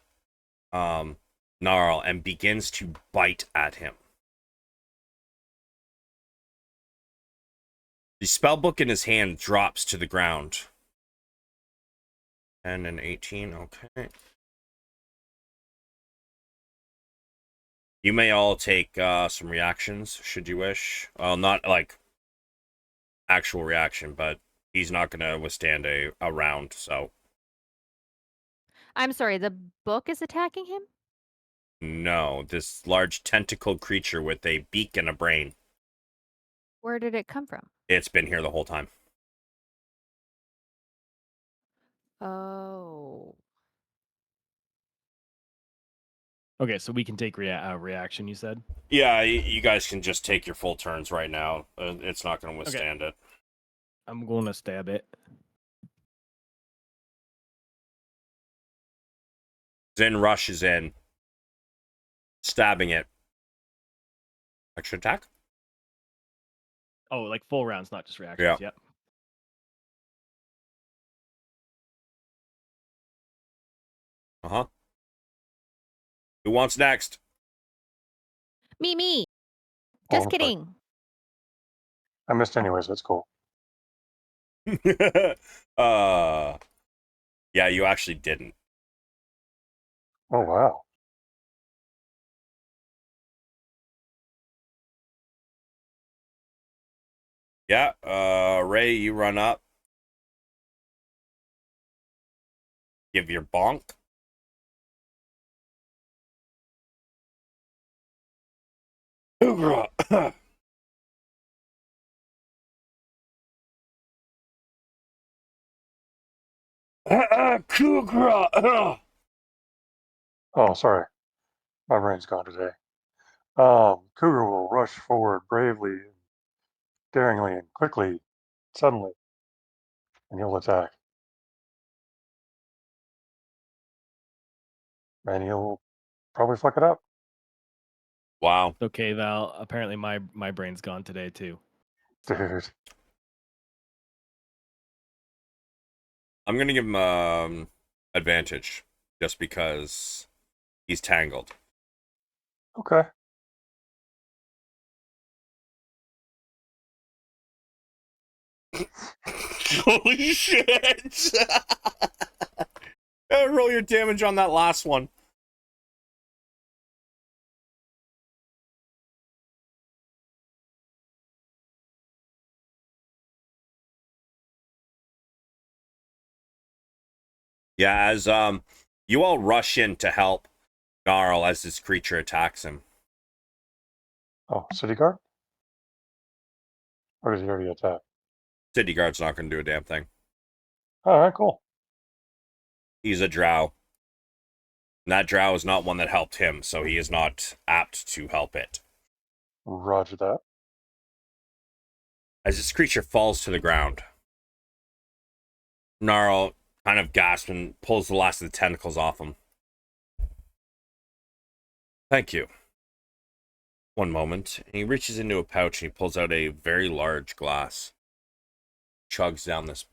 Gnarl and begins to bite at him. The spellbook in his hand drops to the ground. And an 18, okay. You may all take some reactions, should you wish. Well, not like actual reaction, but he's not going to withstand a round, so. I'm sorry, the book is attacking him? No, this large tentacled creature with a beak and a brain. Where did it come from? It's been here the whole time. Oh. Okay, so we can take reaction, you said? Yeah, you guys can just take your full turns right now. It's not going to withstand it. I'm going to stab it. Zynn rushes in, stabbing it. Extra attack? Oh, like full rounds, not just reactions. Yeah. Yep. Uh-huh. Who wants next? Me. Oh, Just I'm sorry. kidding. I missed anyways. That's cool. Yeah, you actually didn't. Oh, wow. Yeah, Ray, you run up. Give your bonk. Kugra. Oh, sorry. My brain's gone today. Cougar will rush forward bravely, daringly, and quickly, suddenly, and he'll attack. And he'll probably fuck it up. Wow. It's okay, Val. Apparently my brain's gone today too. Dude. I'm gonna give him advantage just because he's tangled. Okay. Holy shit! Roll your damage on that last one. Yeah, as you all rush in to help Gnarl as this creature attacks him. Oh, city guard? Or does he already attack? City guard's not going to do a damn thing. All right, cool. He's a drow. And that drow is not one that helped him, so he is not apt to help it. Roger that. As this creature falls to the ground, Gnarl kind of gasps and pulls the last of the tentacles off him. Thank you. One moment. And he reaches into a pouch and he pulls out a very large glass. Chugs down this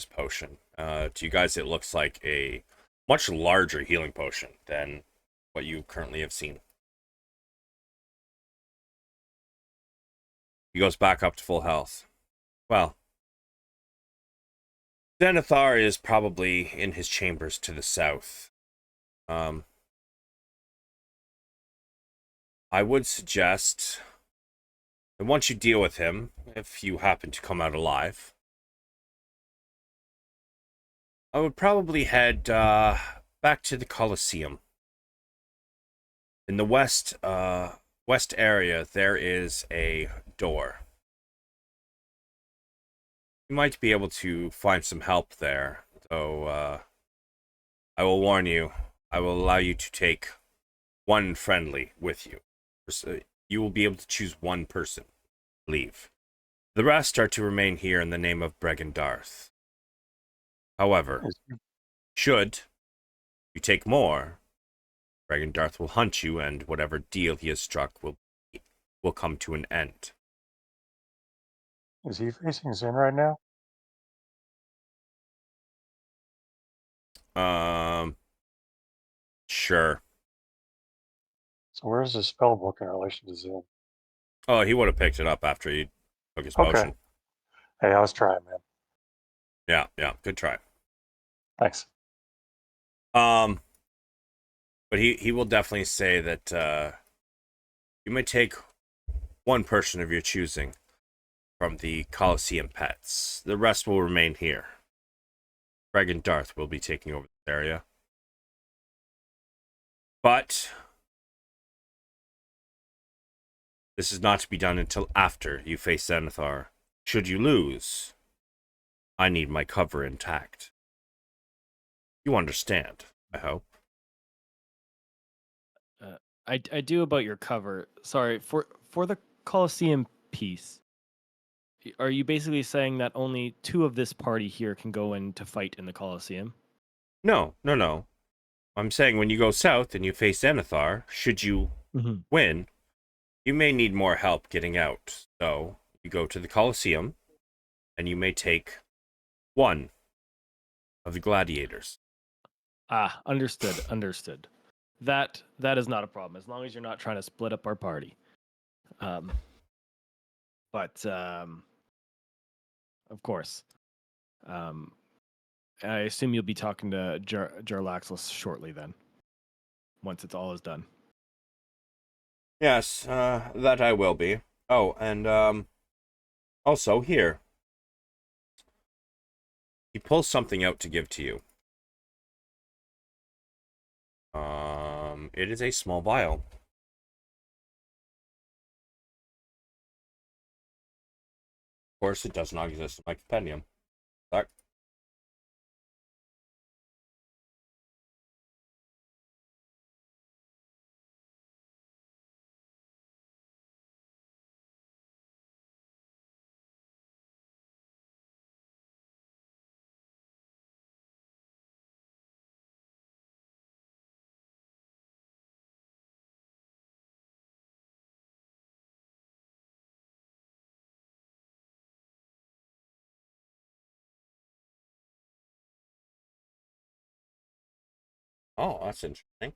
potion. To you guys, it looks like a much larger healing potion than what you currently have seen. He goes back up to full health. Well, Zenithar is probably in his chambers to the south. I would suggest that once you deal with him, if you happen to come out alive, I would probably head back to the Colosseum. In the west area, there is a door. You might be able to find some help there, though I will warn you, I will allow you to take one friendly with you. You will be able to choose one person. Leave. The rest are to remain here in the name of Bregan Darth. However, should you take more, Bregan Darth will hunt you, and whatever deal he has struck will come to an end. Is he facing Zynn right now? Sure. So where's his spell book in relation to Zynn? Oh, he would have picked it up after he took his Okay. potion. Hey, I was trying, man. Yeah, good try. Thanks. But he will definitely say that you may take one person of your choosing from the Colosseum pets. The rest will remain here. Greg and Darth will be taking over this area. But this is not to be done until after you face Zenithar. Should you lose, I need my cover intact. You understand, I hope. I do about your cover. Sorry, for the Colosseum piece, are you basically saying that only 2 of this party here can go in to fight in the Colosseum? No. I'm saying when you go south and you face Zenithar, should you win, you may need more help getting out. So you go to the Colosseum, and you may take one of the gladiators. Ah, understood. That is not a problem as long as you're not trying to split up our party. But of course, I assume you'll be talking to Jarlaxless shortly then, once it's all is done. Yes, that I will be. Oh, and also here. He pulls something out to give to you. It is a small vial. Of course, it does not exist in my compendium. Sorry. Oh, that's interesting.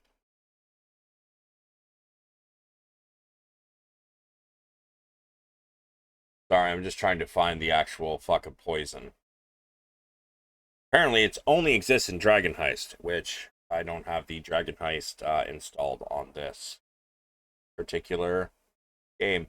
Sorry, I'm just trying to find the actual fucking poison. Apparently, it only exists in Dragon Heist, which I don't have the Dragon Heist installed on this particular game.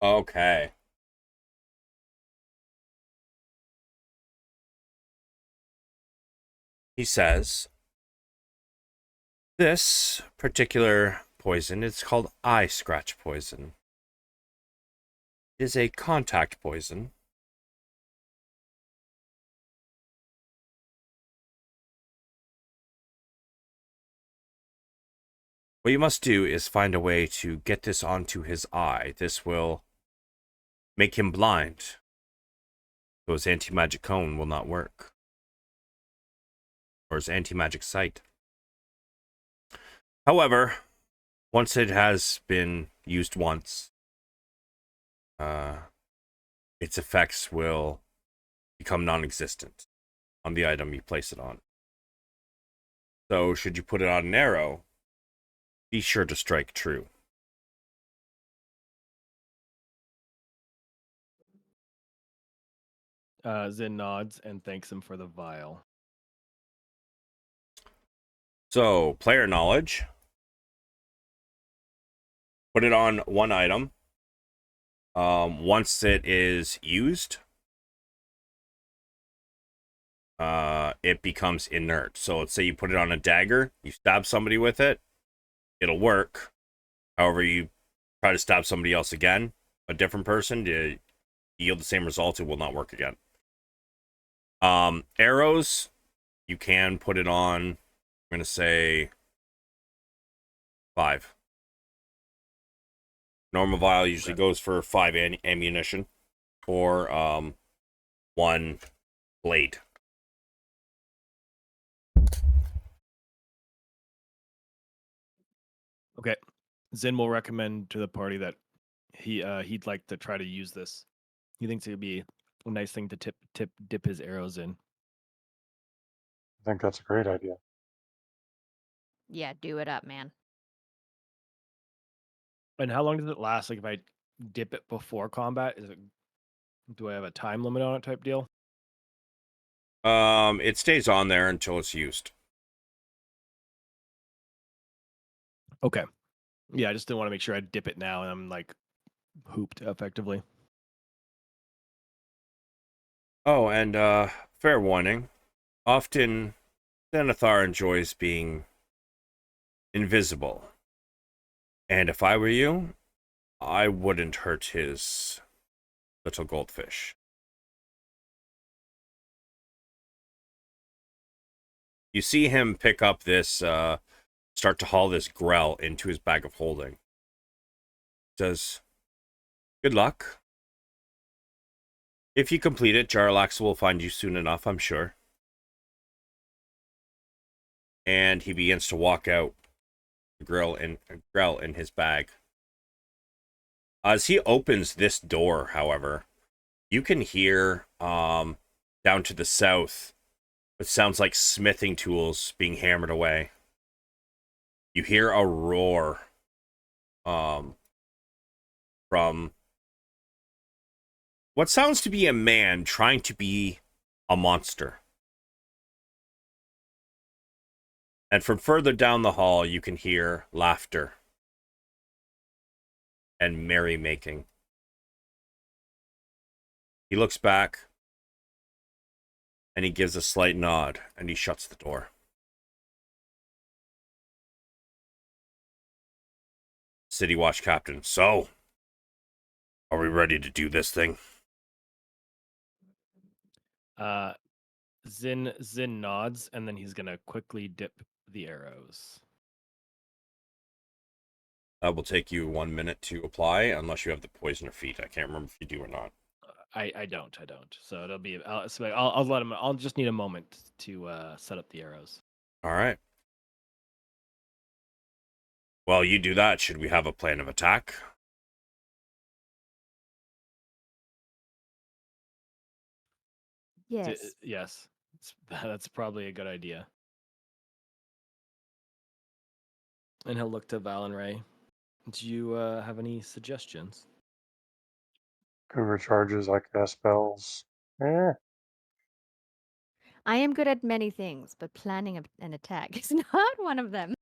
Okay. He says, this particular poison is called eye scratch poison. It is a contact poison. What you must do is find a way to get this onto his eye. This will make him blind. So his anti-magic cone will not work. Or his anti-magic sight. However, once it has been used once, its effects will become non-existent on the item you place it on. So should you put it on an arrow, be sure to strike true. Zynn nods and thanks him for the vial. So, player knowledge. Put it on one item. Once it is used, it becomes inert. So let's say you put it on a dagger, you stab somebody with it, it'll work. However, you try to stab somebody else again, a different person, to yield the same result, it will not work again. Arrows, you can put it on, I'm going to say 5. Normal vial usually goes for 5 ammunition or 1 blade. Okay. Zynn will recommend to the party that he'd like to try to use this. He thinks it would be a nice thing to dip his arrows in. I think that's a great idea. Yeah, do it up, man. And how long does it last? Like if I dip it before combat, do I have a time limit on it type deal? It stays on there until it's used. Okay. Yeah, I just didn't want to make sure I dip it now and I'm like hooped effectively. Oh, and fair warning. Often Xanathar enjoys being invisible. And if I were you, I wouldn't hurt his little goldfish. You see him pick up this, start to haul this grell into his bag of holding. Says, good luck. If you complete it, Jarlax will find you soon enough, I'm sure. And he begins to walk out, grell in his bag. As he opens this door, however, you can hear down to the south what sounds like smithing tools being hammered away. You hear a roar from what sounds to be a man trying to be a monster. And from further down the hall, you can hear laughter and merrymaking. He looks back and he gives a slight nod and he shuts the door. City Watch Captain, so, are we ready to do this thing? Zynn nods and then he's gonna quickly dip the arrows. That will take you 1 minute to apply, unless you have the poisoner feat. I can't remember if you do or not. I don't. So it'll be. I'll let him. I'll just need a moment to set up the arrows. All right. While you do that, should we have a plan of attack? Yes. Yes. That's probably a good idea. And he'll look to Valeran. Do you have any suggestions? Cougar charges, I cast spells. Eh, I am good at many things, but planning an attack is not one of them.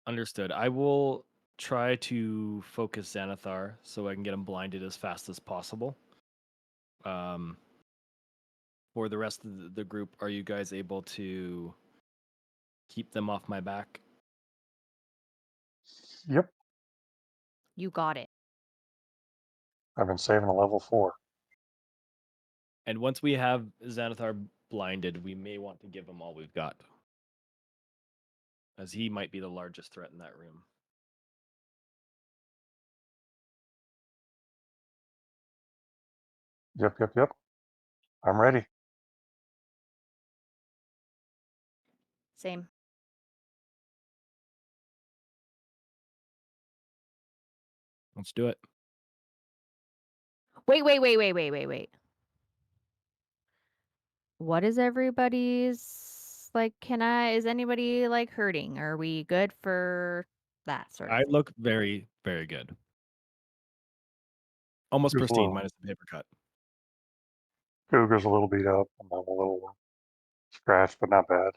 Understood. I will try to focus Xanathar so I can get him blinded as fast as possible. For the rest of the group, are you guys able to keep them off my back? Yep. You got it. I've been saving a level 4. And once we have Xanathar blinded, we may want to give him all we've got, as he might be the largest threat in that room. Yep. I'm ready. Same. Let's do it. Wait. What is everybody's like? Is anybody like hurting? Are we good for that sort of I thing? look very, very good. Almost There's a pristine, little, minus the paper cut. Cougar's a little beat up, and I'm a little scratched, but not bad.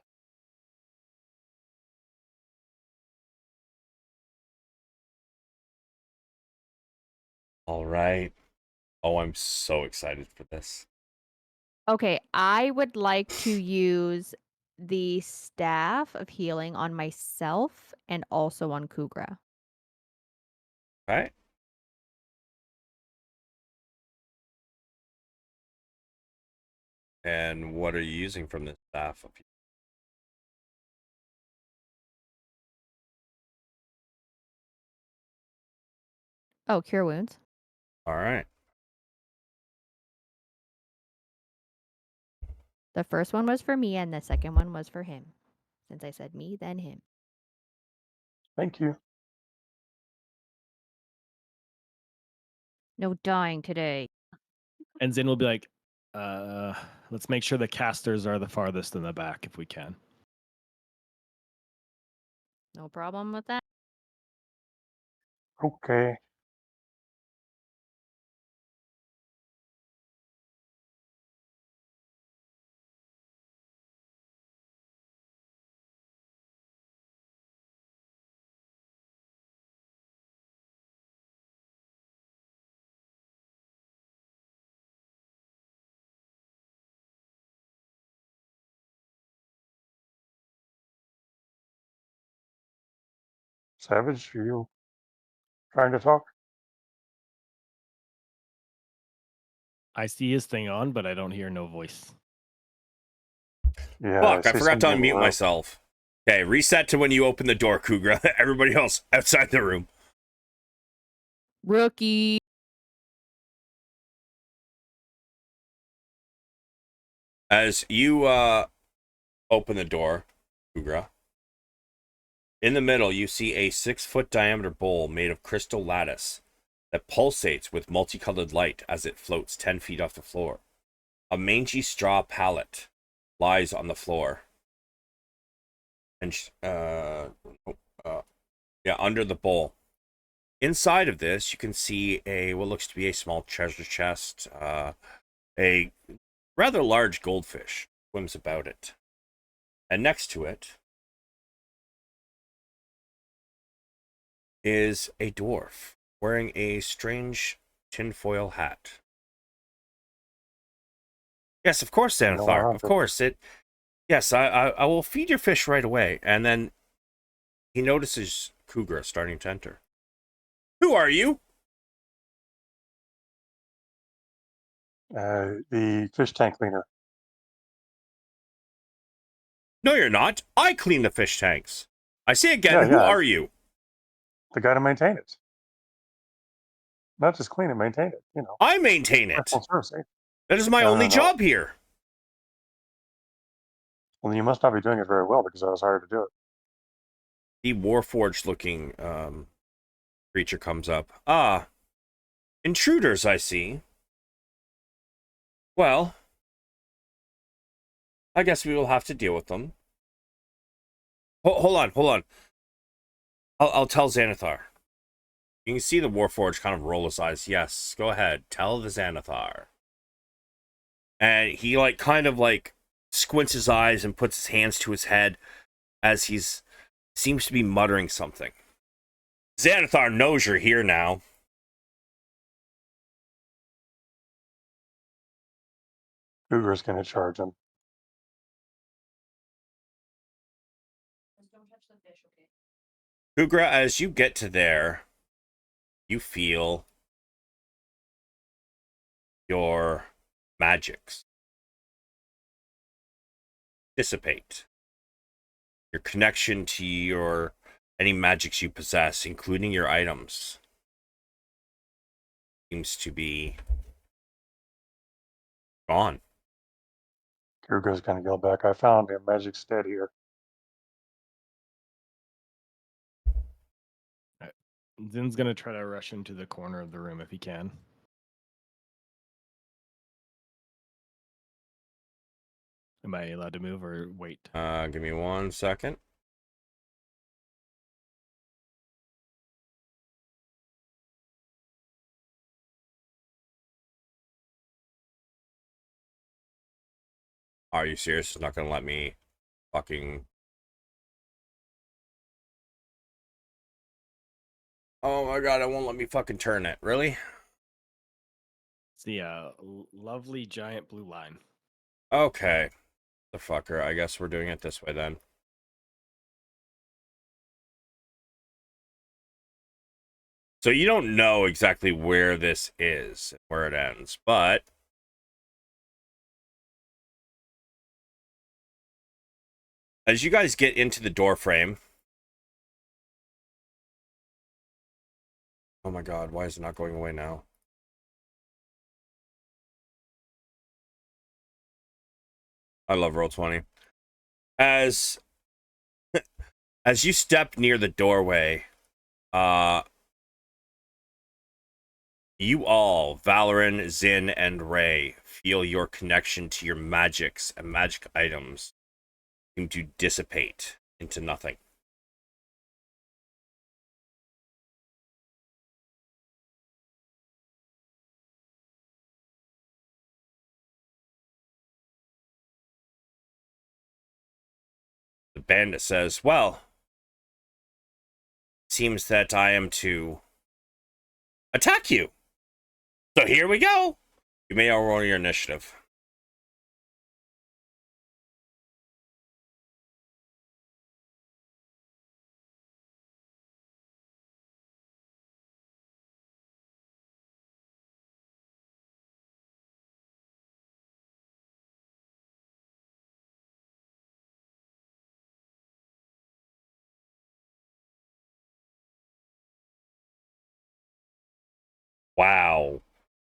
All right. Oh, I'm so excited for this. Okay, I would like to use the staff of healing on myself and also on Kugra. All right. And what are you using from this staff? Oh, cure wounds. All right. The first one was for me and the second one was for him. Since I said me, then him. Thank you. No dying today. And Zynn will be like, let's make sure the casters are the farthest in the back if we can. No problem with that. Okay. Savage, are you trying to talk? I see his thing on, but I don't hear no voice. Yeah, I Fuck, I see forgot to somebody in the unmute room. myself. Okay, reset to when you open the door, Kugra. Everybody else outside the room. Rookie. As you open the door, Kugra, in the middle you see a 6-foot diameter bowl made of crystal lattice that pulsates with multicolored light as it floats 10 feet off the floor. A mangy straw pallet lies on the floor. And under the bowl. Inside of this, you can see what looks to be a small treasure chest. A rather large goldfish swims about it. And next to it is a dwarf wearing a strange tinfoil hat. Yes, of course, I know Xanathar. I Of course. Yes, I will feed your fish right away. And then he notices Kugra starting to enter. Who are you? The fish tank cleaner. No, you're not. I clean the fish tanks. I say again, who Yeah, are you? the guy to maintain it. Not just clean it, maintain it. You know, I maintain it. personal service. Eh? That is my No, only no, no. job here. Well, you must not be doing it very well because I was hired to do it. The warforged looking creature comes up. Ah, intruders, I see. Well, I guess we will have to deal with them. Hold on. I'll tell Xanathar. You can see the warforged kind of roll his eyes. Yes, go ahead. Tell the Xanathar. And he kind of squints his eyes and puts his hands to his head as he's seems to be muttering something. Xanathar knows you're here now. Cougar's going to charge him. Kugra, as you get to there, you feel your magics dissipate. Your connection to your any magics you possess, including your items, seems to be gone. Cougar's going to go back. I found him. Magic's dead here. Zynn's gonna try to rush into the corner of the room if he can. Am I allowed to move or wait? Give me 1 second. Are you serious? It's not gonna let me fucking... Oh my god, it won't let me fucking turn it. Really? It's the lovely giant blue line. Okay. The fucker. I guess we're doing it this way then. So you don't know exactly where this is, where it ends, but as you guys get into the door frame... Oh my god, why is it not going away now? I love Roll20. As you step near the doorway, you all, Valeran, Zynn, and Ray, feel your connection to your magics and magic items seem to dissipate into nothing. The bandit says, well, seems that I am to attack you. So here we go. You may all roll your initiative. Wow.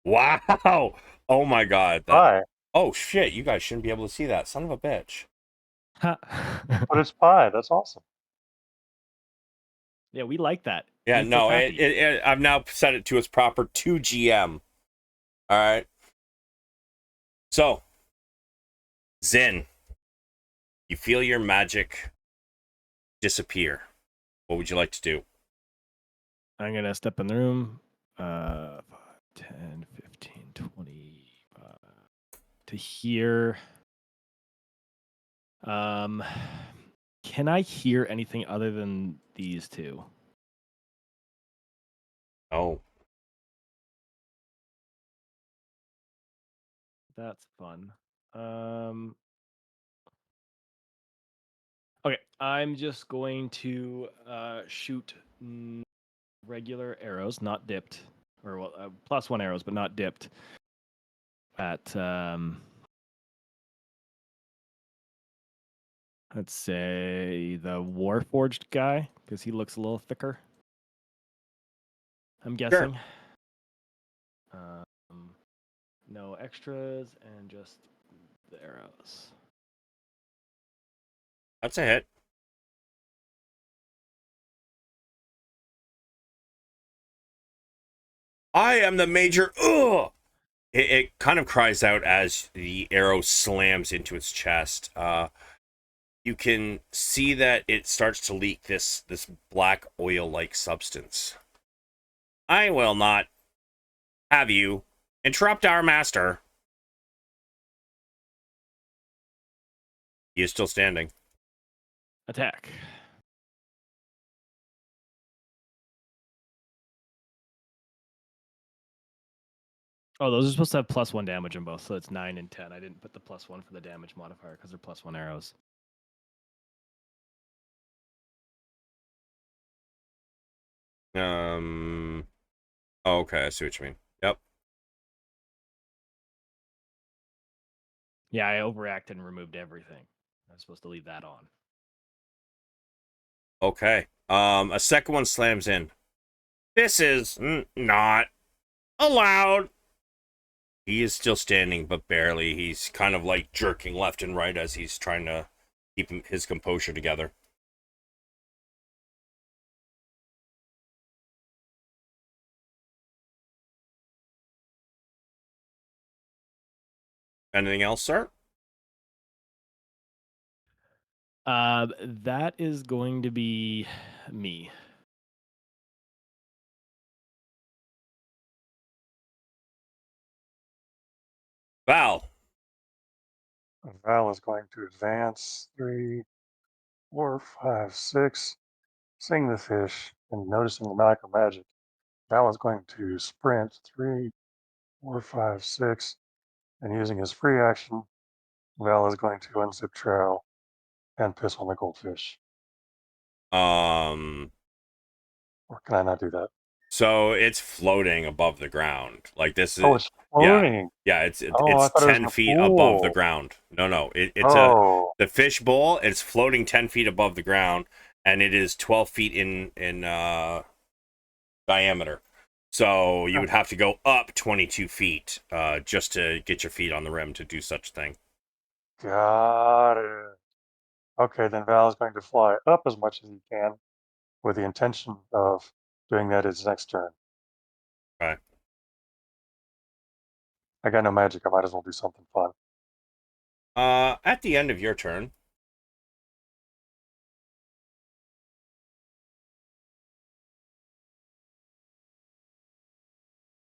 Wow. Oh my god. Pie. Oh shit, you guys shouldn't be able to see that. Son of a bitch. But it's pie. That's awesome. Yeah, we like that. Yeah, Makes us no, happy. I've now set it to its proper 2 GM. All right. So, Zynn, you feel your magic disappear. What would you like to do? I'm gonna step in the room. 5, 10, 15, 20. To hear. Can I hear anything other than these two? Oh, That's fun. Okay, I'm just going to shoot regular arrows, not dipped, or well, +1 arrows, but not dipped. At let's say the Warforged guy, because he looks a little thicker. I'm guessing. No extras and just the arrows. that's a hit. I am the major. Ugh! It kind of cries out as the arrow slams into its chest. You can see that it starts to leak this black oil-like substance. I will not have you interrupt our master. He is still standing. Attack. Oh, those are supposed to have +1 damage in both, so it's 9 and 10. I didn't put the +1 for the damage modifier because they're +1 arrows. Oh, okay, I see what you mean. Yep. Yeah, I overreacted and removed everything. I was supposed to leave that on. Okay. A second one slams in. This is not allowed. He is still standing, but barely. He's kind of like jerking left and right as he's trying to keep his composure together. Anything else, sir? That is going to be me. Val. Val is going to advance 3, 4, 5, 6, sing the fish, and noticing the micro magic. Val is going to sprint 3, 4, 5, 6, and using his free action, Val is going to unzip trail and piss on the goldfish. Um, Or can I not do that? so it's floating above the ground. Like this Oh, is it's yeah. floating. Yeah, Oh, I it's thought it was in 10 a feet above the pool. ground. No. Oh, The fish bowl is floating 10 feet above the ground, and it is 12 feet in diameter. So you would have to go up 22 feet just to get your feet on the rim to do such a thing. got it. Okay, then Val is going to fly up as much as he can with the intention of doing that his next turn. Okay. I got no magic. I might as well do something fun. At the end of your turn,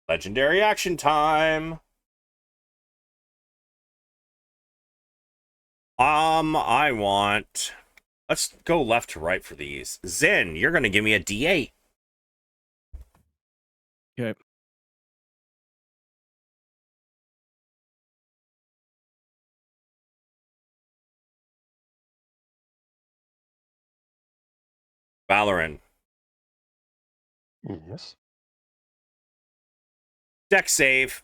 legendary action time. I want. Let's go left to right for these. Zynn, you're gonna give me a D8. Okay. Valeran, Yes. deck save.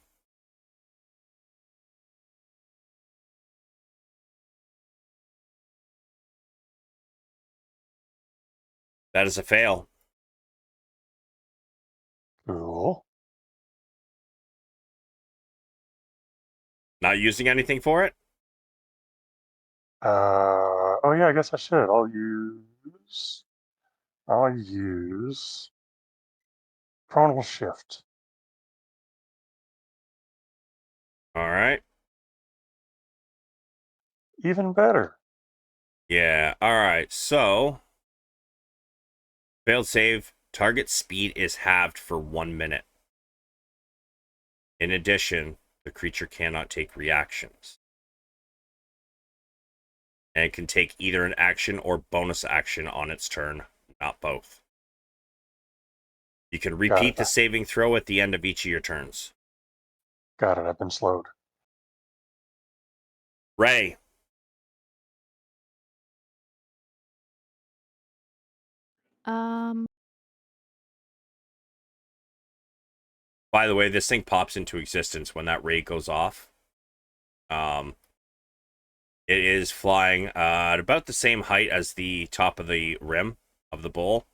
That is a fail. Cool. Not using anything for it. Oh yeah, I guess I should. I'll use Chronal Shift. All right. Even better. Yeah. All right. So, failed save. Target speed is halved for 1 minute. In addition, the creature cannot take reactions. And it can take either an action or bonus action on its turn, not both. You can Got repeat it. the saving throw at the end of each of your turns. Got it. I've been slowed. Ray, Um, by the way, this thing pops into existence when that ray goes off. It is flying at about the same height as the top of the rim of the bowl,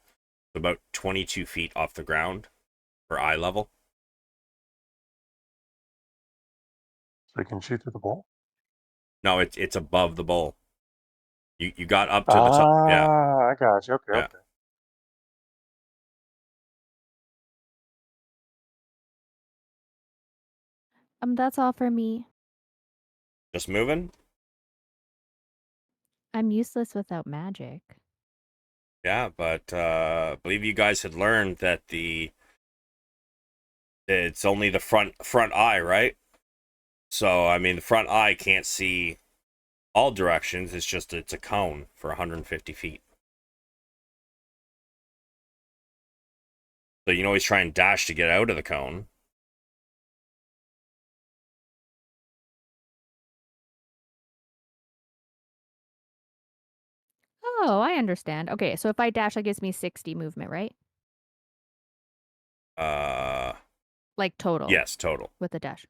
about 22 feet off the ground for eye level. So you can shoot through the bowl. No, it's above the bowl. You got up to the top. Yeah, Ah, I got you. Okay, yeah. okay. that's all for me. Just moving. I'm useless without magic. Yeah, but I believe you guys had learned that it's only the front eye, right? So I mean, the front eye can't see all directions. It's a cone for 150 feet. So you can always try and dash to get out of the cone. Oh, I understand. Okay, so if I dash, that gives me 60 movement, right? Like total Yes, total. with the dash.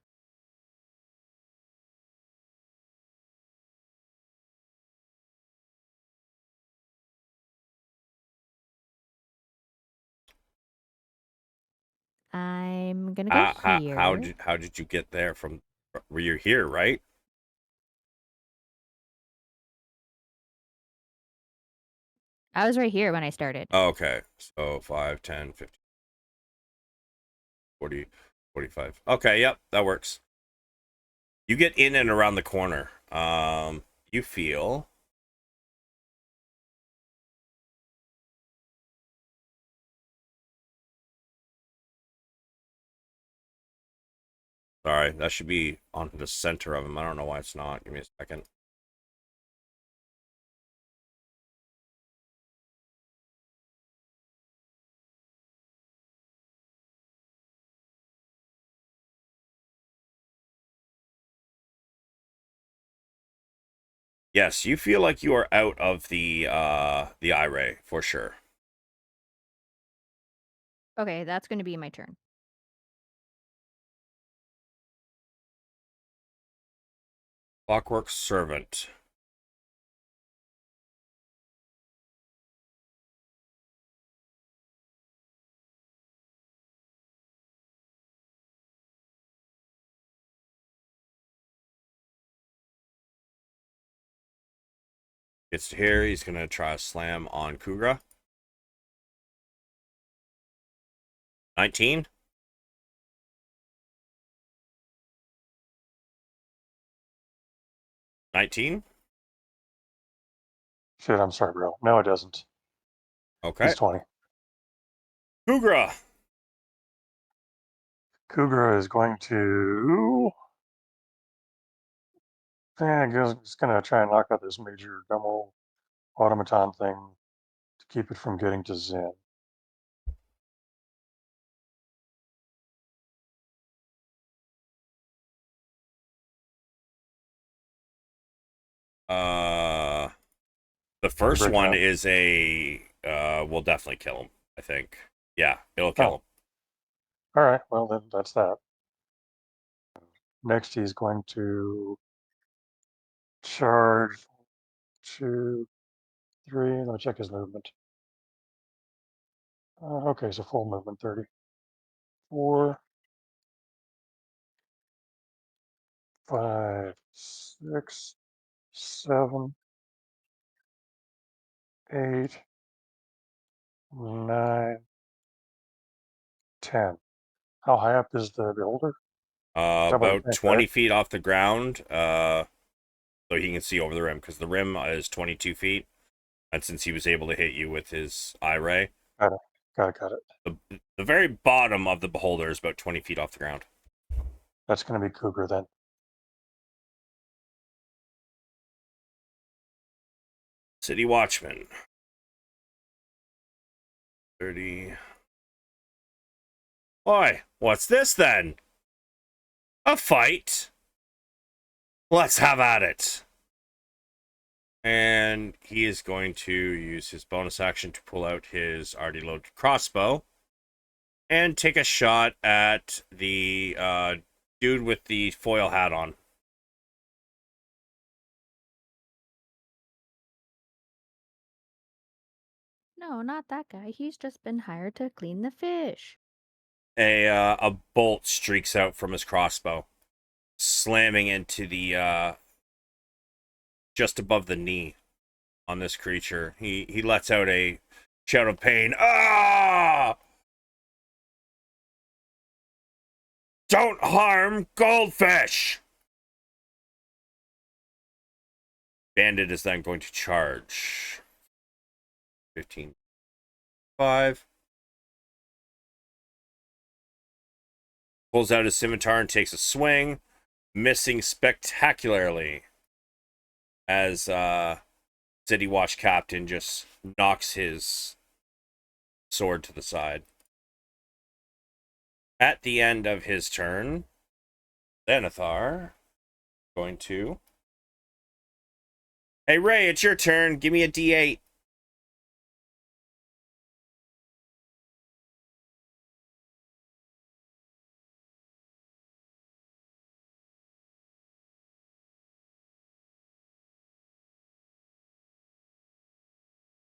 I'm gonna go here. How did you get there from? Were you here, right? I was right here when I started. Okay, so 5, 10, 15, 40, 45. Okay, yep, that works. You get in and around the corner. You feel sorry, that should be on the center of him. I don't know why it's not. Give me a second. Yes, you feel like you are out of the eye ray for sure. Okay, that's gonna be my turn. Clockwork Servant. Gets to here. He's gonna try a slam on Kugra. 19. 19. Shit, I'm sorry, bro. No, it doesn't. Okay. He's 20. Kugra. Cougar is going to. Yeah, he's going to try and knock out this major demo automaton thing to keep it from getting to Zynn. The first breaking one up. is a will definitely kill him, I think. Yeah, it'll kill him. All right, well, then that's that. Next, he's going to charge 2, 3. Let me check his movement. Okay, so full movement 30. 4, 5, 6, 7, 8, 9, 10. How high up is the beholder? Top of the About tank, 20 right? feet off the ground, so he can see over the rim, because the rim is 22 feet. And since he was able to hit you with his eye ray, Got it. Got it. the very bottom of the beholder is about 20 feet off the ground. That's going to be Cougar then. City Watchman. 30. Oi, what's this then? A fight? Let's have at it. And he is going to use his bonus action to pull out his already loaded crossbow and take a shot at the dude with the foil hat on. No, not that guy. He's just been hired to clean the fish. A bolt streaks out from his crossbow, slamming into the just above the knee on this creature. He lets out a shout of pain. Ah! Don't harm goldfish! Bandit is then going to charge. 15. 5. Pulls out his scimitar and takes a swing, missing spectacularly as City Watch Captain just knocks his sword to the side. At the end of his turn, Xanathar going to. Hey Ray, it's your turn. Give me a D8.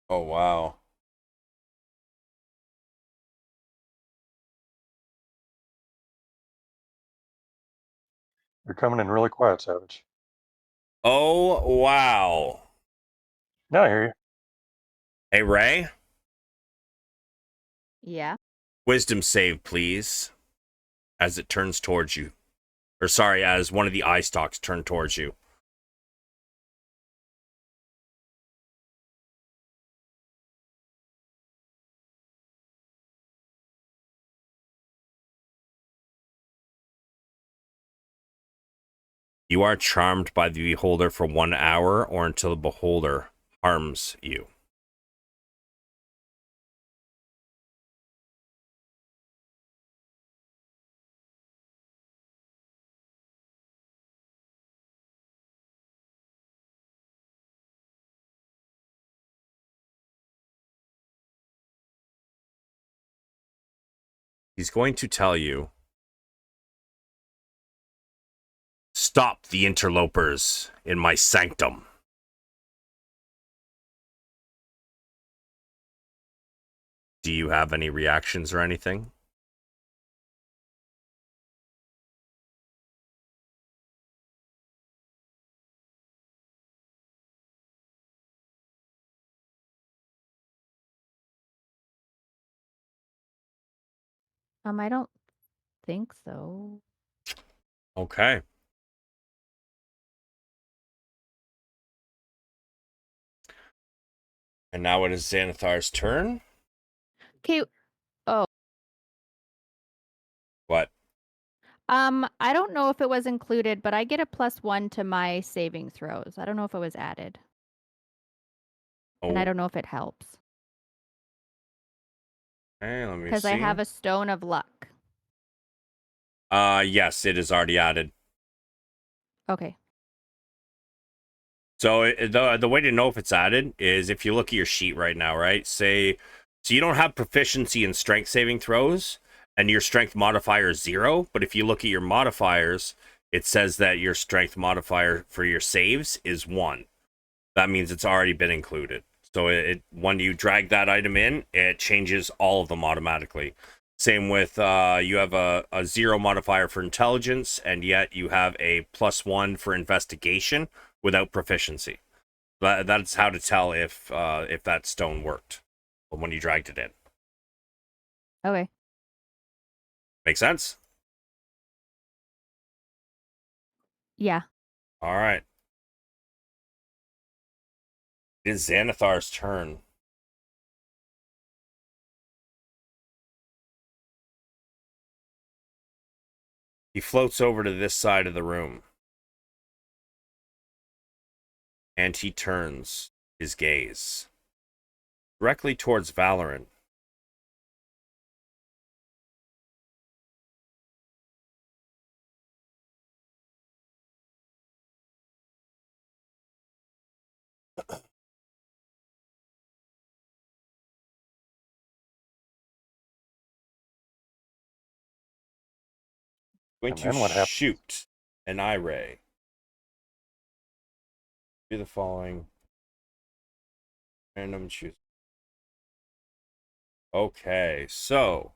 Oh, wow. You're coming in really quiet, Savage. Oh, wow. No, I hear you. Hey, Ray? Yeah. Wisdom save, please, as it turns towards you. Or, sorry, as one of the eye stalks turn towards you. You are charmed by the beholder for 1 hour or until the beholder harms you. He's going to tell you, stop the interlopers in my sanctum. Do you have any reactions or anything? I don't think so. Okay. And now it is Xanathar's turn. Okay. Oh. What? I don't know if it was included, but I get a +1 to my saving throws. I don't know if it was added. And I Oh, don't know if it helps. okay, let me Because I see. have a stone of luck. Yes, it is already added. Okay. So the way to know if it's added is if you look at your sheet right now, right? Say, so you don't have proficiency in strength saving throws, and your strength modifier is 0. But if you look at your modifiers, it says that your strength modifier for your saves is 1. That means it's already been included. So when you drag that item in, it changes all of them automatically. Same with you have a 0 modifier for intelligence, and yet you have a +1 for investigation without proficiency. That's how to tell if that stone worked when you dragged it in. Okay. Make sense? Yeah. All right. It is Xanathar's turn. He floats over to this side of the room. And he turns his gaze directly towards Valeran. Going And to then what happens? shoot an eye ray. Do the following. Random choose. Okay, so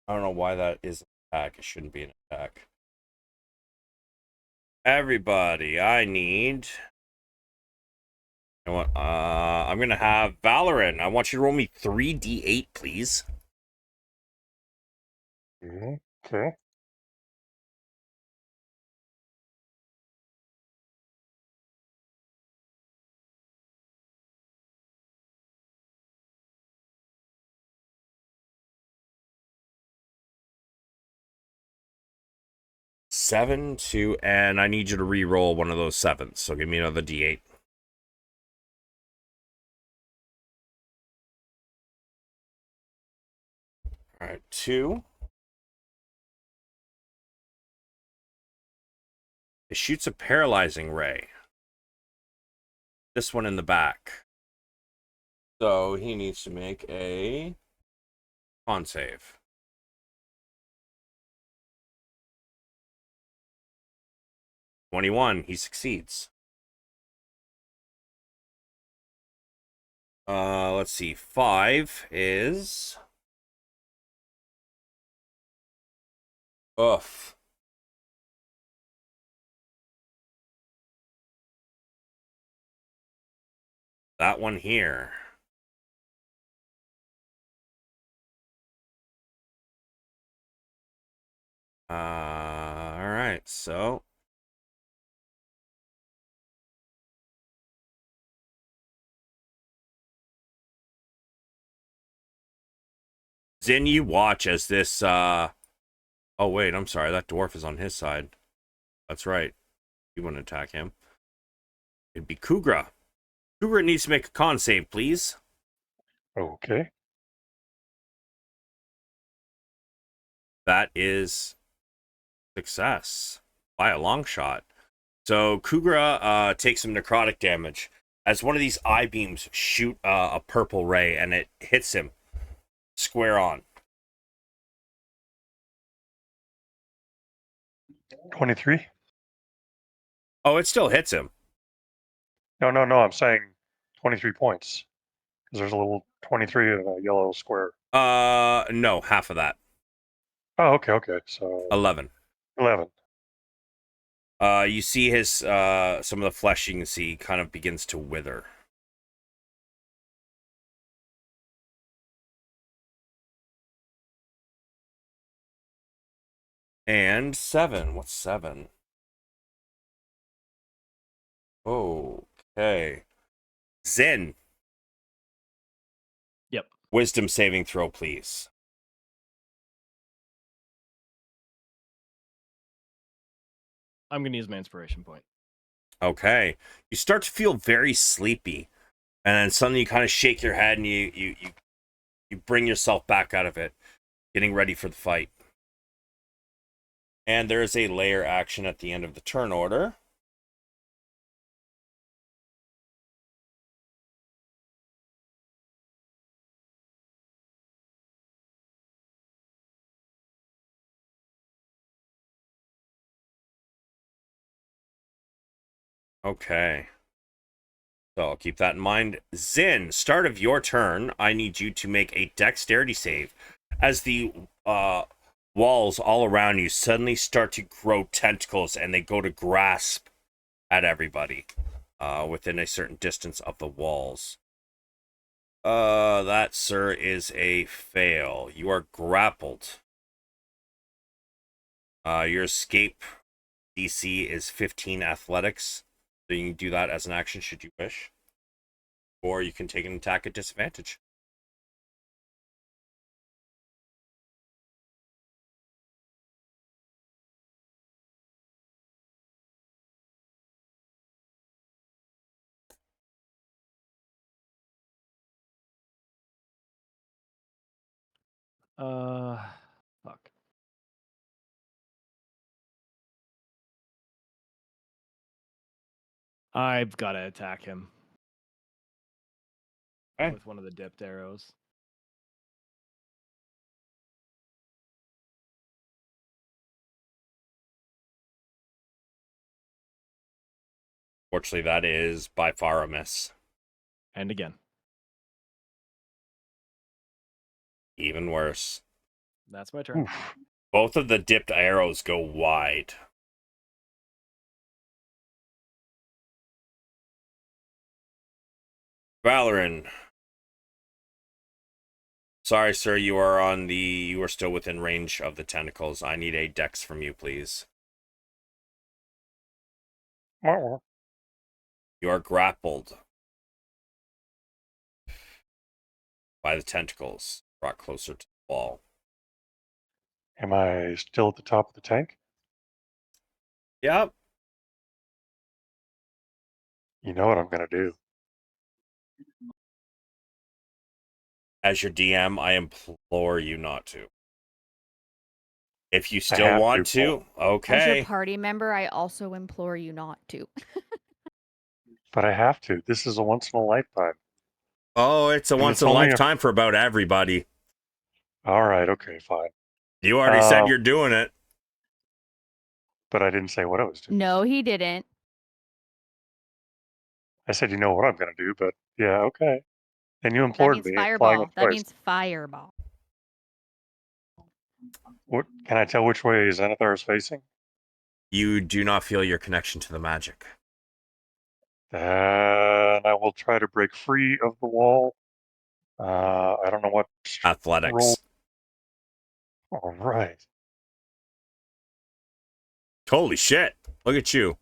I don't know why that is an attack. It shouldn't be an attack. Everybody, I need. You know what? I'm gonna have Valeran. I want you to roll me 3d8, please. Okay. 7, 2, and I need you to re-roll one of those 7s. So give me another d8. All right, 2. It shoots a paralyzing ray. This one in the back. So he needs to make a con save. 21. He succeeds. Let's see. 5 is. Oof. That one here. All right. So. Zynn, you watch as this, Oh, wait, I'm sorry. That dwarf is on his side. That's right. You wouldn't attack him. It'd be Kugra. Kugra needs to make a con save, please. Okay. That is success by a long shot. So Kugra takes some necrotic damage as one of these eye beams shoot a purple ray, and it hits him square on. 23? Oh, it still hits him. No, I'm saying 23 points. Because there's a little 23 in a yellow square. No, half of that. Oh, okay. So 11. 11. You see his some of the flesh you can see kind of begins to wither. And 7. What's 7? Okay. Zynn. Yep. Wisdom saving throw, please. I'm gonna use my inspiration point. Okay. You start to feel very sleepy, and then suddenly you kind of shake your head and you bring yourself back out of it, getting ready for the fight. And there is a layer action at the end of the turn order. Okay. So I'll keep that in mind. Zynn, start of your turn, I need you to make a dexterity save. As the walls all around you suddenly start to grow tentacles and they go to grasp at everybody within a certain distance of the walls. That, sir, is a fail. You are grappled. Your escape DC is 15 athletics. So you can do that as an action should you wish. Or you can take an attack at disadvantage. Fuck. I've got to attack him Okay. with one of the dipped arrows. Fortunately, that is by far a miss. And again. Even worse. That's my turn. Oof. Both of the dipped arrows go wide. Valeran. Sorry, sir, you are still within range of the tentacles. I need a dex from you, please. Am You are grappled by the tentacles, brought closer to the wall. I still at the top of the tank? Yep. You know what I'm going to do. As your DM, I implore you not to. If you I still have want to, to, As your okay. party member, I also implore you not to. but I have to. This is a once in a lifetime. Oh, it's a And once it's in a only lifetime for about everybody. All right, okay, fine. You already said Um, you're doing it. But I didn't say what I was doing. No, he didn't. I said, you know what I'm going to do, but yeah, okay. And you That implored means me, implying a fireball. That choice. means fireball. What, can I tell which way Xanathar is facing? You do not feel your connection to the magic. Then I will try to break free of the wall. I don't know what roll. Athletics. All right. Holy shit. Look at you.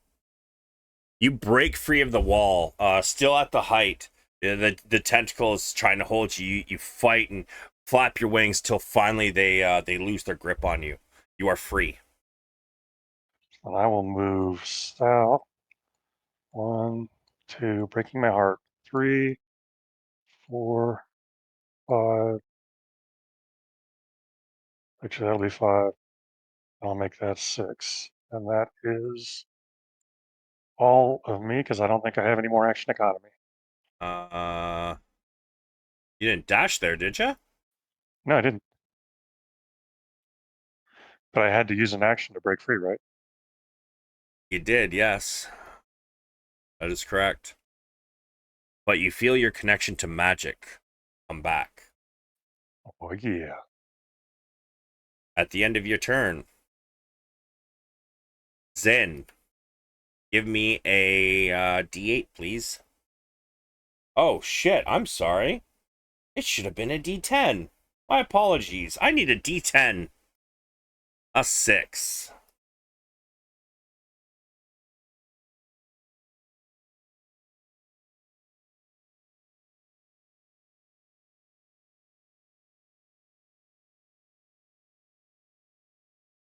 You break free of the wall, still at the height. The tentacle is trying to hold you. You fight and flap your wings till finally they lose their grip on you. You are free. And I will move south. 1, 2, breaking my heart. 3, 4, 5. Actually, that'll be 5. I'll make that 6. And that is all of me because I don't think I have any more action economy. You didn't dash there, did you? No, I didn't. But I had to use an action to break free, right? You did, yes. That is correct. But you feel your connection to magic come back. Oh, yeah. At the end of your turn, Zynn, give me a D8, please. Oh, shit, I'm sorry. It should have been a D10. My apologies. I need a D10. A 6.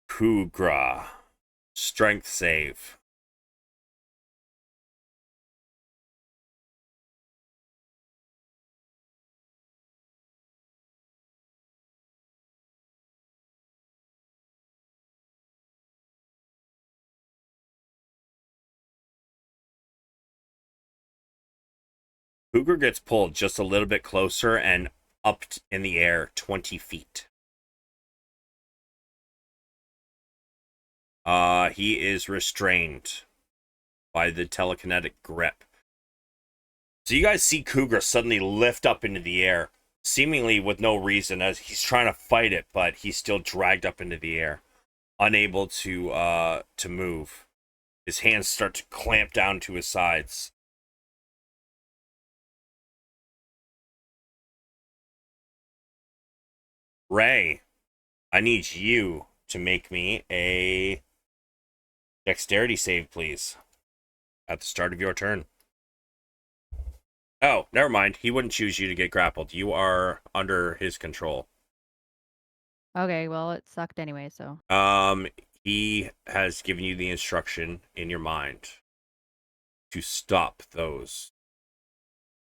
Kugra. Strength save. Cougar gets pulled just a little bit closer and up in the air 20 feet. He is restrained by the telekinetic grip. So you guys see Cougar suddenly lift up into the air, seemingly with no reason, as he's trying to fight it, but he's still dragged up into the air, unable to move. His hands start to clamp down to his sides. Ray, I need you to make me a dexterity save, please, at the start of your turn. Oh, never mind. He wouldn't choose you to get grappled. You are under his control. Okay, well, it sucked anyway, so. He has given you the instruction in your mind to stop those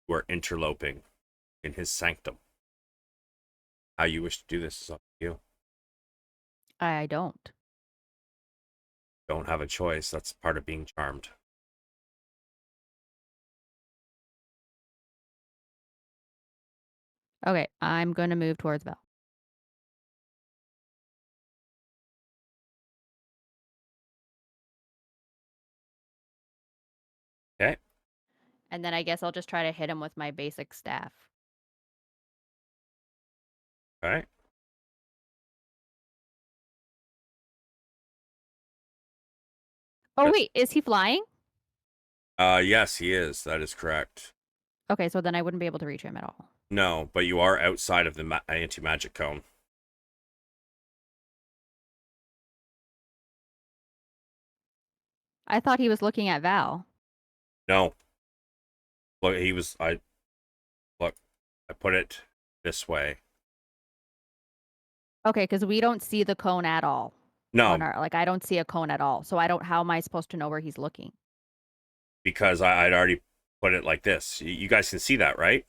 who are interloping in his sanctum. How you wish to do this is up to you. I don't. Don't have a choice. That's part of being charmed. Okay, I'm going to move towards Val. Okay. And then I guess I'll just try to hit him with my basic staff. All right. Oh, wait, is he flying? Yes, he is. That is correct. Okay, so then I wouldn't be able to reach him at all. No, but you are outside of the anti-magic cone. I thought he was looking at Val. No. Look, I put it this way. Okay, because we don't see the cone at all. No, I don't see a cone at all. So how am I supposed to know where he's looking? because I'd already put it like this. You guys can see that, right?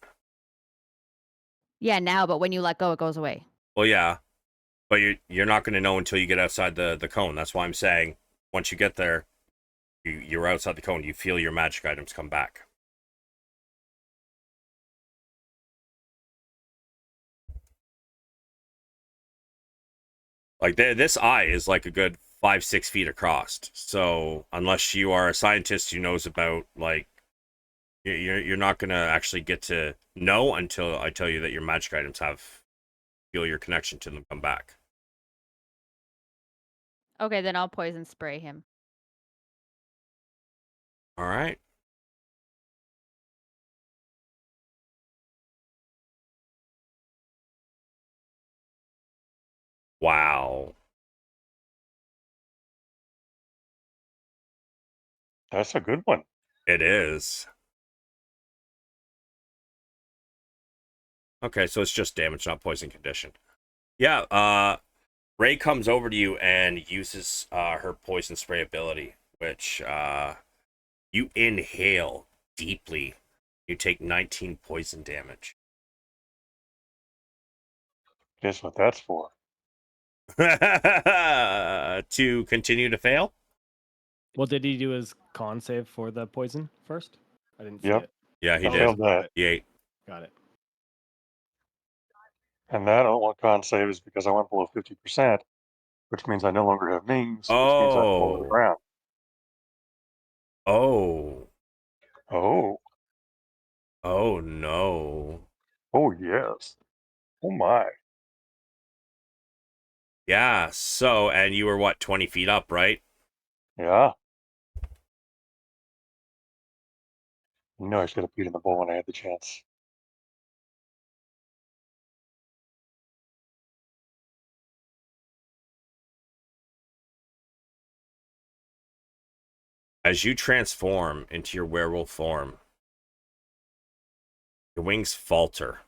Yeah, now, but when you let go, it goes away. Well, yeah, but you're not going to know until you get outside the cone. That's why I'm saying once you get there, you're outside the cone. You feel your magic items come back. Like this eye is like a good 5-6 feet across. So unless you are a scientist who knows about like you're not gonna actually get to know until I tell you that your magic items have feel your connection to them come back. Okay, then I'll poison spray him. All right. Wow. That's a good one. It is. Okay, so it's just damage, not poison condition. Yeah, Ray comes over to you and uses her poison spray ability, which you inhale deeply. You take 19 poison damage. Guess what that's for? To continue to fail? Well, did he do his con save for the poison first? I didn't see Yep. it. Yeah, he I did. failed Got that. it. He ate. Got it. And that I don't want con save is because I went below 50%, which means I no longer have mings, which means I fall to the Oh. ground. Oh. Oh. Oh no. Oh, yes. Oh, my. Yeah, so, and you were what, 20 feet up, right? Yeah. You know I should have beaten the bull when I had the chance. As you transform into your werewolf form, your wings falter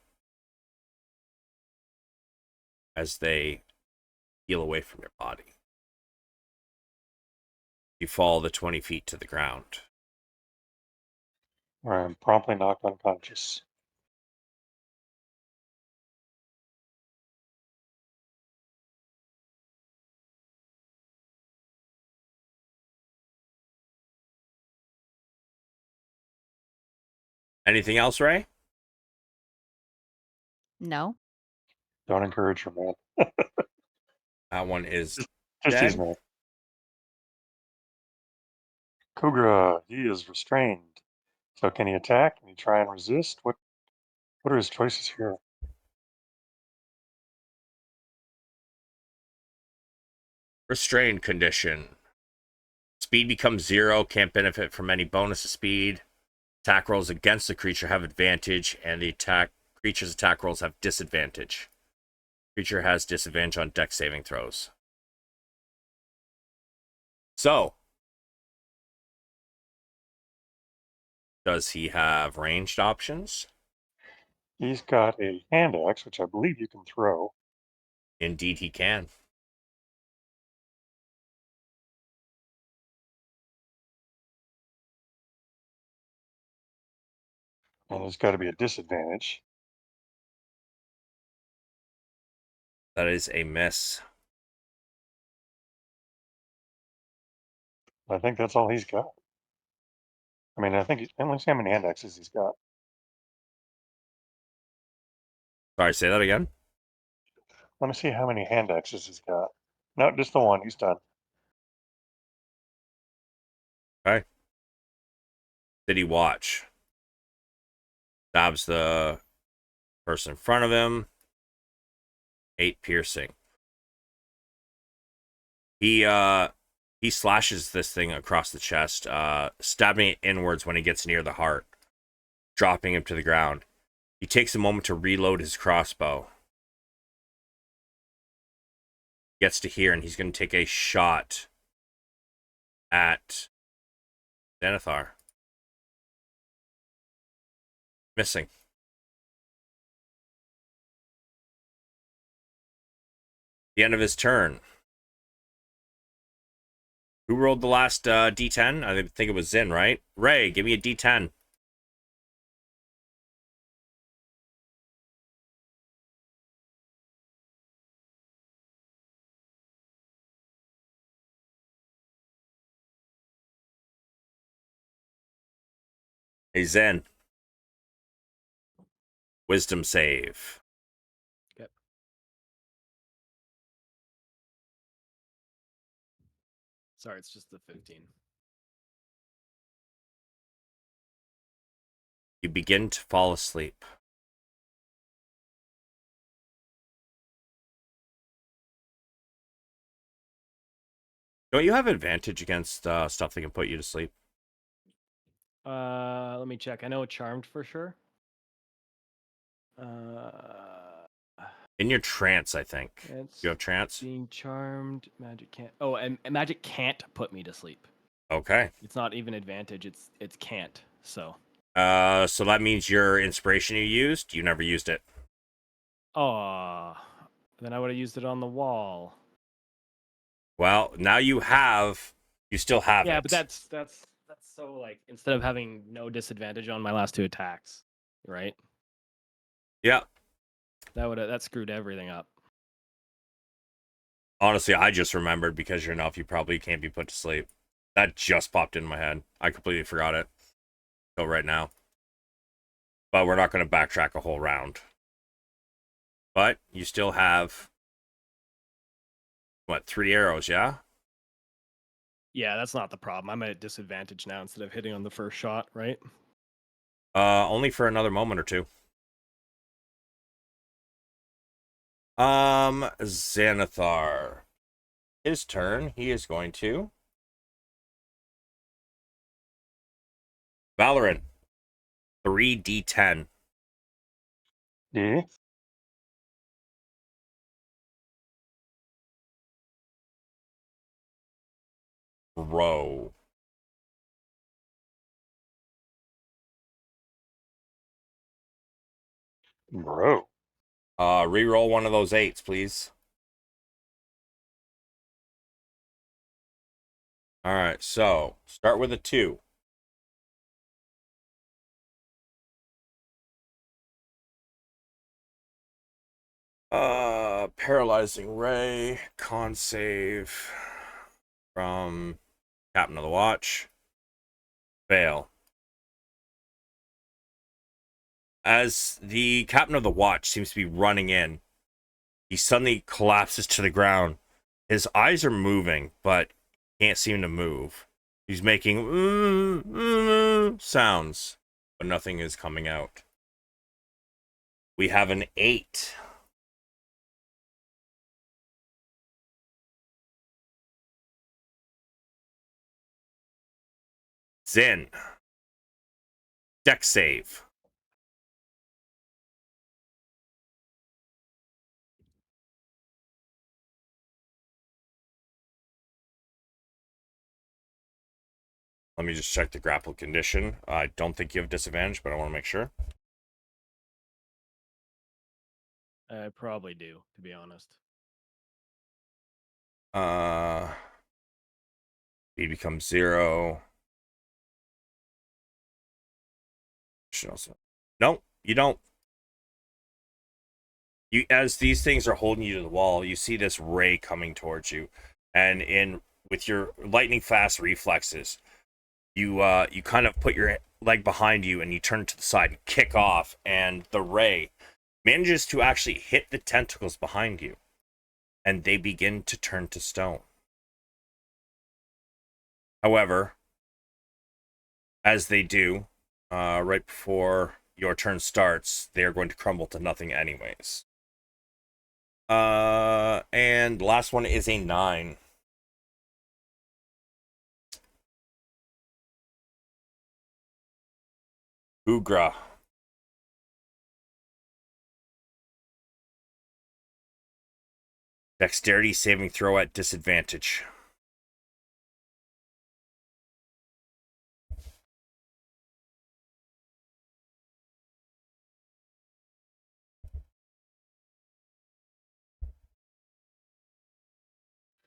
as they peel away from your body. You fall the 20 feet to the ground. Where I'm promptly knocked unconscious. Anything else, Ray? No. Don't encourage her, man. That one is Just tease dead. me. Kugra, he is restrained. So can he attack? Can he try and resist? What are his choices here? Restrained condition. Speed becomes 0, can't benefit from any bonus of speed. Attack rolls against the creature have advantage, and the creature's attack rolls have disadvantage. Creature has disadvantage on dex saving throws. So, does he have ranged options? He's got a hand axe, which I believe you can throw. Indeed, he can. And there's got to be a disadvantage. That is a miss. I think that's all he's got. I mean, I think let's see how many hand axes he's got. Sorry, say that again. Let me see how many hand axes he's got. No, just the one. He's done. Okay. Did he watch? Stabs the person in front of him. 8 piercing. He slashes this thing across the chest, stabbing it inwards when he gets near the heart, dropping him to the ground. He takes a moment to reload his crossbow. Gets to here, and he's going to take a shot at Zenithar. Missing. The end of his turn. Who rolled the last D10? I think it was Zynn, right? Ray, give me a D10. Hey, Zynn. Wisdom save. Yep. Sorry, it's just the 15. You begin to fall asleep. Don't you have advantage against stuff that can put you to sleep? Let me check. I know Charmed for sure. In your trance, I think. It's You have trance? being charmed. Magic can't. Oh, and magic can't put me to sleep. Okay. It's not even advantage. It's can't. So. So that means your inspiration you used, you never used it. Oh, then I would have used it on the wall. Well, now you still have it. Yeah, but that's so like instead of having no disadvantage on my last 2 attacks, right? Yeah. That screwed everything up. Honestly, I just remembered because you're enough, you probably can't be put to sleep. That just popped in my head. I completely forgot it. Till right now. But we're not going to backtrack a whole round. But you still have, what, 3 arrows, yeah? Yeah, that's not the problem. I'm at disadvantage now instead of hitting on the first shot, right? Only for another moment or two. Xanathar. His turn. He is going to Valeran. 3d10. Yeah. Row. Bro. Reroll one of those 8s, please. Alright, so start with a 2. Paralyzing Ray, con save from Captain of the Watch. Fail. As the Captain of the Watch seems to be running in, he suddenly collapses to the ground. His eyes are moving, but can't seem to move. He's making sounds, but nothing is coming out. We have an 8. Zynn. Deck save. Let me just check the grapple condition. I don't think you have disadvantage, but I want to make sure. I probably do, to be honest. Speed becomes 0. No, you don't. You, as these things are holding you to the wall, you see this ray coming towards you, and with your lightning fast reflexes, you kind of put your leg behind you and you turn to the side and kick off, and the ray manages to actually hit the tentacles behind you, and they begin to turn to stone. However, as they do, right before your turn starts, they are going to crumble to nothing anyways. And the last one is a 9. Ugra. Dexterity saving throw at disadvantage.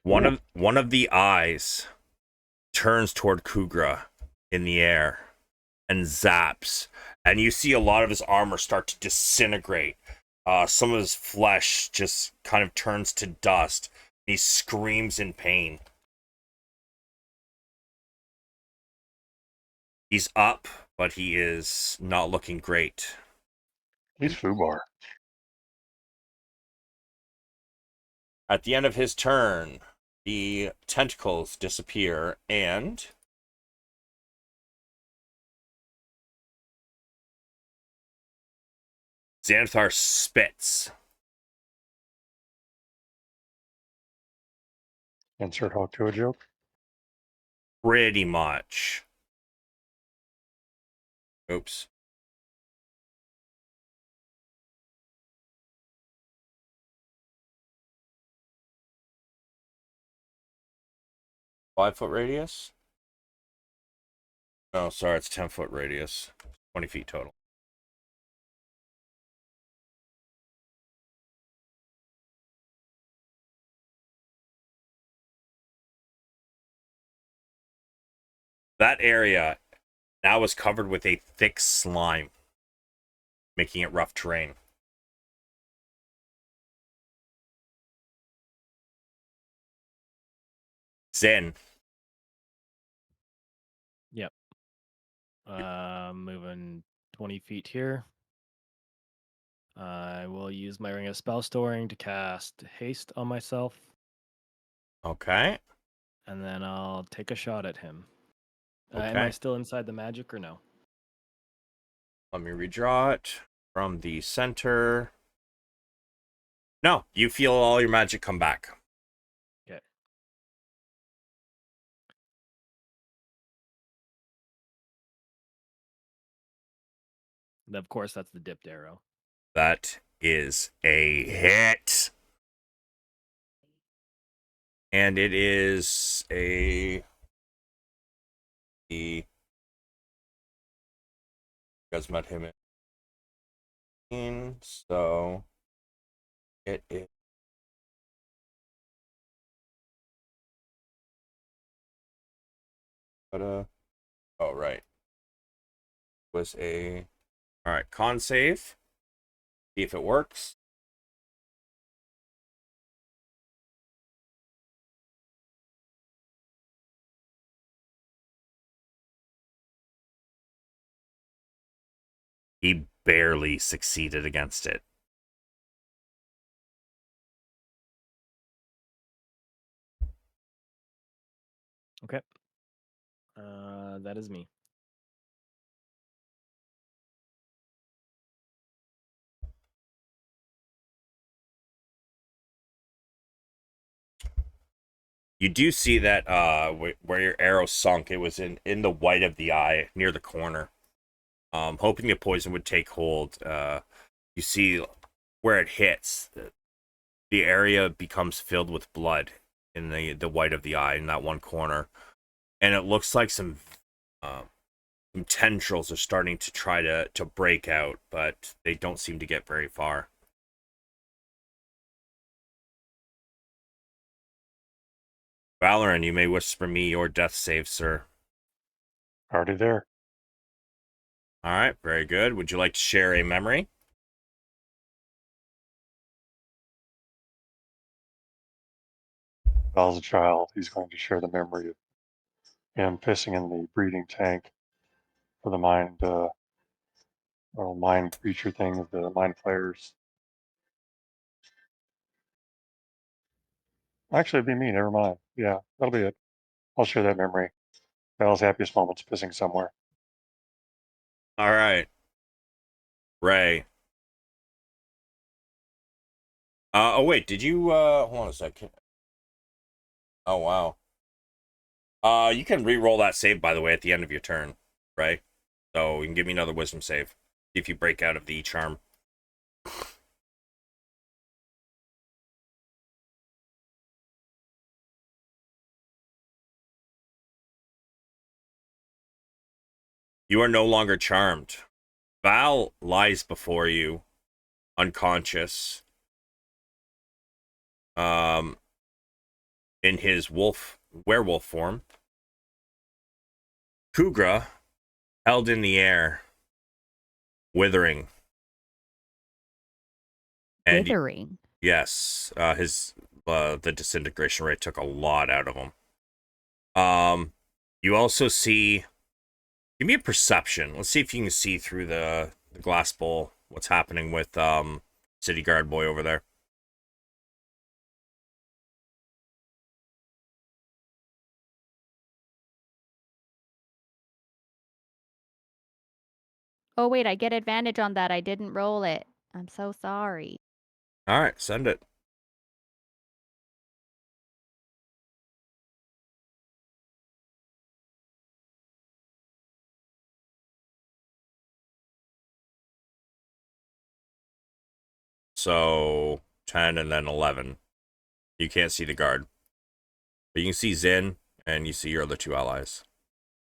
One of the eyes turns toward Kugra in the air and zaps, and you see a lot of his armor start to disintegrate. Some of his flesh just kind of turns to dust. He screams in pain. He's up, but he is not looking great. He's Fubar. At the end of his turn, The tentacles disappear, and Xanathar spits. Insert Hawk to a joke. Pretty much. Oops. Five-foot radius? Oh, sorry, it's 10-foot radius. 20 feet total. That area now is covered with a thick slime, making it rough terrain. Zynn. Yep. Moving 20 feet here. I will use my Ring of Spell Storing to cast Haste on myself, Okay. and then I'll take a shot at him. Am Okay. I still inside the magic or no? Let me redraw it from the center. No, you feel all your magic come back. Okay. And of course, that's the dipped arrow. That is a hit. And it is a... You guys met him in... So... It is... Oh, right. Was a... Alright, con save. See if it works. He barely succeeded against it. Okay. That is me. You do see that where your arrow sunk, it was in the white of the eye, near the corner. Hoping the poison would take hold. You see where it hits, the area becomes filled with blood in the white of the eye in that one corner, and it looks like some tendrils are starting to try to break out, but they don't seem to get very far. Valeran, you may whisper me your death save, sir. Already there. All right, very good. Would you like to share a memory? As a child, he's going to share the memory of him pissing in the breeding tank for the mind creature thing of the mind flayers. Actually, it'd be me. Never mind. Yeah, that'll be it. I'll share that memory. Val's happiest moments pissing somewhere. All right, Ray. Oh wait, did you hold on a second? Oh wow. You can re-roll that save, by the way, at the end of your turn, right? So you can give me another wisdom save. See if you break out of the charm. You are no longer charmed. Val lies before you, unconscious. In his werewolf form. Kugra held in the air, withering. And Withering. yes, the disintegration rate took a lot out of him. You also see. Give me a perception. Let's see if you can see through the glass bowl what's happening with City Guard Boy over there. Oh, wait, I get advantage on that. I didn't roll it. I'm so sorry. All right, send it. So 10 and then 11. You can't see the guard. But you can see Zynn and you see your other two allies.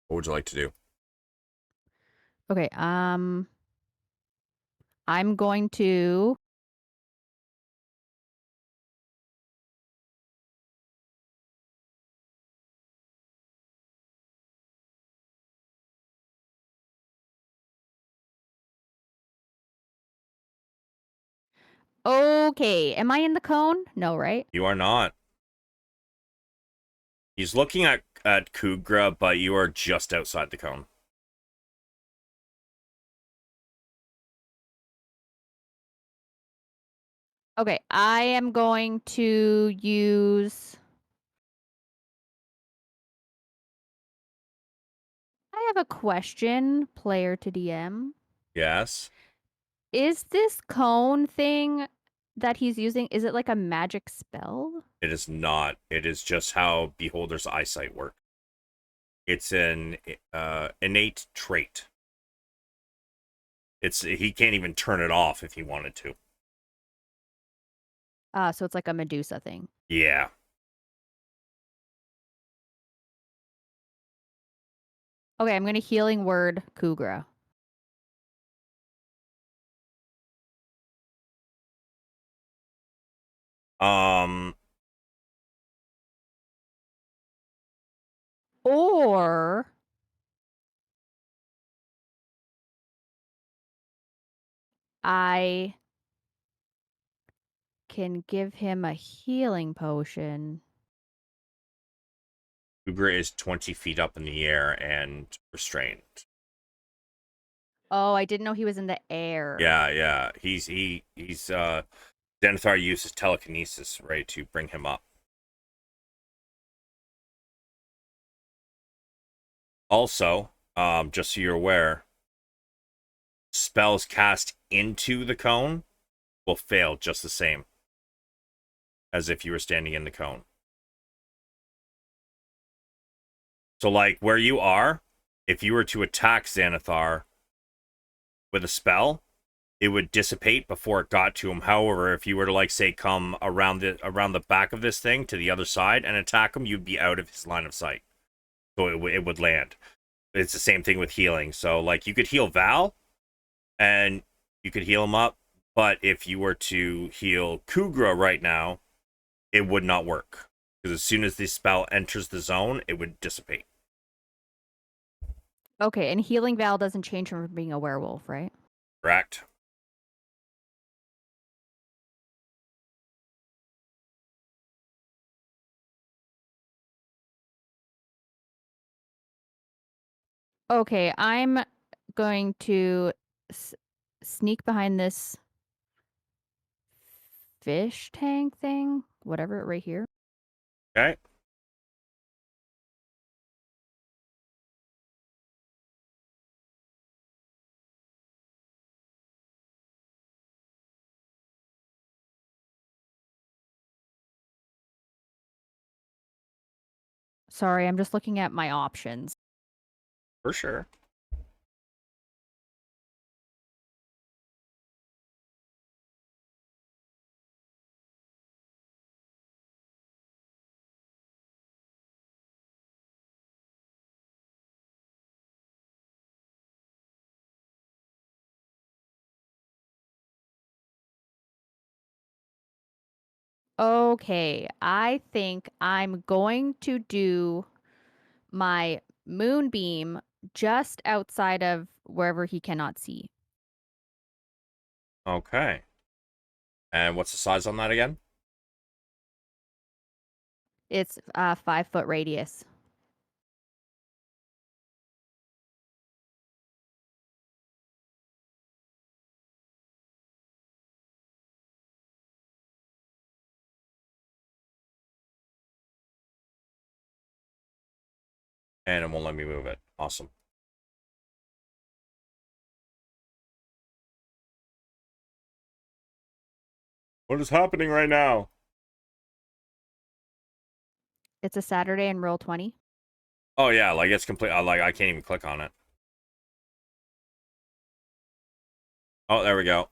What would you like to do? Okay, I'm going to Okay, am I in the cone? No, right? You are not. He's looking at Kugra, but you are just outside the cone. Okay, I am going to use... I have a question, player to DM. Yes. Is this cone thing that he's using, is it like a magic spell? It is not. It is just how Beholder's eyesight works. It's an innate trait. He can't even turn it off if he wanted to. So it's like a Medusa thing. Yeah. Okay, I'm gonna healing word Kugra. Um. Or I can give him a healing potion. Kugra is 20 feet up in the air and restrained. Oh, I didn't know he was in the air. Yeah. He's Denethar uses telekinesis, right, to bring him up. Also, just so you're aware, spells cast into the cone will fail just the same as if you were standing in the cone. So, like, where you are, if you were to attack Xanathar with a spell, it would dissipate before it got to him. However, if you were to, like, say, come around the back of this thing to the other side and attack him, you'd be out of his line of sight. So it would land. It's the same thing with healing. So, like, you could heal Val, and you could heal him up, but if you were to heal Kugra right now, it would not work. Because as soon as the spell enters the zone, it would dissipate. Okay, and healing Val doesn't change him from being a werewolf, right? Correct? Okay, I'm going to sneak behind this fish tank thing, whatever, right here. Okay. Sorry, I'm just looking at my options. For sure. Okay, I think I'm going to do my moonbeam just outside of wherever he cannot see. Okay. And what's the size on that again? It's a 5-foot radius. And it won't let me move it. Awesome. What is happening right now? It's a Saturday in roll 20. Oh yeah, like it's complete. Like I can't even click on it. Oh, there we go.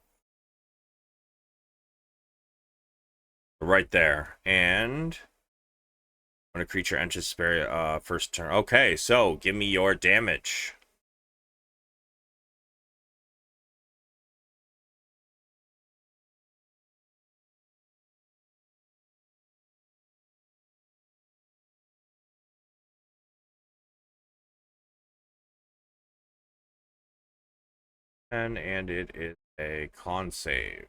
Right there. And when a creature enters spirit, first turn. Okay, so give me your damage. And it is a con save.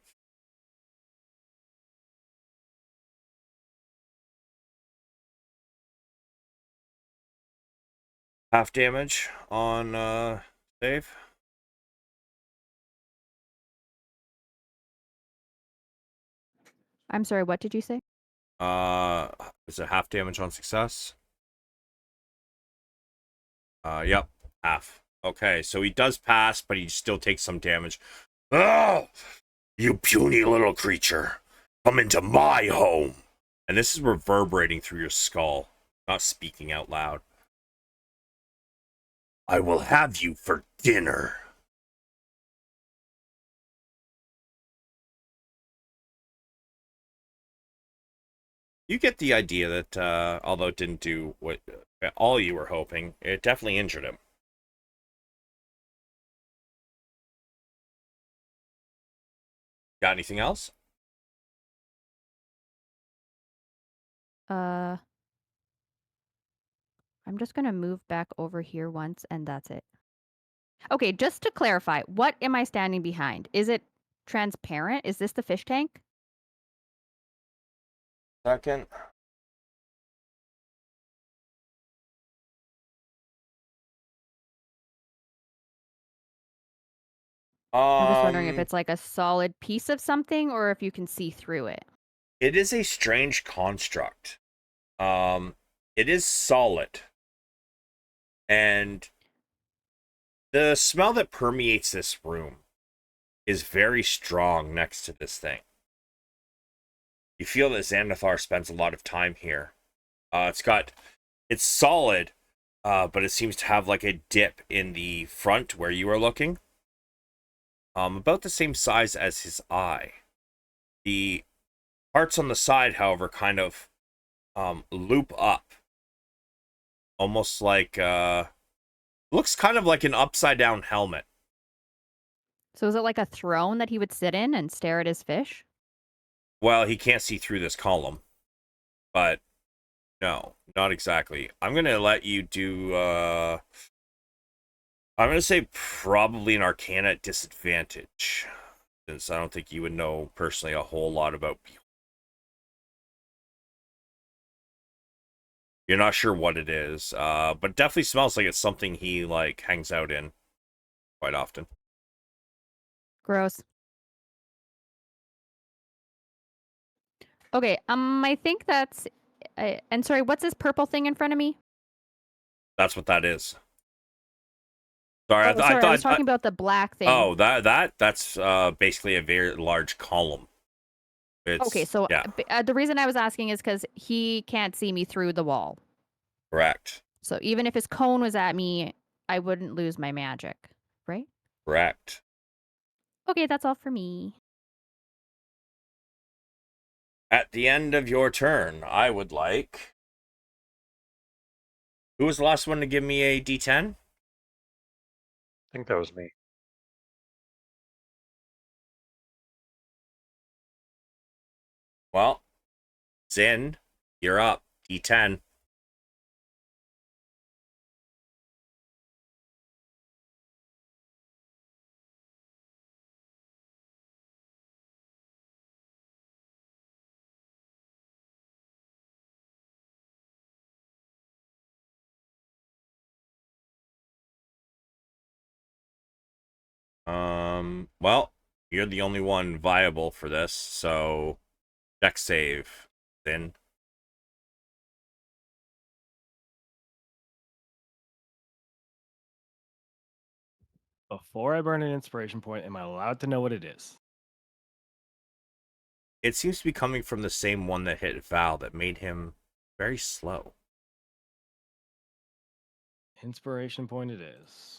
Half damage on save. I'm sorry, what did you say? Is it half damage on success? Yep, half. Okay, so he does pass, but he still takes some damage. Oh, you puny little creature, come into my home. And this is reverberating through your skull, not speaking out loud. I will have you for dinner. You get the idea that, although it didn't do what all you were hoping, it definitely injured him. Got anything else? I'm just gonna move back over here once, and that's it. Okay, just to clarify, what am I standing behind? Is it transparent? Is this the fish tank? Second. I'm just wondering if it's like a solid piece of something or if you can see through it. It is a strange construct. It is solid. And the smell that permeates this room is very strong next to this thing. You feel that Xanathar spends a lot of time here. It's solid, but it seems to have like a dip in the front where you are looking. About the same size as his eye. The parts on the side, however, kind of loop up. Almost like, looks kind of like an upside down helmet. So is it like a throne that he would sit in and stare at his fish? Well, he can't see through this column, but no, not exactly. I'm gonna let you do. I'm gonna say probably an Arcana at disadvantage, since I don't think you would know personally a whole lot about. You're not sure what it is, but it definitely smells like it's something he like hangs out in quite often. Gross. Okay, I think that's. And sorry, what's this purple thing in front of me? That's what that is. Sorry, Oh, sorry, I was I talking about the black thing. oh, that's basically a very large column. It's Okay, so yeah, the reason I was asking is because he can't see me through the wall. correct, So even if his cone was at me, I wouldn't lose my magic, right? correct. Okay, that's all for me. At the end of your turn, I would like. Who was the last one to give me a D10? I think that was me. Well, Zynn, you're up. D10. Well, you're the only one viable for this, so deck save, Zynn. Before I burn an inspiration point, am I allowed to know what it is? it seems to be coming from the same one that hit Val that made him very slow. Inspiration point it is.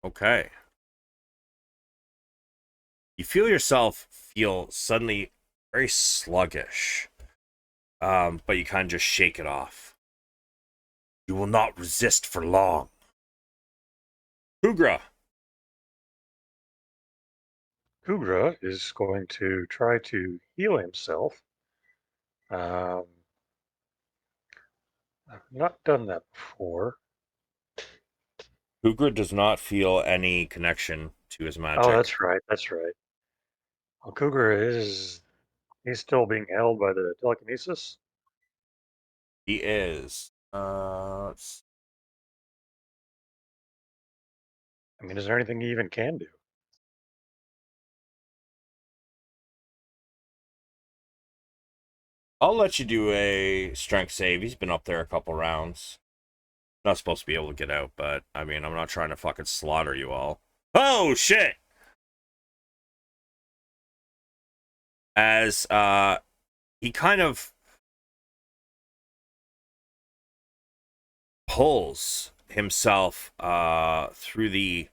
Okay. You feel yourself feel suddenly very sluggish, but you kind of just shake it off. You will not resist for long. Kugra. Kugra is going to try to heal himself. I've not done that before. Kugra does not feel any connection to his Oh, magic. that's right. That's right. Well, he's still being held by the telekinesis. He is. I mean, is there anything he even can do? I'll let you do a strength save. He's been up there a couple rounds. Not supposed to be able to get out, but I mean, I'm not trying to fucking slaughter you all. Oh shit! As he kind of pulls himself through the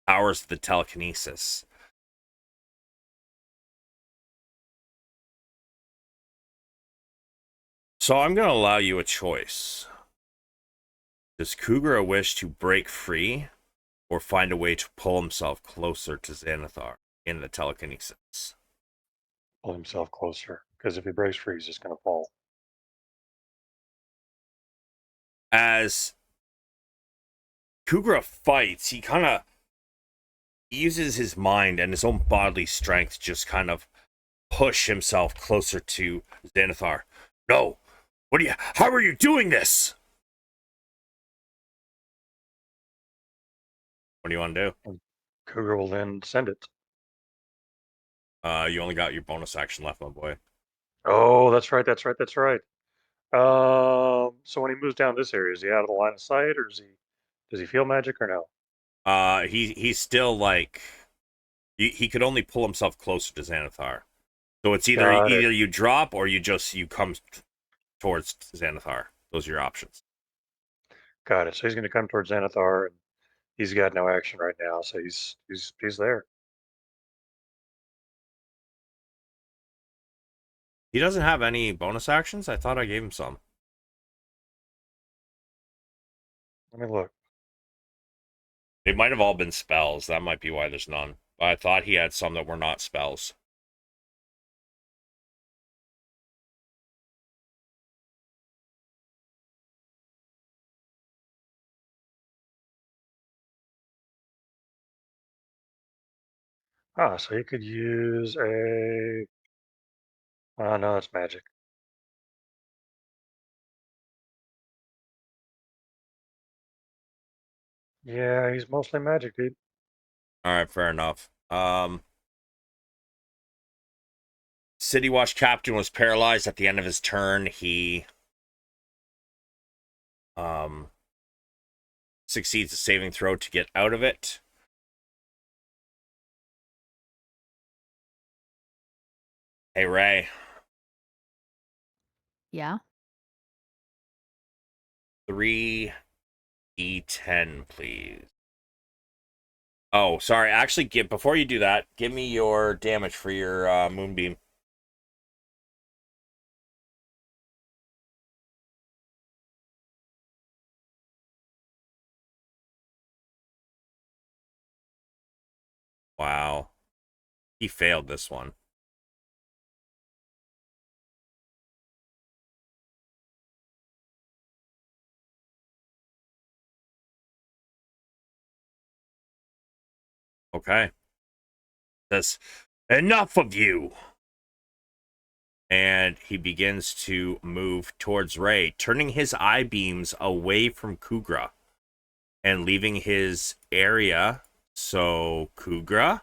powers of the telekinesis. So I'm going to allow you a choice. Does Kugra wish to break free or find a way to pull himself closer to Xanathar in the telekinesis? Pull himself closer, because if he breaks free, he's just going to fall. As Kugra fights, he kind of uses his mind and his own bodily strength to just kind of push himself closer to Xanathar. No! How are you doing this? What do you want to do? Kugra will then send it. You only got your bonus action left, my boy. Oh, that's right. That's right. That's right. So when he moves down this area, is he out of the line of sight, or does he feel magic or no? He's still like he could only pull himself closer to Xanathar. So it's either Got it. you drop or you come towards Xanathar. Those are your options. Got it. So he's going to come towards Xanathar, and he's got no action right now, so he's there. He doesn't have any bonus actions. I thought I gave him some. Let me look. They might have all been spells. That might be why there's none. But I thought he had some that were not spells. So he could use a. Oh no, that's magic. Yeah, he's mostly magic, dude. All right, fair enough. City Watch Captain was paralyzed at the end of his turn. He succeeds a saving throw to get out of it. Hey, Ray. Yeah. 3d10, please. Oh, sorry. Actually, before you do that, give me your damage for your moonbeam. Wow. He failed this one. Okay. That's enough of you. And he begins to move towards Ray, turning his eye beams away from Kugra and leaving his area. So, Kugra?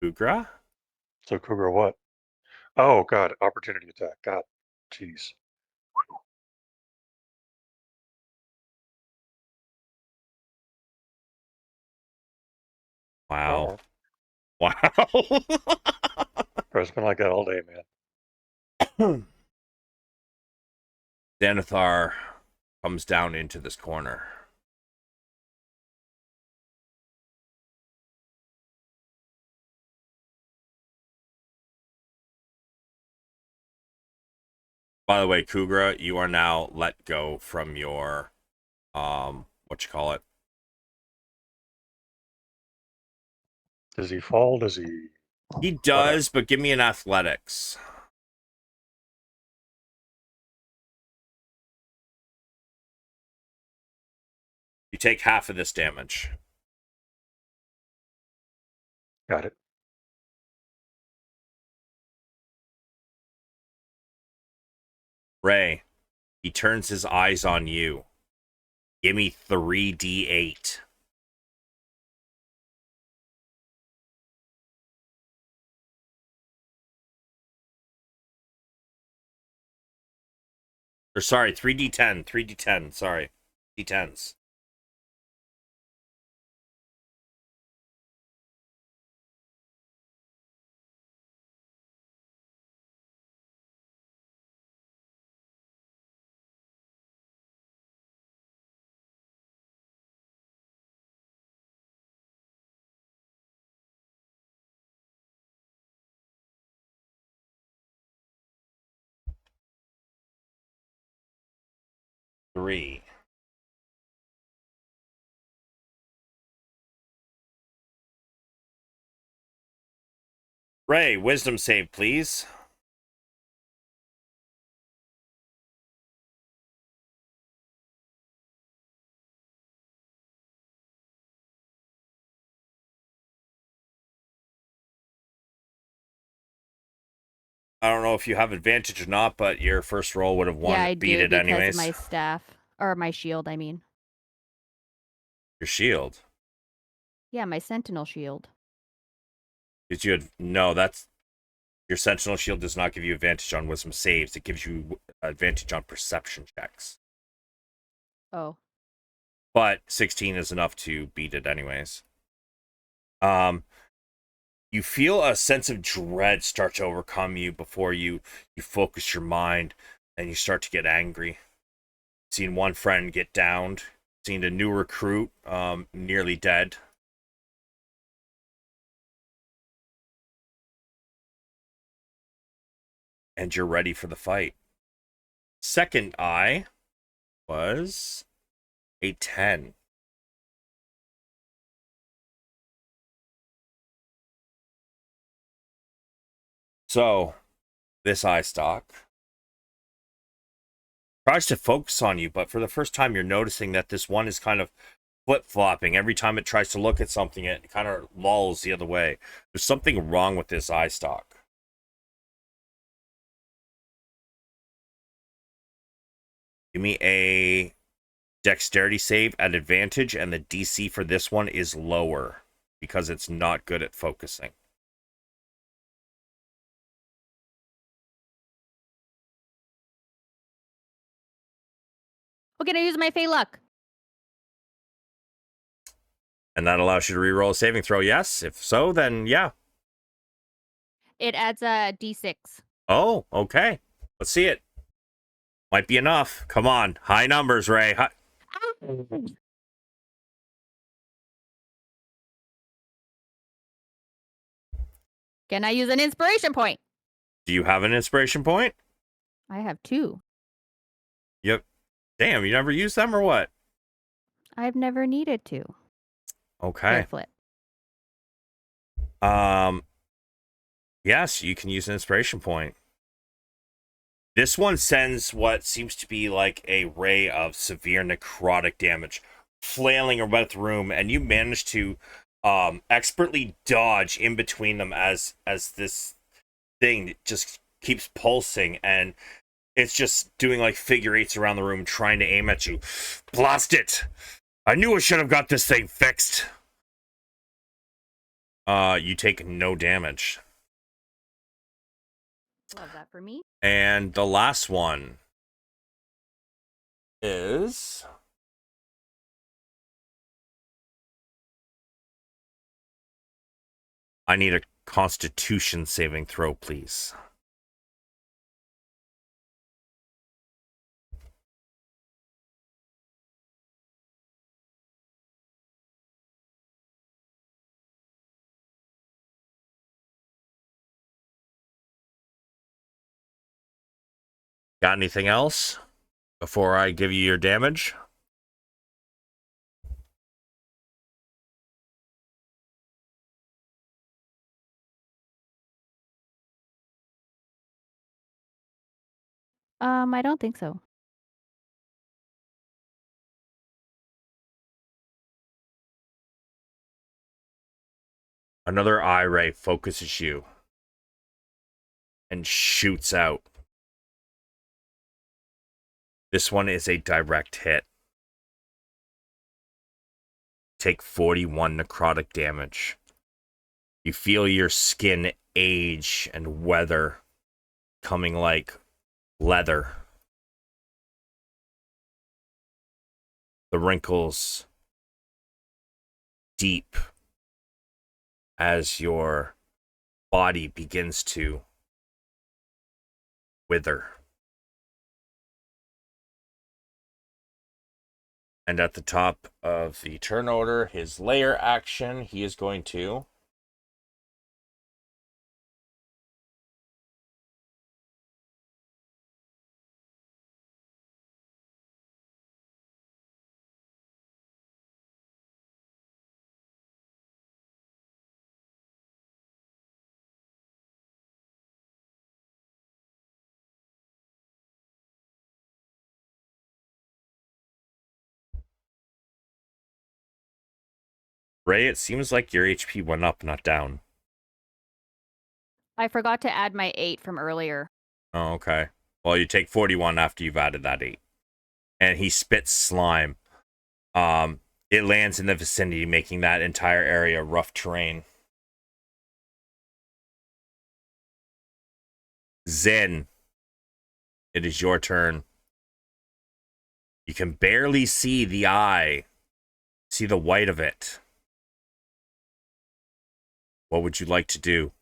Kugra? So Kugra, what? Oh God, opportunity attack. God, jeez. Wow. Oh, Wow. bro, it's been like that all day, man. Xanathar comes down into this corner. By the way, Kugra, you are now let go from your what you call it? Does he fall? Does he? He What does, happens? but give me an athletics. You take half of this damage. Got it. Ray, he turns his eyes on you. Give me 3d8. Or sorry, 3d10. 3d10. Sorry. D10s. Three. Ray, wisdom save, please. I don't know if you have advantage or not, but your first roll would have Yeah, I beat do it because anyways. of my staff. Or my shield, I mean. Your shield. Yeah, my sentinel shield. Because you had no, that's your sentinel shield does not give you advantage on wisdom saves. It gives you advantage on perception checks. Oh. But 16 is enough to beat it anyways. You feel a sense of dread start to overcome you before you focus your mind and you start to get angry. Seeing one friend get downed, seeing a new recruit nearly dead. And you're ready for the fight. Second eye was a 10. So, this eye stalk tries to focus on you, but for the first time, you're noticing that this one is kind of flip-flopping. Every time it tries to look at something, it kind of lolls the other way. There's something wrong with this eye stalk. Give me a dexterity save at advantage, and the DC for this one is lower because it's not good at focusing. Oh, can I use my Fey Luck? And that allows you to reroll a saving throw, yes? If so, then yeah. It adds a D6. Oh, okay. Let's see it. Might be enough. Come on. High numbers, Ray. Can I use an inspiration point? Do you have an inspiration point? I have 2. Yep. Damn, you never use them or what? I've never needed to. Okay. Hair flip. Yes, you can use an inspiration point. This one sends what seems to be like a ray of severe necrotic damage flailing about the room, and you manage to expertly dodge in between them as this thing just keeps pulsing, and it's just doing like figure eights around the room trying to aim at you. Blast it! I knew I should have got this thing fixed. You take no damage. Love that for me. And the last one is I need a Constitution saving throw, please. Got anything else before I give you your damage? I don't think so. Another eye ray focuses you and shoots out. This one is a direct hit. Take 41 necrotic damage. You feel your skin age and weather, coming like leather. The wrinkles deep as your body begins to wither. And at the top of the turn order, his Lair action, he is going to Ray, it seems like your HP went up, not down. I forgot to add my 8 from earlier. Oh, okay. Well, you take 41 after you've added that 8. And he spits slime. It lands in the vicinity, making that entire area rough terrain. Zynn, it is your turn. You can barely see the eye, see the white of it. What would you like to do?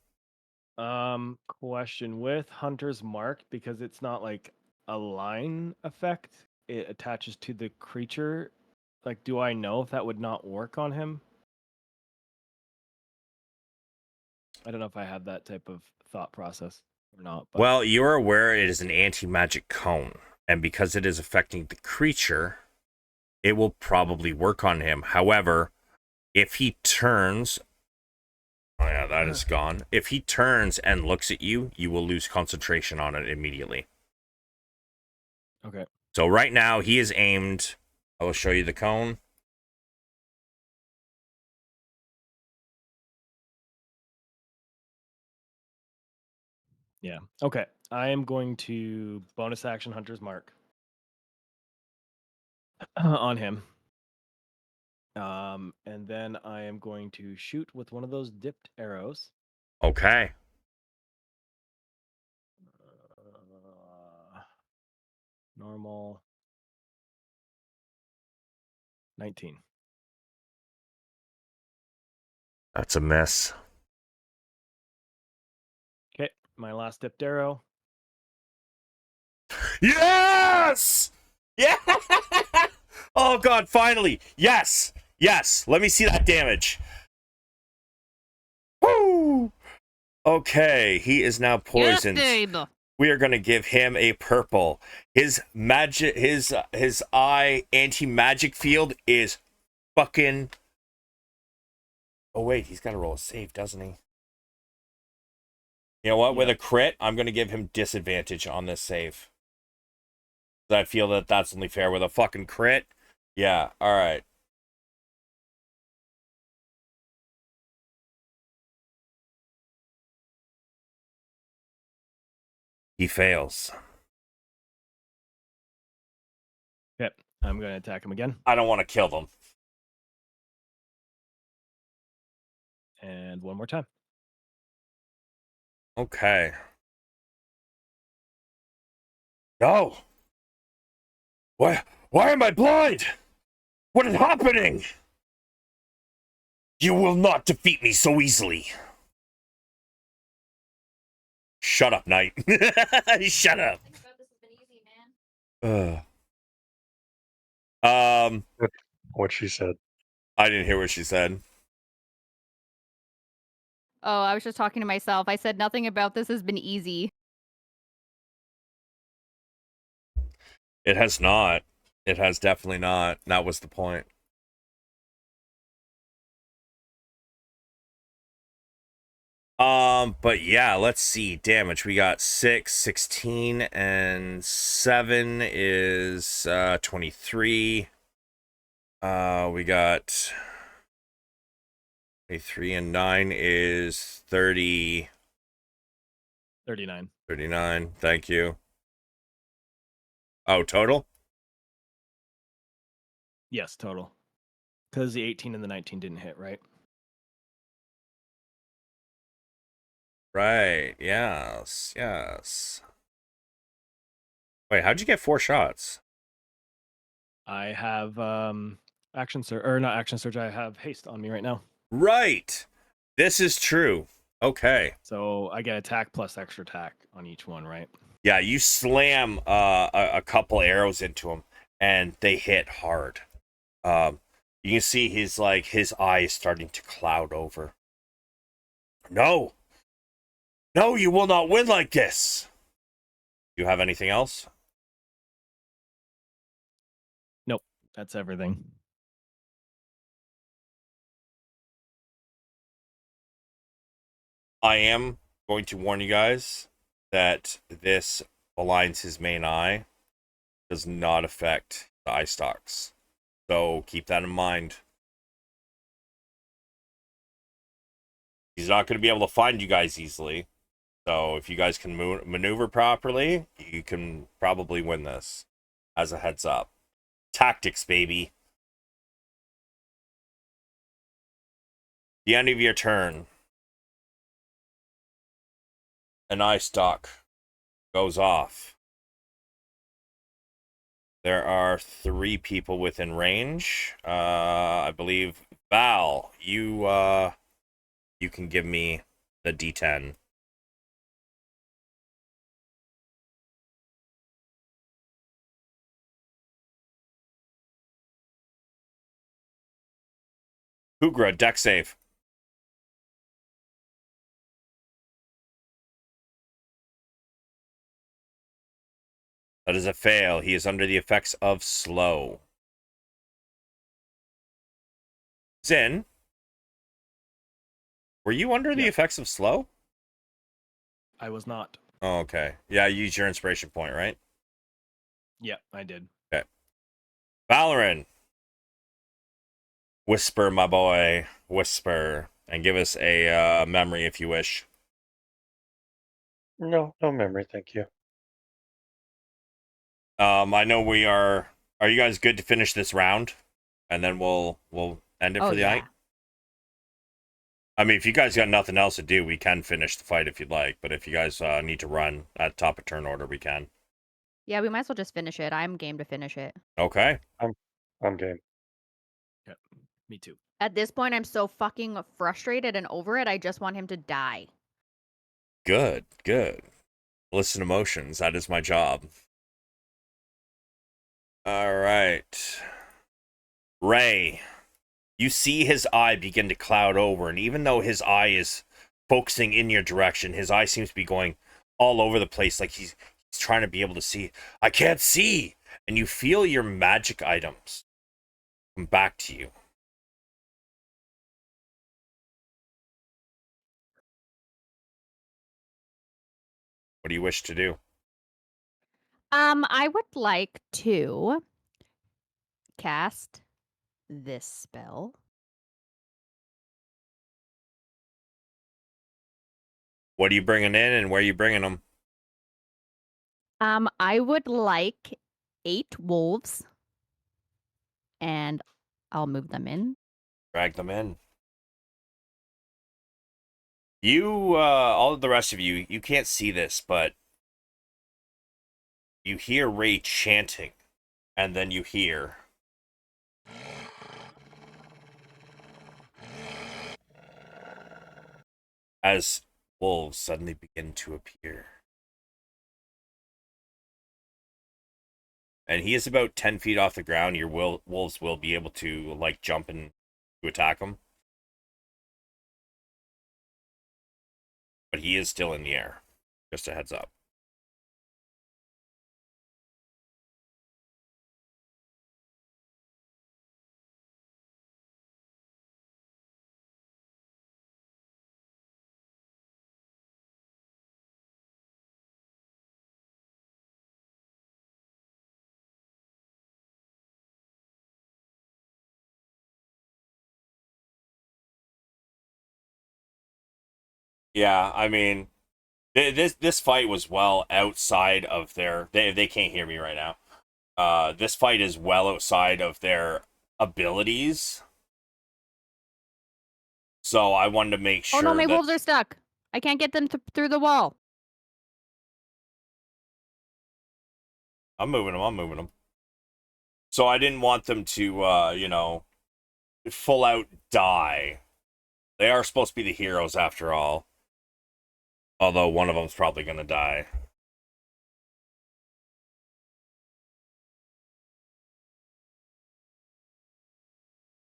Question with Hunter's Mark, because it's not like a line effect, it attaches to the creature. Like, do I know if that would not work on him? I don't know if I have that type of thought process or not. But... Well, you're aware it is an anti-magic cone, and because it is affecting the creature, it will probably work on him. However, if he turns... Oh yeah, that is gone. If he turns and looks at you, you will lose concentration on it immediately. Okay. So right now, he is aimed... I will show you the cone. Yeah. Okay. I am going to bonus action Hunter's Mark on him. And then I am going to shoot with one of those dipped arrows. Okay. Normal. 19. That's a miss. Okay. My last dipped arrow. Yes! Yeah! Oh god, finally! Yes! Yes! Let me see that damage. Woo! Okay, he is now poisoned. Yes, babe. We are going to give him a purple. His magic, his eye anti-magic field is fucking... Oh wait, he's got to roll a save, doesn't he? You know what? Yeah. With a crit, I'm going to give him disadvantage on this save. I feel that that's only fair. With a fucking crit. Yeah, alright. He fails. Okay. I'm going to attack him again. I don't want to kill them. And one more time. Okay. No! Why am I blind? What is happening? You will not defeat me so easily. Shut up, Knight. Shut up. Ugh. What she said. I didn't hear what she said. Oh, I was just talking to myself. I said nothing about this has been easy. It has not. It has definitely not. That was the point. But yeah, let's see. Damage. We got 6, 16, and 7 is 23. We got 23 and 9 is 30. 39. 39. Thank you. Oh, total? Yes, total. Because the 18 and the 19 didn't hit, right? Right. Yes. Yes. Wait, how'd you get 4 shots? I have action surge, or not action surge. I have haste on me right now, Right. This is true. Okay. so I get attack plus extra attack on each one, right? Yeah, you slam a couple arrows into him, and they hit hard. You can see his eyes starting to cloud over. No, no, you will not win like this. You have anything else? Nope, that's everything. I am going to warn you guys that this aligns his main eye, does not affect the eye stalks. So keep that in mind. He's not going to be able to find you guys easily. So if you guys can maneuver properly, you can probably win this. As a heads up. Tactics, baby. The end of your turn. An eye stalk goes off. There are 3 people within range. I believe Val, you can give me the D10. Hugra, deck save. That is a fail. He is under the effects of slow. Zynn, were you under the Yeah. effects of slow? I was not. Oh, okay. Yeah, use your inspiration point, right? Yeah, I did. Okay. Valeran. Whisper, my boy. Whisper. And give us a memory if you wish. No, no memory, thank you. I know we are. Are you guys good to finish this round? And then we'll end it Oh, for the yeah. night? I mean, if you guys got nothing else to do, we can finish the fight if you'd like. But if you guys need to run at top of turn order, we can. Yeah, we might as well just finish it. I'm game to finish it. Okay. I'm game. Yeah, me too. At this point, I'm so fucking frustrated and over it. I just want him to die. Good. Good. Listen emotions. That is my job. All right. Ray, you see his eye begin to cloud over, and even though his eye is focusing in your direction, his eye seems to be going all over the place, like he's trying to be able to see. I can't see! And you feel your magic items come back to you. What do you wish to do? I would like to cast this spell. What are you bringing in, and where are you bringing them? I would like 8 wolves, and I'll move them in. Drag them in. You, all of the rest of you, you can't see this, but you hear Ray chanting, and then you hear as wolves suddenly begin to appear. And he is about 10 feet off the ground. Your wolves will be able to, like, jump and to attack him. But he is still in the air. Just a heads up. Yeah, I mean, this fight was well outside of their. They can't hear me right now. This fight is well outside of their abilities. So I wanted to make sure. Oh no, my that... wolves are stuck. I can't get them through the wall. I'm moving them. I'm moving them. So I didn't want them to, full out die. They are supposed to be the heroes after all. Although one of them's probably going to die.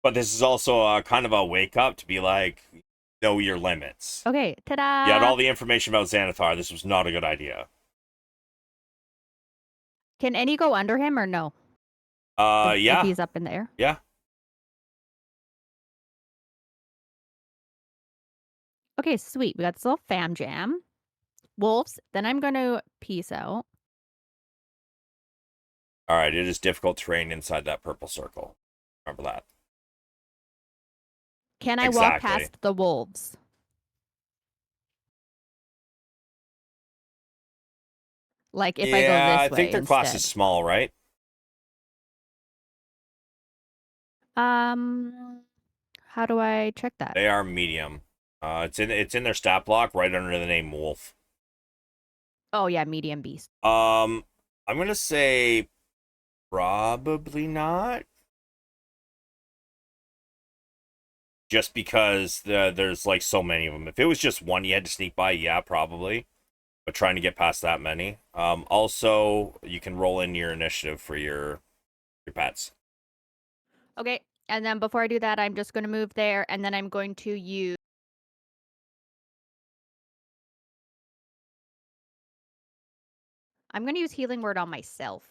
But this is also kind of a wake up to be like, know your limits. Okay, ta-da! You had all the information about Xanathar. This was not a good idea. Can any go under him or no? Yeah. If he's up in the air? Yeah. Okay, sweet. We got this little fam jam. Wolves. Then I'm going to peace out. All right, it is difficult terrain inside that purple circle. Remember that. Can I walk Exactly. past the wolves? Like if I go this way I think their class is instead. small, right? How do I check that? They are medium. It's in their stat block right under the name Wolf. Oh yeah, medium beast. I'm gonna say probably not. Just because there's like so many of them. If it was just one you had to sneak by, yeah, probably. But trying to get past that many. Also, you can roll in your initiative for your pets. Okay, and then before I do that, I'm just going to move there, and then I'm going to use... I'm going to use Healing Word on myself.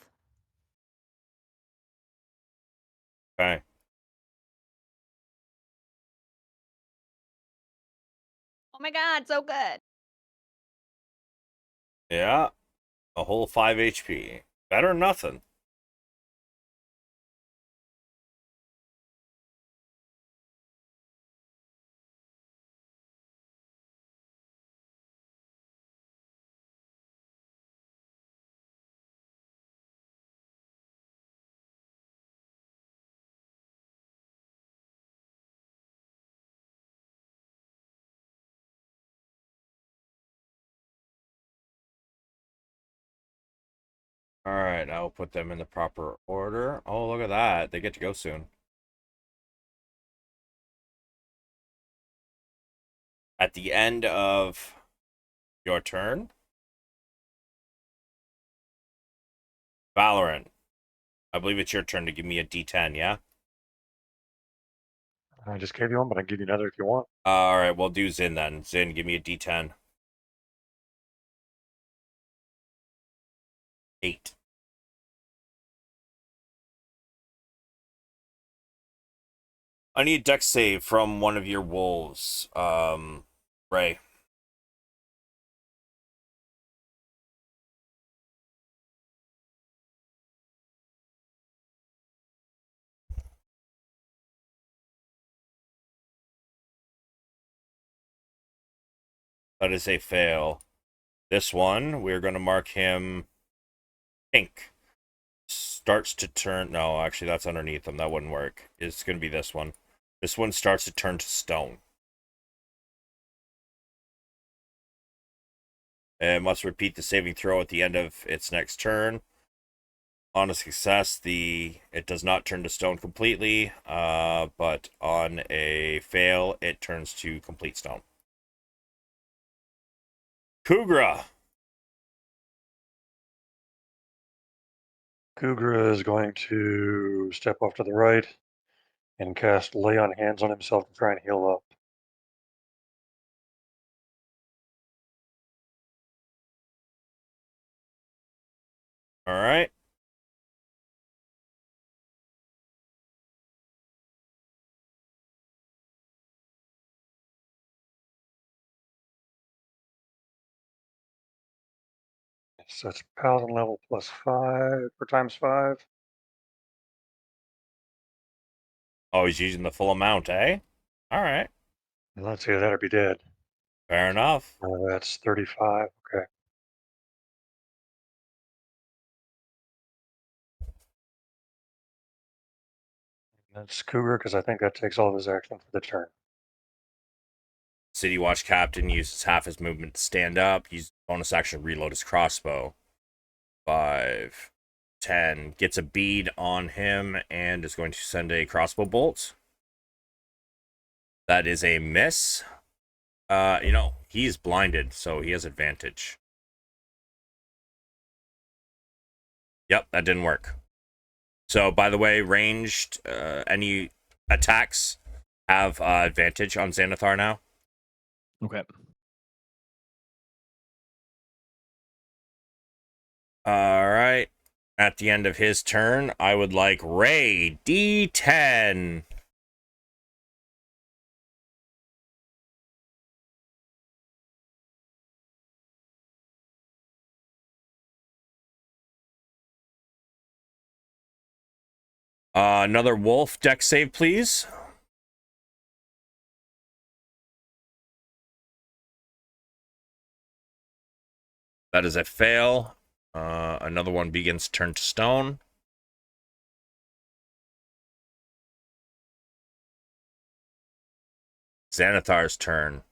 Okay. Oh my god, so good. Yeah. A whole 5 HP. Better than nothing. All right, I'll put them in the proper order. Oh, look at that. They get to go soon. At the end of your turn, Valeran, I believe it's your turn to give me a D10, yeah? I just gave you one, but I can give you another if you want. All right, we'll do Zynn then. Zynn, give me a D10. 8. I need dex save from one of your wolves. Ray. That is a fail. This one, we're going to mark him pink. Starts to turn... No, actually, that's underneath him. That wouldn't work. It's going to be this one. This one starts to turn to stone. It must repeat the saving throw at the end of its next turn. On a success, it does not turn to stone completely, but on a fail, it turns to complete stone. Kugra. Kugra is going to step off to the right and cast Lay on Hands on himself to try and heal up. All right. So that's Paladin level plus 5 or times 5. Oh, he's using the full amount, eh? All right. And let's see, that'd be dead. Fair enough. That's 35. Okay. That's Cougar because I think that takes all of his action for the turn. City Watch Captain uses half his movement to stand up. Uses bonus action to reload his crossbow. 5, 10. Gets a bead on him and is going to send a crossbow bolt. That is a miss. He's blinded, so he has advantage. Yep, that didn't work. So, by the way, ranged, any attacks have advantage on Xanathar now. Okay. All right. At the end of his turn, I would like Ray D10. Another wolf deck save, please. That is a fail. Another one begins to turn to stone. Xanathar's turn.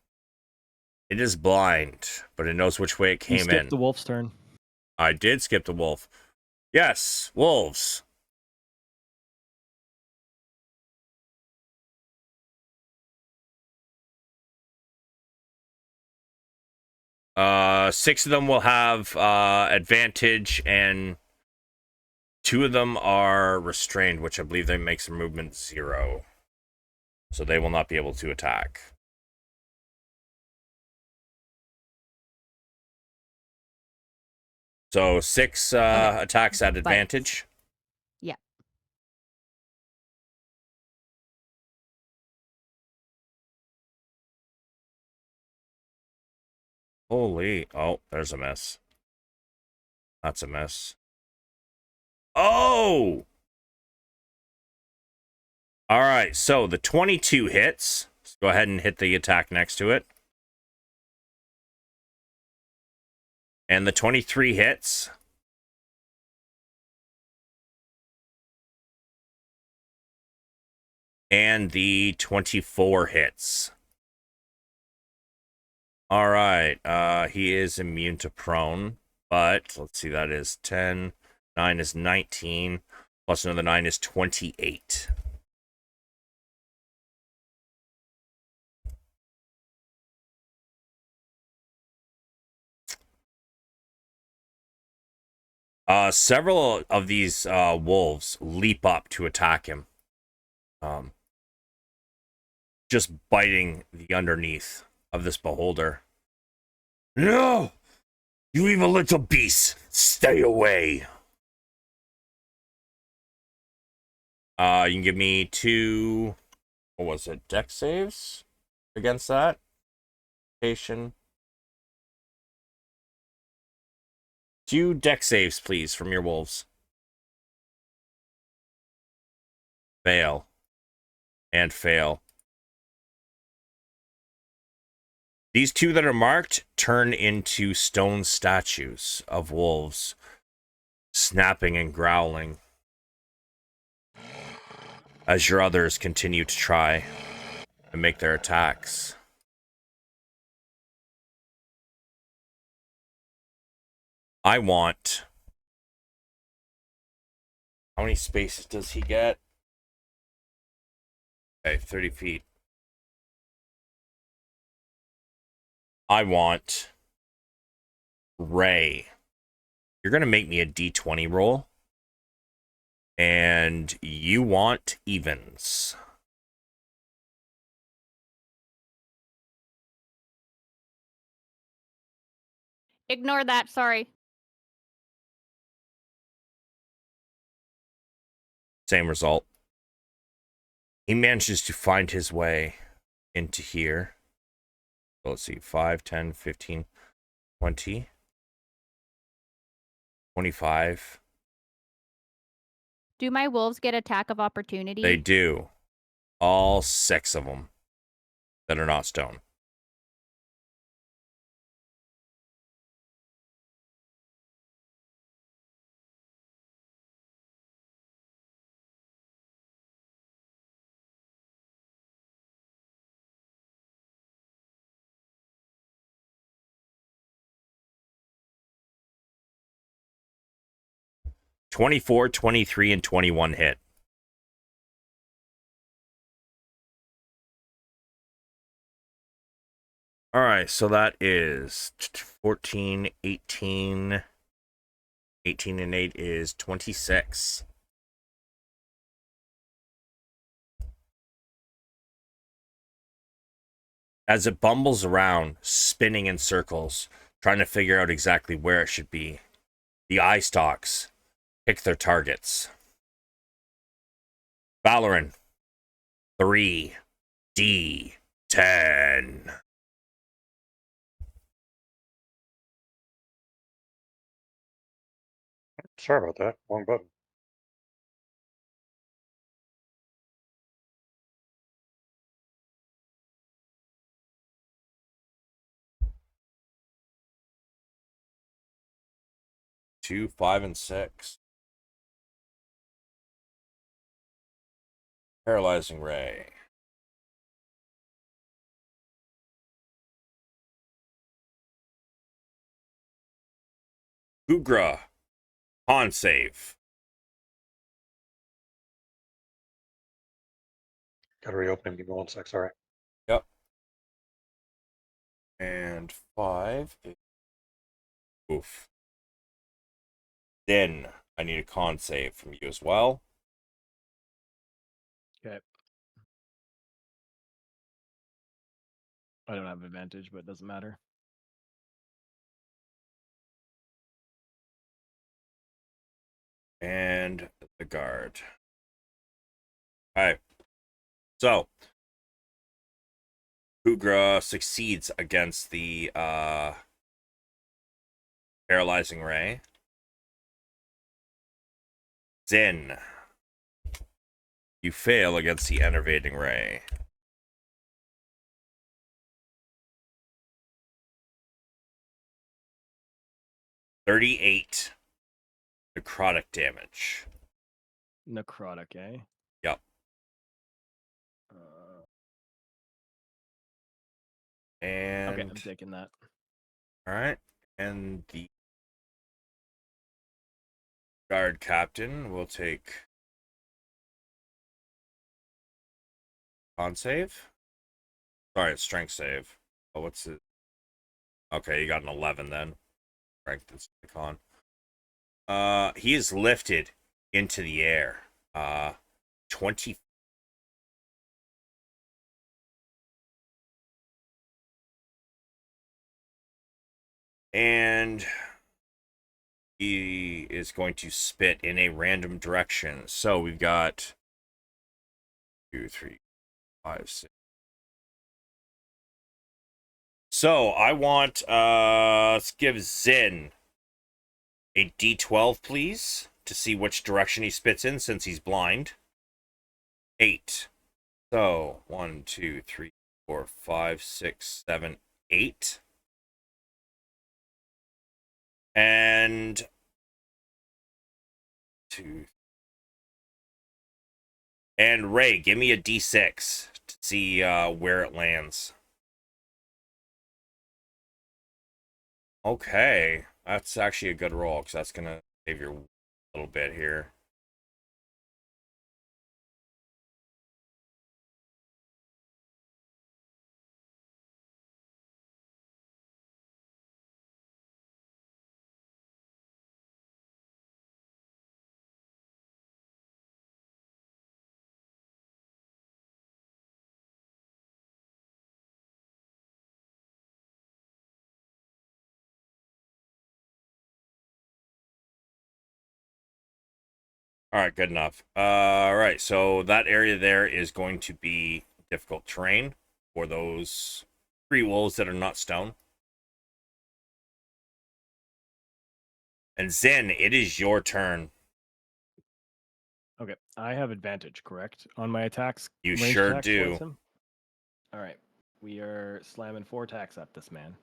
It is blind, but it knows which way it You came skipped in. the wolf's turn. I did skip the wolf. Yes, wolves. Six of them will have advantage, and 2 of them are restrained, which I believe that makes their movement 0. So they will not be able to attack. So 6 Okay. attacks at Bites. advantage. Yeah. Holy. Oh, there's a mess. That's a mess. Oh! All right, so the 22 hits. Let's go ahead and hit the attack next to it. And the 23 hits. And the 24 hits. All right, he is immune to prone, but let's see, that is 10. 9 is 19, plus another 9 is 28. Several of these wolves leap up to attack him. Just biting the underneath of this beholder. No! You evil little beast! Stay away! You can give me 2, what was it, deck saves against that? Patient. 2 deck saves, please, from your wolves. Fail. And fail. These 2 that are marked turn into stone statues of wolves, snapping and growling, as your others continue to try and make their attacks. I want... How many spaces does he get? Okay, 30 feet. I want Ray, you're going to make me a d20 roll. And you want evens. Ignore that, sorry. Same result. He manages to find his way into here. So let's see, 5, 10, 15, 20, 25. Do my wolves get attack of opportunity? They do. All 6 of them that are not stone. "24, 23, and 21 hit. All right, so that is 14, 18. 18 and 8 is 26. As it bumbles around, spinning in circles, trying to figure out exactly where it should be, the eye stalks pick their targets. Valeran, 3d10. Sorry about that. Wrong button. Two, 5, and 6. Paralyzing ray. Gugra, con save. Gotta reopen him. Give me 1 sec. Sorry. Yep. And 5 is... Oof. Then I need a con save from you as well. Okay. I don't have advantage, but it doesn't matter. And the guard. Alright. So, Gugra succeeds against the paralyzing ray. Zynn, you fail against the enervating ray. "38 necrotic damage." Necrotic, eh? Yep. And Okay, I'm taking that. all right, and the guard captain will take con save. Sorry, it's strength save. Oh, what's it? Okay, you got an 11 then. Strength is the con. He is lifted into the air. 20. And he is going to spit in a random direction. So we've got 2, 3, 5, 6. So I want let's give Zynn a d12, please, to see which direction he spits in since he's blind. 8. So 1, 2, 3, 4, 5, 6, 7, 8. And 2. And Ray, give me a d6 to see where it lands. Okay, that's actually a good roll because that's gonna save your little bit here. All right, good enough. All right, so that area there is going to be difficult terrain for those 3 wolves that are not stone. And Zynn, it is your turn. Okay, I have advantage, correct, on my attacks. You ranged sure attacks towards do. him? All right, we are slamming 4 attacks at this man.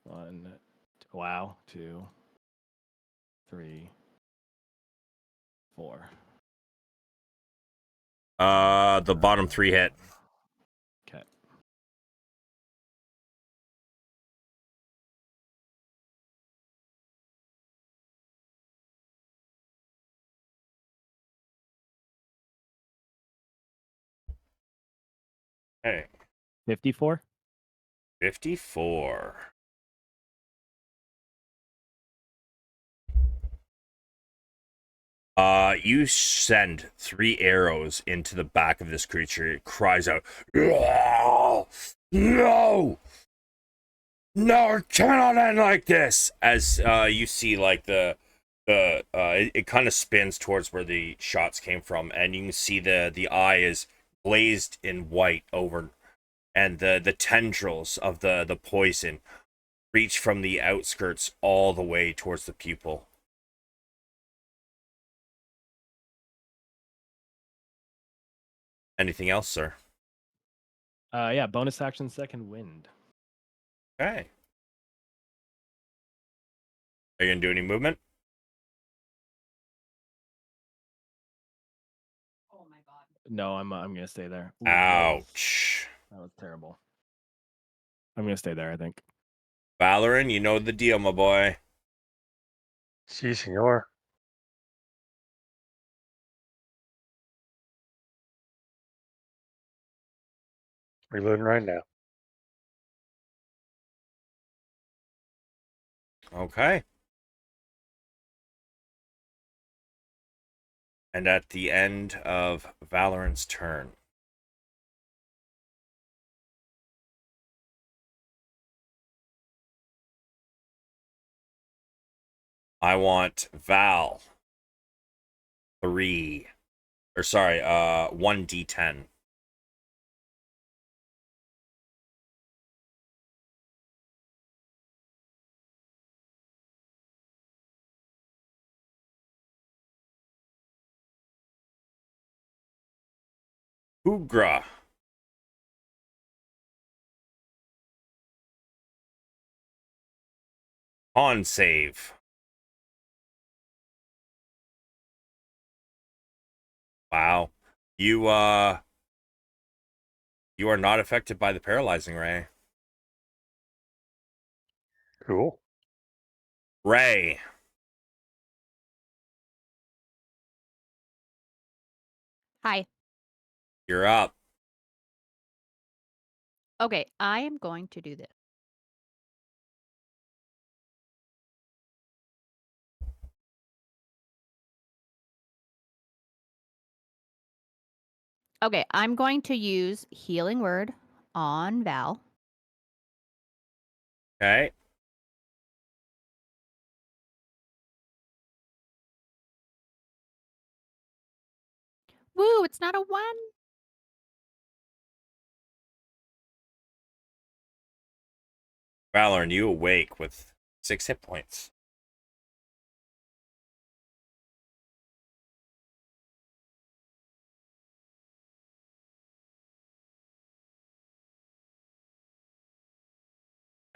1, wow, 2, 3, 4. The bottom 3 hit. Okay. Hey, 54. 54. You send 3 arrows into the back of this creature. It cries out, "No! No! No, it cannot end like this!" As you see, like it kind of spins towards where the shots came from, and you can see the eye is glazed in white over, and the tendrils of the poison reach from the outskirts all the way towards the pupil. Anything else, sir? Yeah, bonus action, second wind. Okay. Are you gonna do any movement? No, I'm gonna stay there. Ooh, Ouch. that was terrible. I'm gonna stay there, I think. Valeran, you know the deal, my boy. Si, senor. Reloading right now. Okay. And at the end of Valeran's turn, I want Val 3, or sorry, 1d10. Ugra. On save. Wow. You are not affected by the paralyzing ray. Cool. Ray, Hi. you're up. Okay, I am going to do this. Okay, I'm going to use Healing Word on Val. Okay. Woo, it's not a 1. Valeran, you awake with 6 hit points.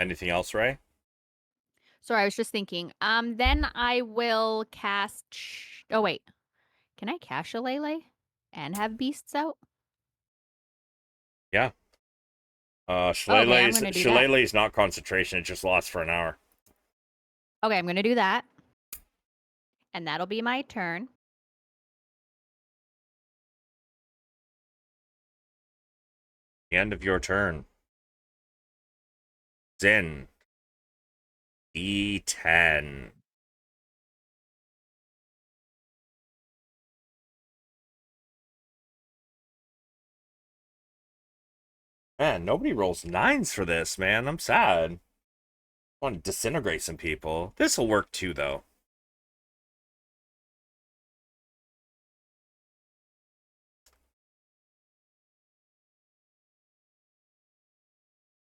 Anything else, Ray? Sorry, I was just thinking. Then I will cast. Oh wait, can I cast Shillelagh and have beasts out? Yeah. Okay, I'm gonna do that. Shillelagh is not concentration. It just lasts for an hour. Okay, I'm gonna do that, and that'll be my turn. The end of your turn. Zynn. D10. Man, nobody rolls 9s for this, man. I'm sad. I want to disintegrate some people. This will work too, though.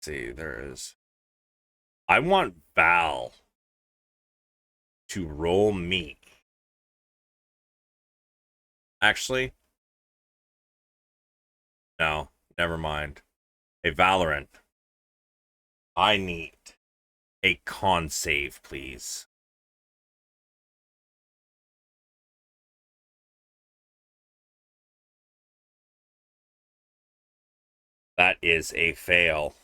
see, there is. I want Val to roll me. Actually, no, never mind. Hey, Valeran, I need a con save, please. That is a fail.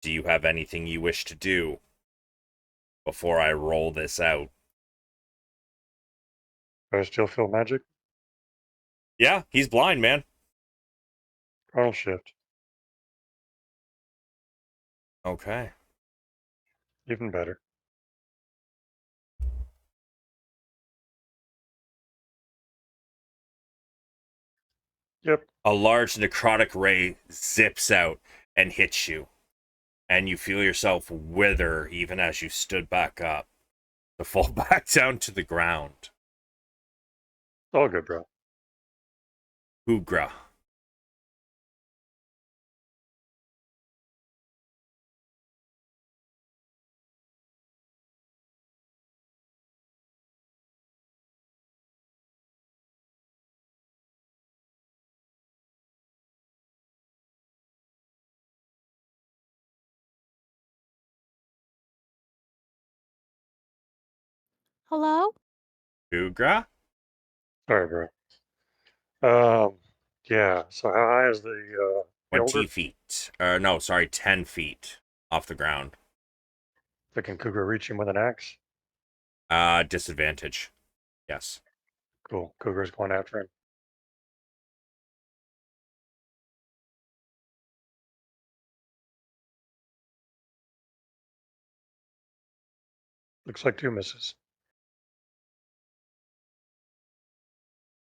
Do you have anything you wish to do before I roll this out? Do I still feel magic? Yeah, he's blind, man. Chronal shift. Okay. Even better. Yep. A large necrotic ray zips out and hits you, and you feel yourself wither even as you stood back up to fall back down to the ground. It's all good, bro. Ugra. Hello? Ugra? Sorry, bro. Yeah. So how high is the 20 elder? feet. No, sorry, 10 feet off the ground. So can Cougar reach him with an axe? Disadvantage. Yes. Cool. Cougar's going after him. Looks like 2 misses.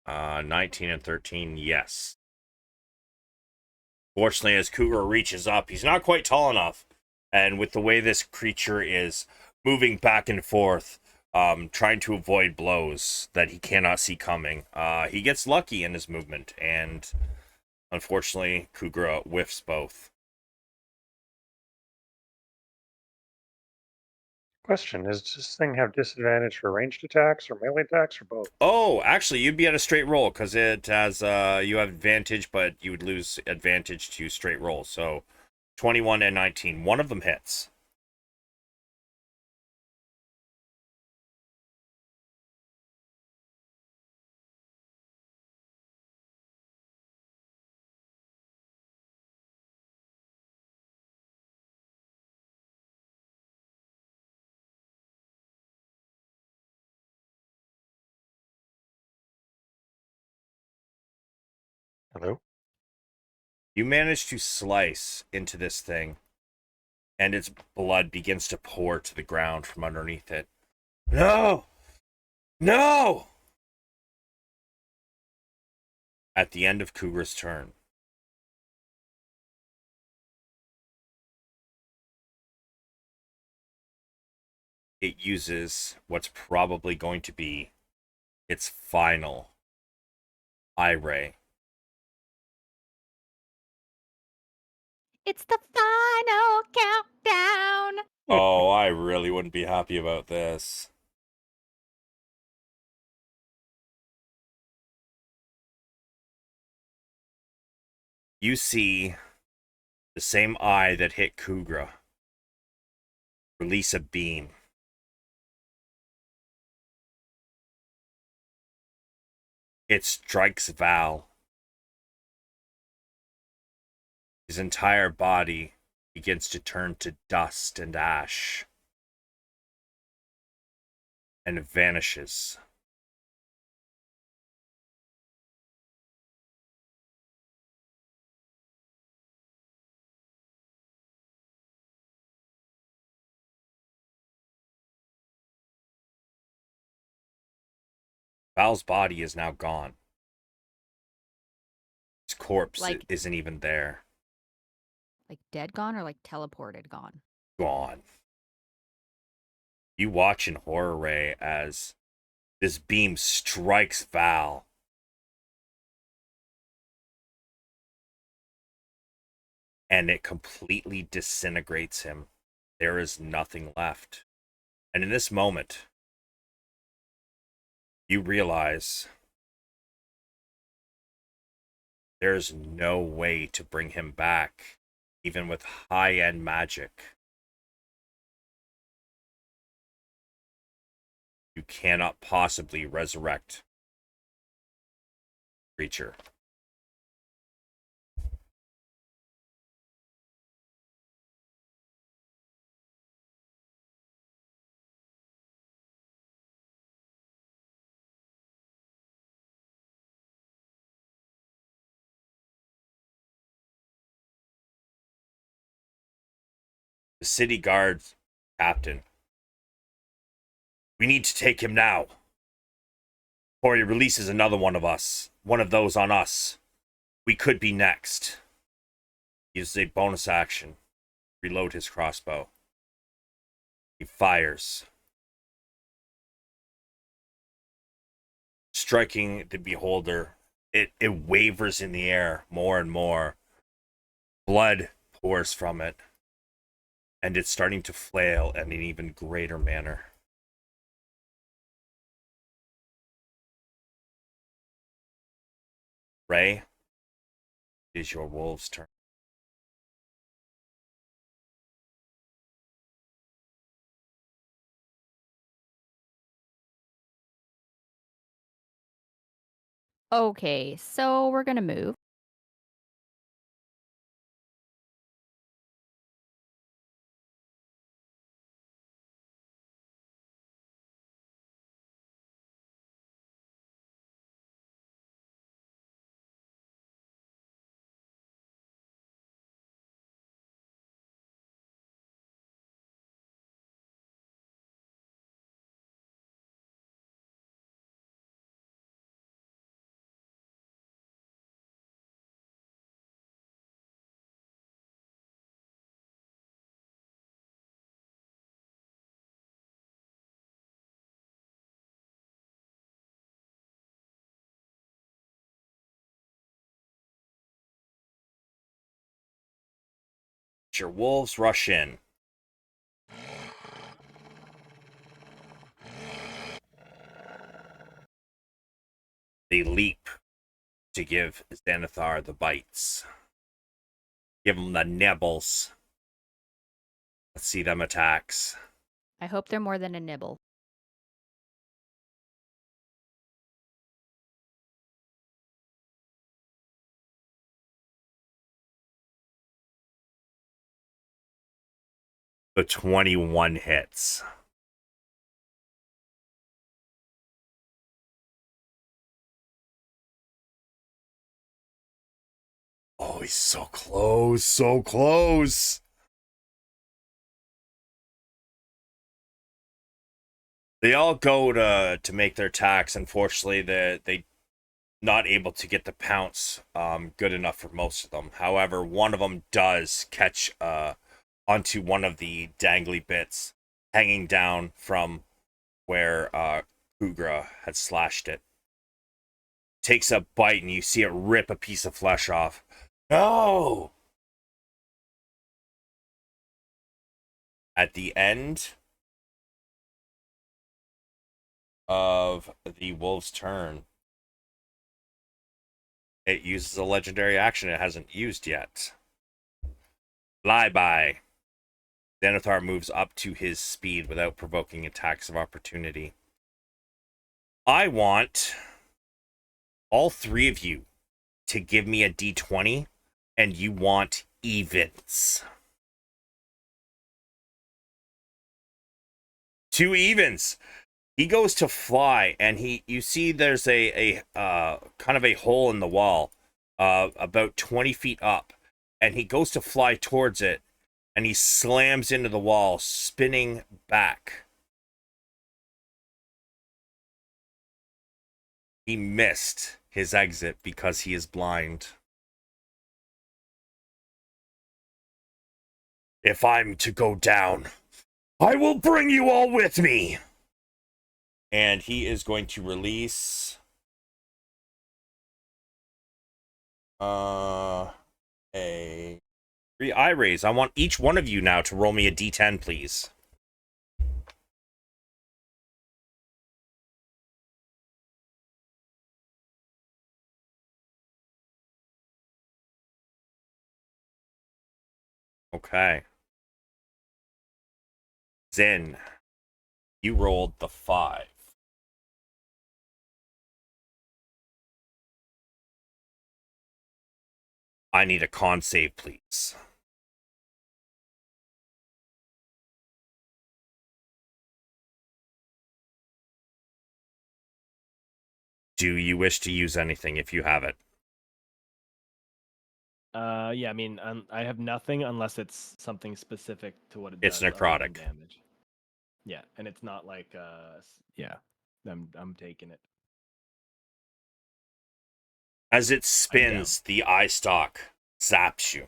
19 and 13, yes. Fortunately, as Cougar reaches up, he's not quite tall enough. And with the way this creature is moving back and forth, trying to avoid blows that he cannot see coming, he gets lucky in his movement. And unfortunately, Cougar whiffs both. Question, does this thing have disadvantage for ranged attacks or melee attacks or both? Oh, actually, you'd be at a straight roll because it has you have advantage, but you would lose advantage to straight roll. So 21 and 19. One of them hits. Hello? You manage to slice into this thing, and its blood begins to pour to the ground from underneath it. No! No! At the end of Cougar's turn, it uses what's probably going to be its final eye ray. It's the final countdown. Oh, I really wouldn't be happy about this. You see the same eye that hit Kugra release a beam. It strikes Val. His entire body begins to turn to dust and ash and vanishes. Val's body is now gone. His corpse Like- isn't even there. Like dead gone or like teleported gone? Gone. You watch in horror, Ray, as this beam strikes Val. and it completely disintegrates him. There is nothing left. And in this moment, you realize there's no way to bring him back, even with high-end magic. You cannot possibly resurrect the creature. The city guard captain. We need to take him now, or he releases another one of us. One of those on us. We could be next. He uses a bonus action. Reload his crossbow. He fires, striking the beholder. It wavers in the air more and more. Blood pours from it, and it's starting to flail in an even greater manner. Ray, it is your wolf's turn. Okay, so we're gonna move. Your wolves rush in. They leap to give Xanathar the bites. Give him the nibbles. Let's see them attacks. I hope they're more than a nibble. The 21 hits. Oh, he's so close, so close. They all go to make their attacks. Unfortunately, they not able to get the pounce good enough for most of them. However, one of them does catch onto one of the dangly bits hanging down from where Kugra had slashed it. Takes a bite and you see it rip a piece of flesh off. No! At the end of the wolf's turn, it uses a legendary action it hasn't used yet. Flyby. Xanathar moves up to his speed without provoking attacks of opportunity. I want all three of you to give me a d20, and you want evens. 2 evens. He goes to fly, and you see there's a kind of a hole in the wall, about 20 feet up, and he goes to fly towards it, and he slams into the wall, spinning back. He missed his exit because he is blind. If I'm to go down, I will bring you all with me. And he is going to release a 3 eye rays. I want each one of you now to roll me a d10, please. Okay. Zynn, you rolled the 5. I need a con save, please. Do you wish to use anything if you have it? Yeah, I mean, I have nothing unless it's something specific to what it It's does. other than necrotic. damage. Yeah, and it's not like yeah. I'm taking it. As it I'm down. spins, the eye stalk zaps you.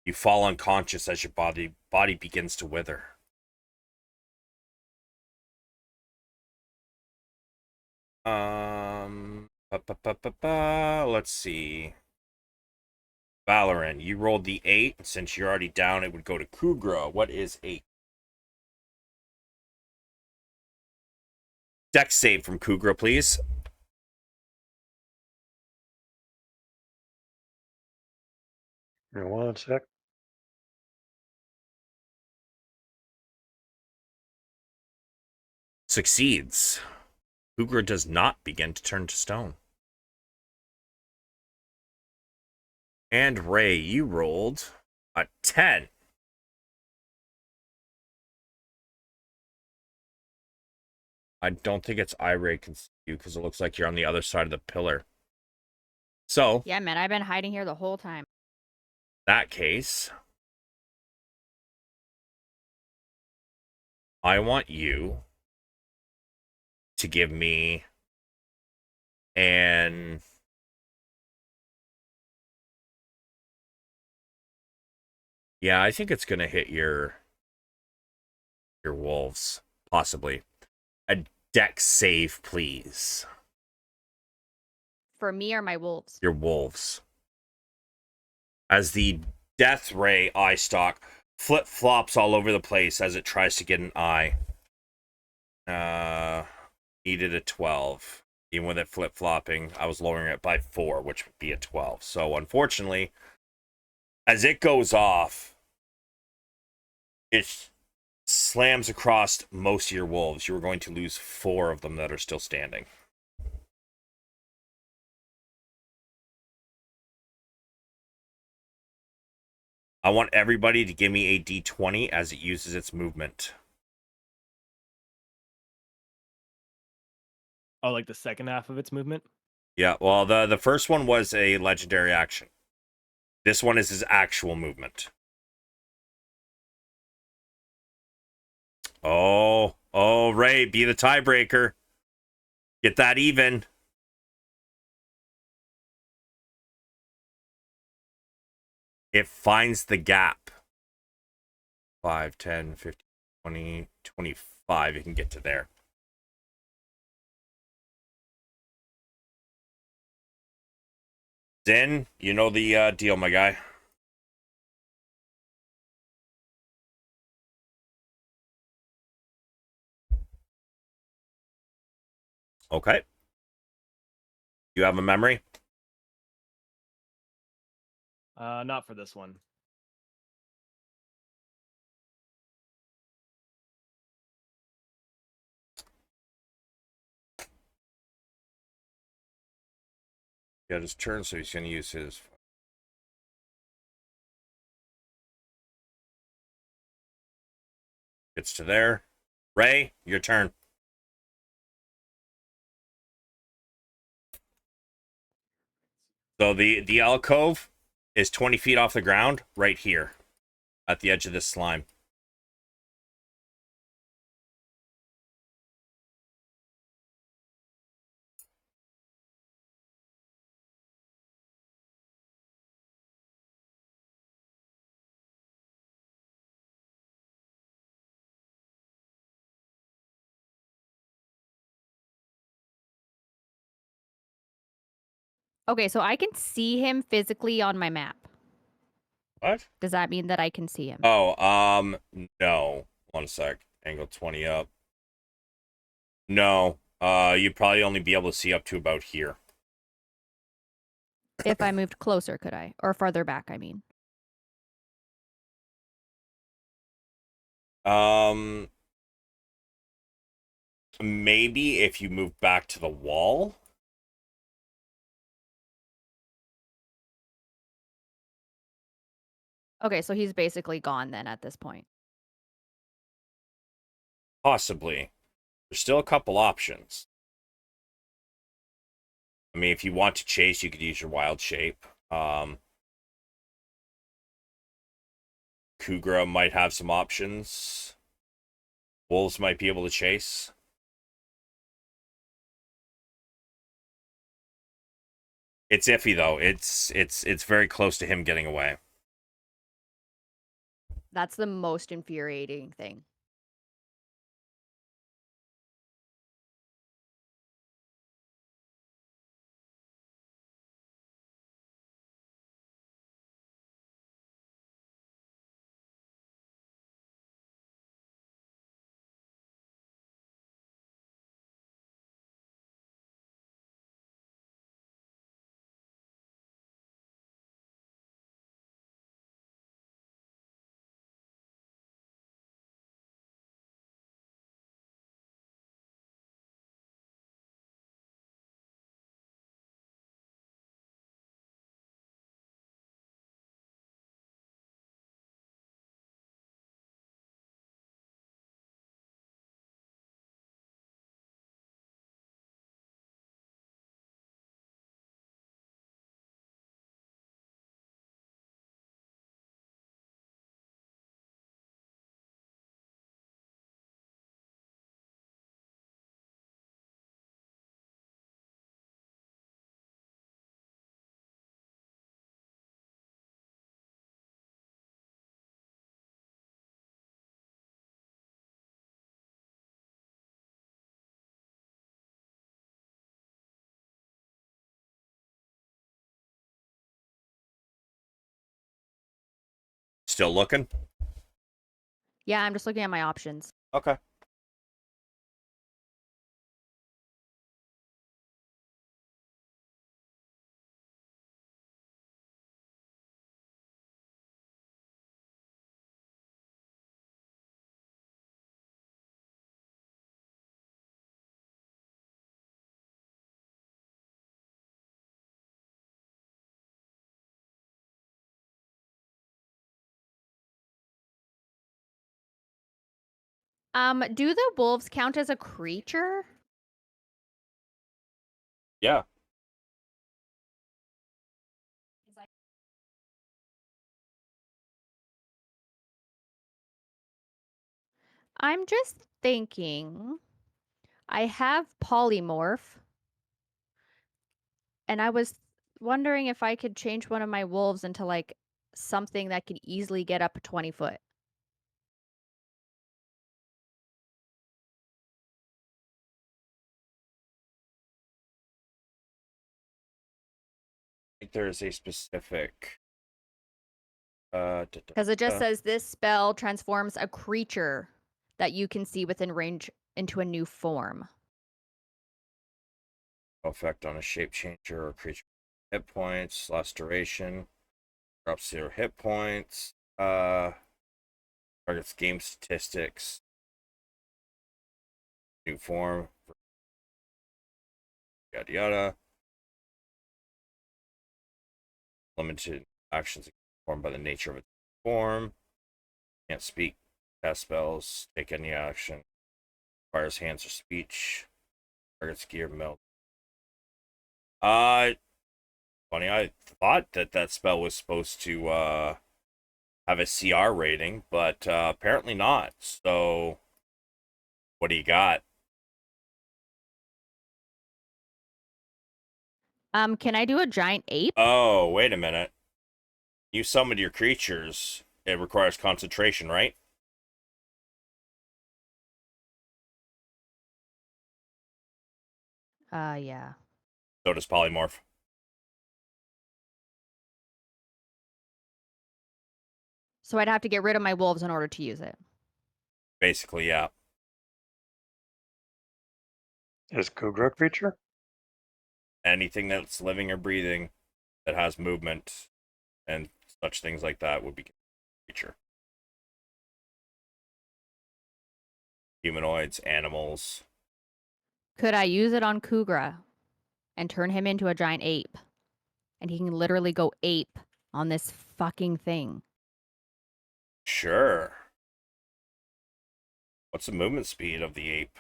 You fall unconscious as your body begins to wither. Let's see. Valeran, you rolled the 8. Since you're already down, it would go to Kugra. What is 8? Dex save from Kugra, please. Give me 1 sec. Succeeds. Kugra does not begin to turn to stone. And Ray, you rolled a 10. I don't think it's Ray can see you because it looks like you're on the other side of the pillar. So, Yeah, man, I've been hiding here the whole time. that case, I want you to give me an I think it's gonna hit your wolves, possibly. A dex save, please. For me or my wolves? Your wolves. As the death ray eye stalk flip flops all over the place as it tries to get an eye. Needed a 12. Even with it flip flopping, I was lowering it by 4, which would be a 12. So unfortunately, as it goes off, it slams across most of your wolves. You are going to lose 4 of them that are still standing. I want everybody to give me a d20 as it uses its movement. Oh, like the second half of its movement? Yeah, well, the first one was a legendary action. This one is his actual movement. Oh, Ray, be the tiebreaker. Get that even. It finds the gap. 5, 10, 15, 20, 25. You can get to there. Zynn, you know the deal, my guy. Okay. You have a memory? Not for this one. Got his turn, so he's going to use his. Gets to there. Ray, your turn. So the alcove is 20 feet off the ground, right here, at the edge of this slime. Okay, so I can see him physically on my map. What? Does that mean that I can see him? Oh, no. 1 sec. Angle 20 up. No. You'd probably only be able to see up to about here. If I moved closer, could I? Or farther back, I mean. Maybe if you move back to the wall. Okay, so he's basically gone then at this point. Possibly. There's still a couple options. I mean, if you want to chase, you could use your wild shape. Kugra might have some options. Wolves might be able to chase. It's iffy though. It's very close to him getting away. That's the most infuriating thing. Still looking? Yeah, I'm just looking at my options. Okay. Do the wolves count as a creature? Yeah. I'm just thinking. I have polymorph, and I was wondering if I could change one of my wolves into like something that could easily get up 20 foot. I think there's a specific Because it just says this spell transforms a creature that you can see within range into a new form. effect on a shape changer or creature hit points, last duration, drops 0 hit points, targets game statistics, new form, yada yada. Limited actions formed by the nature of its form. Can't speak, cast spells, take any action. Requires hands or speech. Targets gear melt. Funny, I thought that spell was supposed to have a CR rating, but apparently not. So, what do you got? Can I do a giant ape? Oh, wait a minute. You summoned your creatures. It requires concentration, right? Yeah. So does polymorph. So I'd have to get rid of my wolves in order to use it. Basically, yeah. Is Cougar a creature? Anything that's living or breathing that has movement and such things like that would be a creature. Humanoids, animals. Could I use it on Kugra and turn him into a giant ape? And he can literally go ape on this fucking thing. Sure. What's the movement speed of the ape?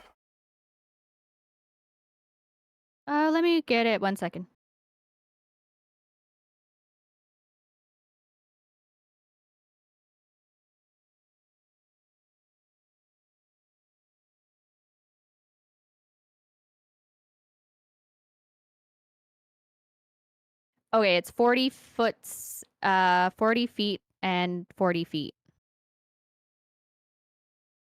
Let me get it 1 second. Okay, it's 40 feet and 40 feet.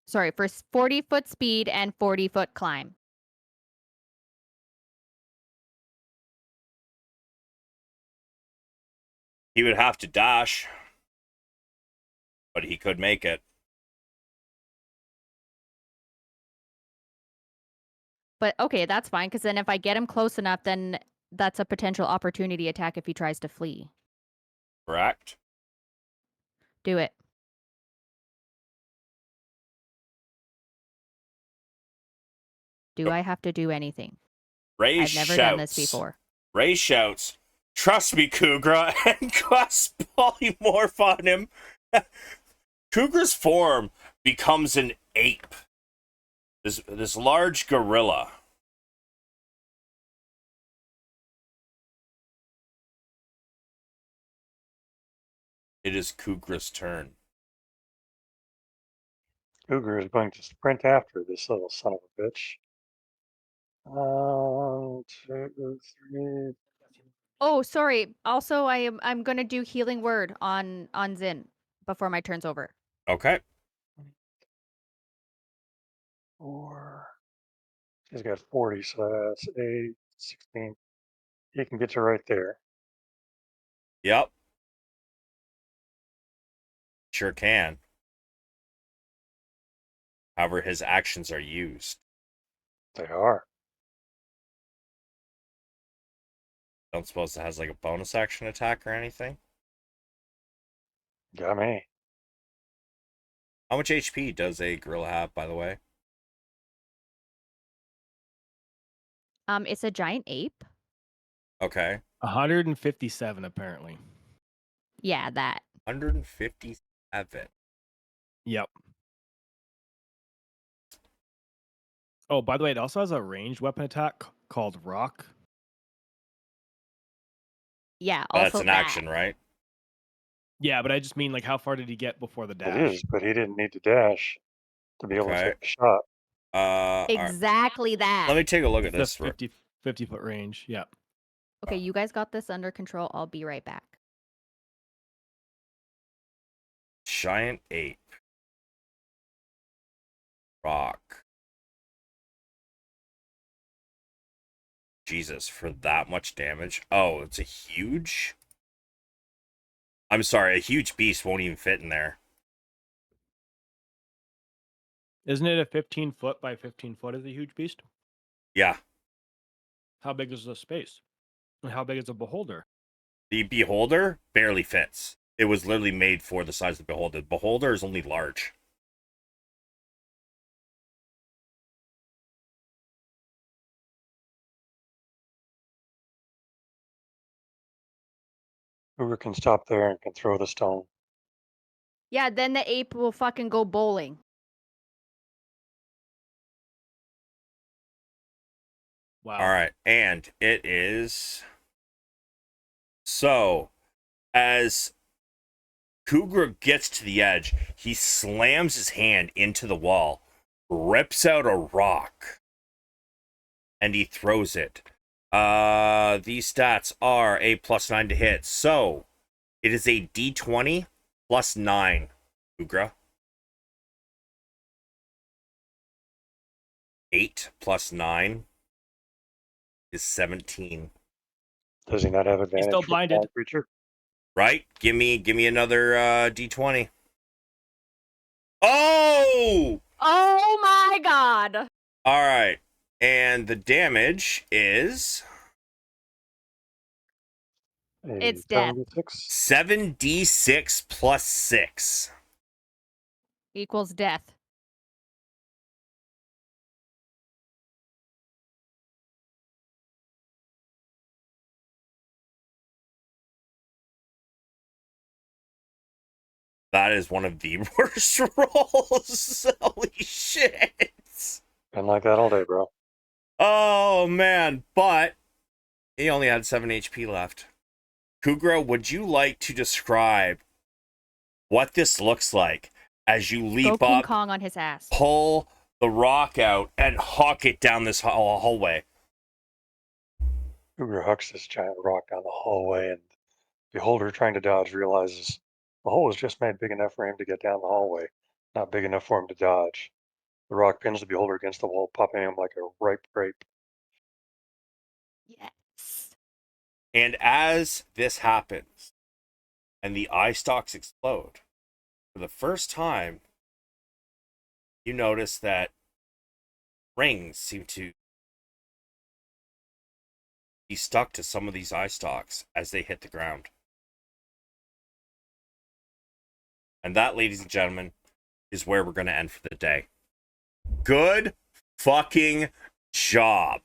Sorry, for 40-foot speed and 40-foot climb. He would have to dash, but he could make it. But okay, that's fine, because then if I get him close enough, then that's a potential opportunity attack if he tries to flee. Correct? Do it. Do I have to do anything? Ray I've never done this before. Ray shouts, "Trust me, Kugra," and casts polymorph on him. Kugra's form becomes an ape. This large gorilla. It is Kugra's turn. Cougar is going to sprint after this little son of a bitch. 2, 3. Oh, sorry. Also, I'm gonna do healing word on Zynn before my turn's over. Okay. 4. He's got 40, so that's 8, 16. He can get to right there. Yep. Sure can. However, his actions are used. They are. Don't suppose it has like a bonus action attack or anything? Got me. How much HP does a gorilla have, by the way? It's a giant ape. Okay. 157 apparently. Yeah, that. 157. Yep. Oh, by the way, it also has a ranged weapon attack called Rock. Yeah, But also that's an that. action, right? Yeah, but I just mean like how far did he get before the It dash? is, but he didn't need to dash to be able to Okay. take a shot. All right. Exactly that. Let me take a look at It's this. a 50 foot range. Yeah. Okay, you guys got this under control. I'll be right back. Giant ape. Rock. Jesus, for that much damage? Oh, it's a huge? I'm sorry, a huge beast won't even fit in there. Isn't it a 15 foot by 15 foot is a huge beast? Yeah. How big is the space? And how big is the beholder? The beholder barely fits. It was literally made for the size of the beholder. The beholder is only large. Cougar can stop there and can throw the stone. Yeah, then the ape will fucking go bowling. Wow. All right, and it is. So, as Cougar gets to the edge, he slams his hand into the wall, rips out a rock, and he throws it. These stats are a +9 to hit, so it is a D20 +9. Cougar. 8 +9 is 17. Does he not have advantage? still for blinded. that creature? Right? Give me another D20. Oh! Oh my god. All right. And the damage is It's death. 76. 7d6 plus 6. Equals death. That is one of the worst rolls. Holy shit. Been like that all day, bro. Oh, man. But he only had 7 HP left. Kugra, would you like to describe what this looks like as you Go leap King up, Kong on his ass. pull the rock out, and hawk it down this hallway? Cougar hucks this giant rock down the hallway, and Beholder, trying to dodge, realizes the hole was just made big enough for him to get down the hallway, not big enough for him to dodge. The rock pins the Beholder against the wall, popping him like a ripe grape. Yes. And as this happens, and the eye stalks explode, for the first time, you notice that rings seem to be stuck to some of these eye stalks as they hit the ground. And that, ladies and gentlemen, is where we're going to end for the day. Good fucking job.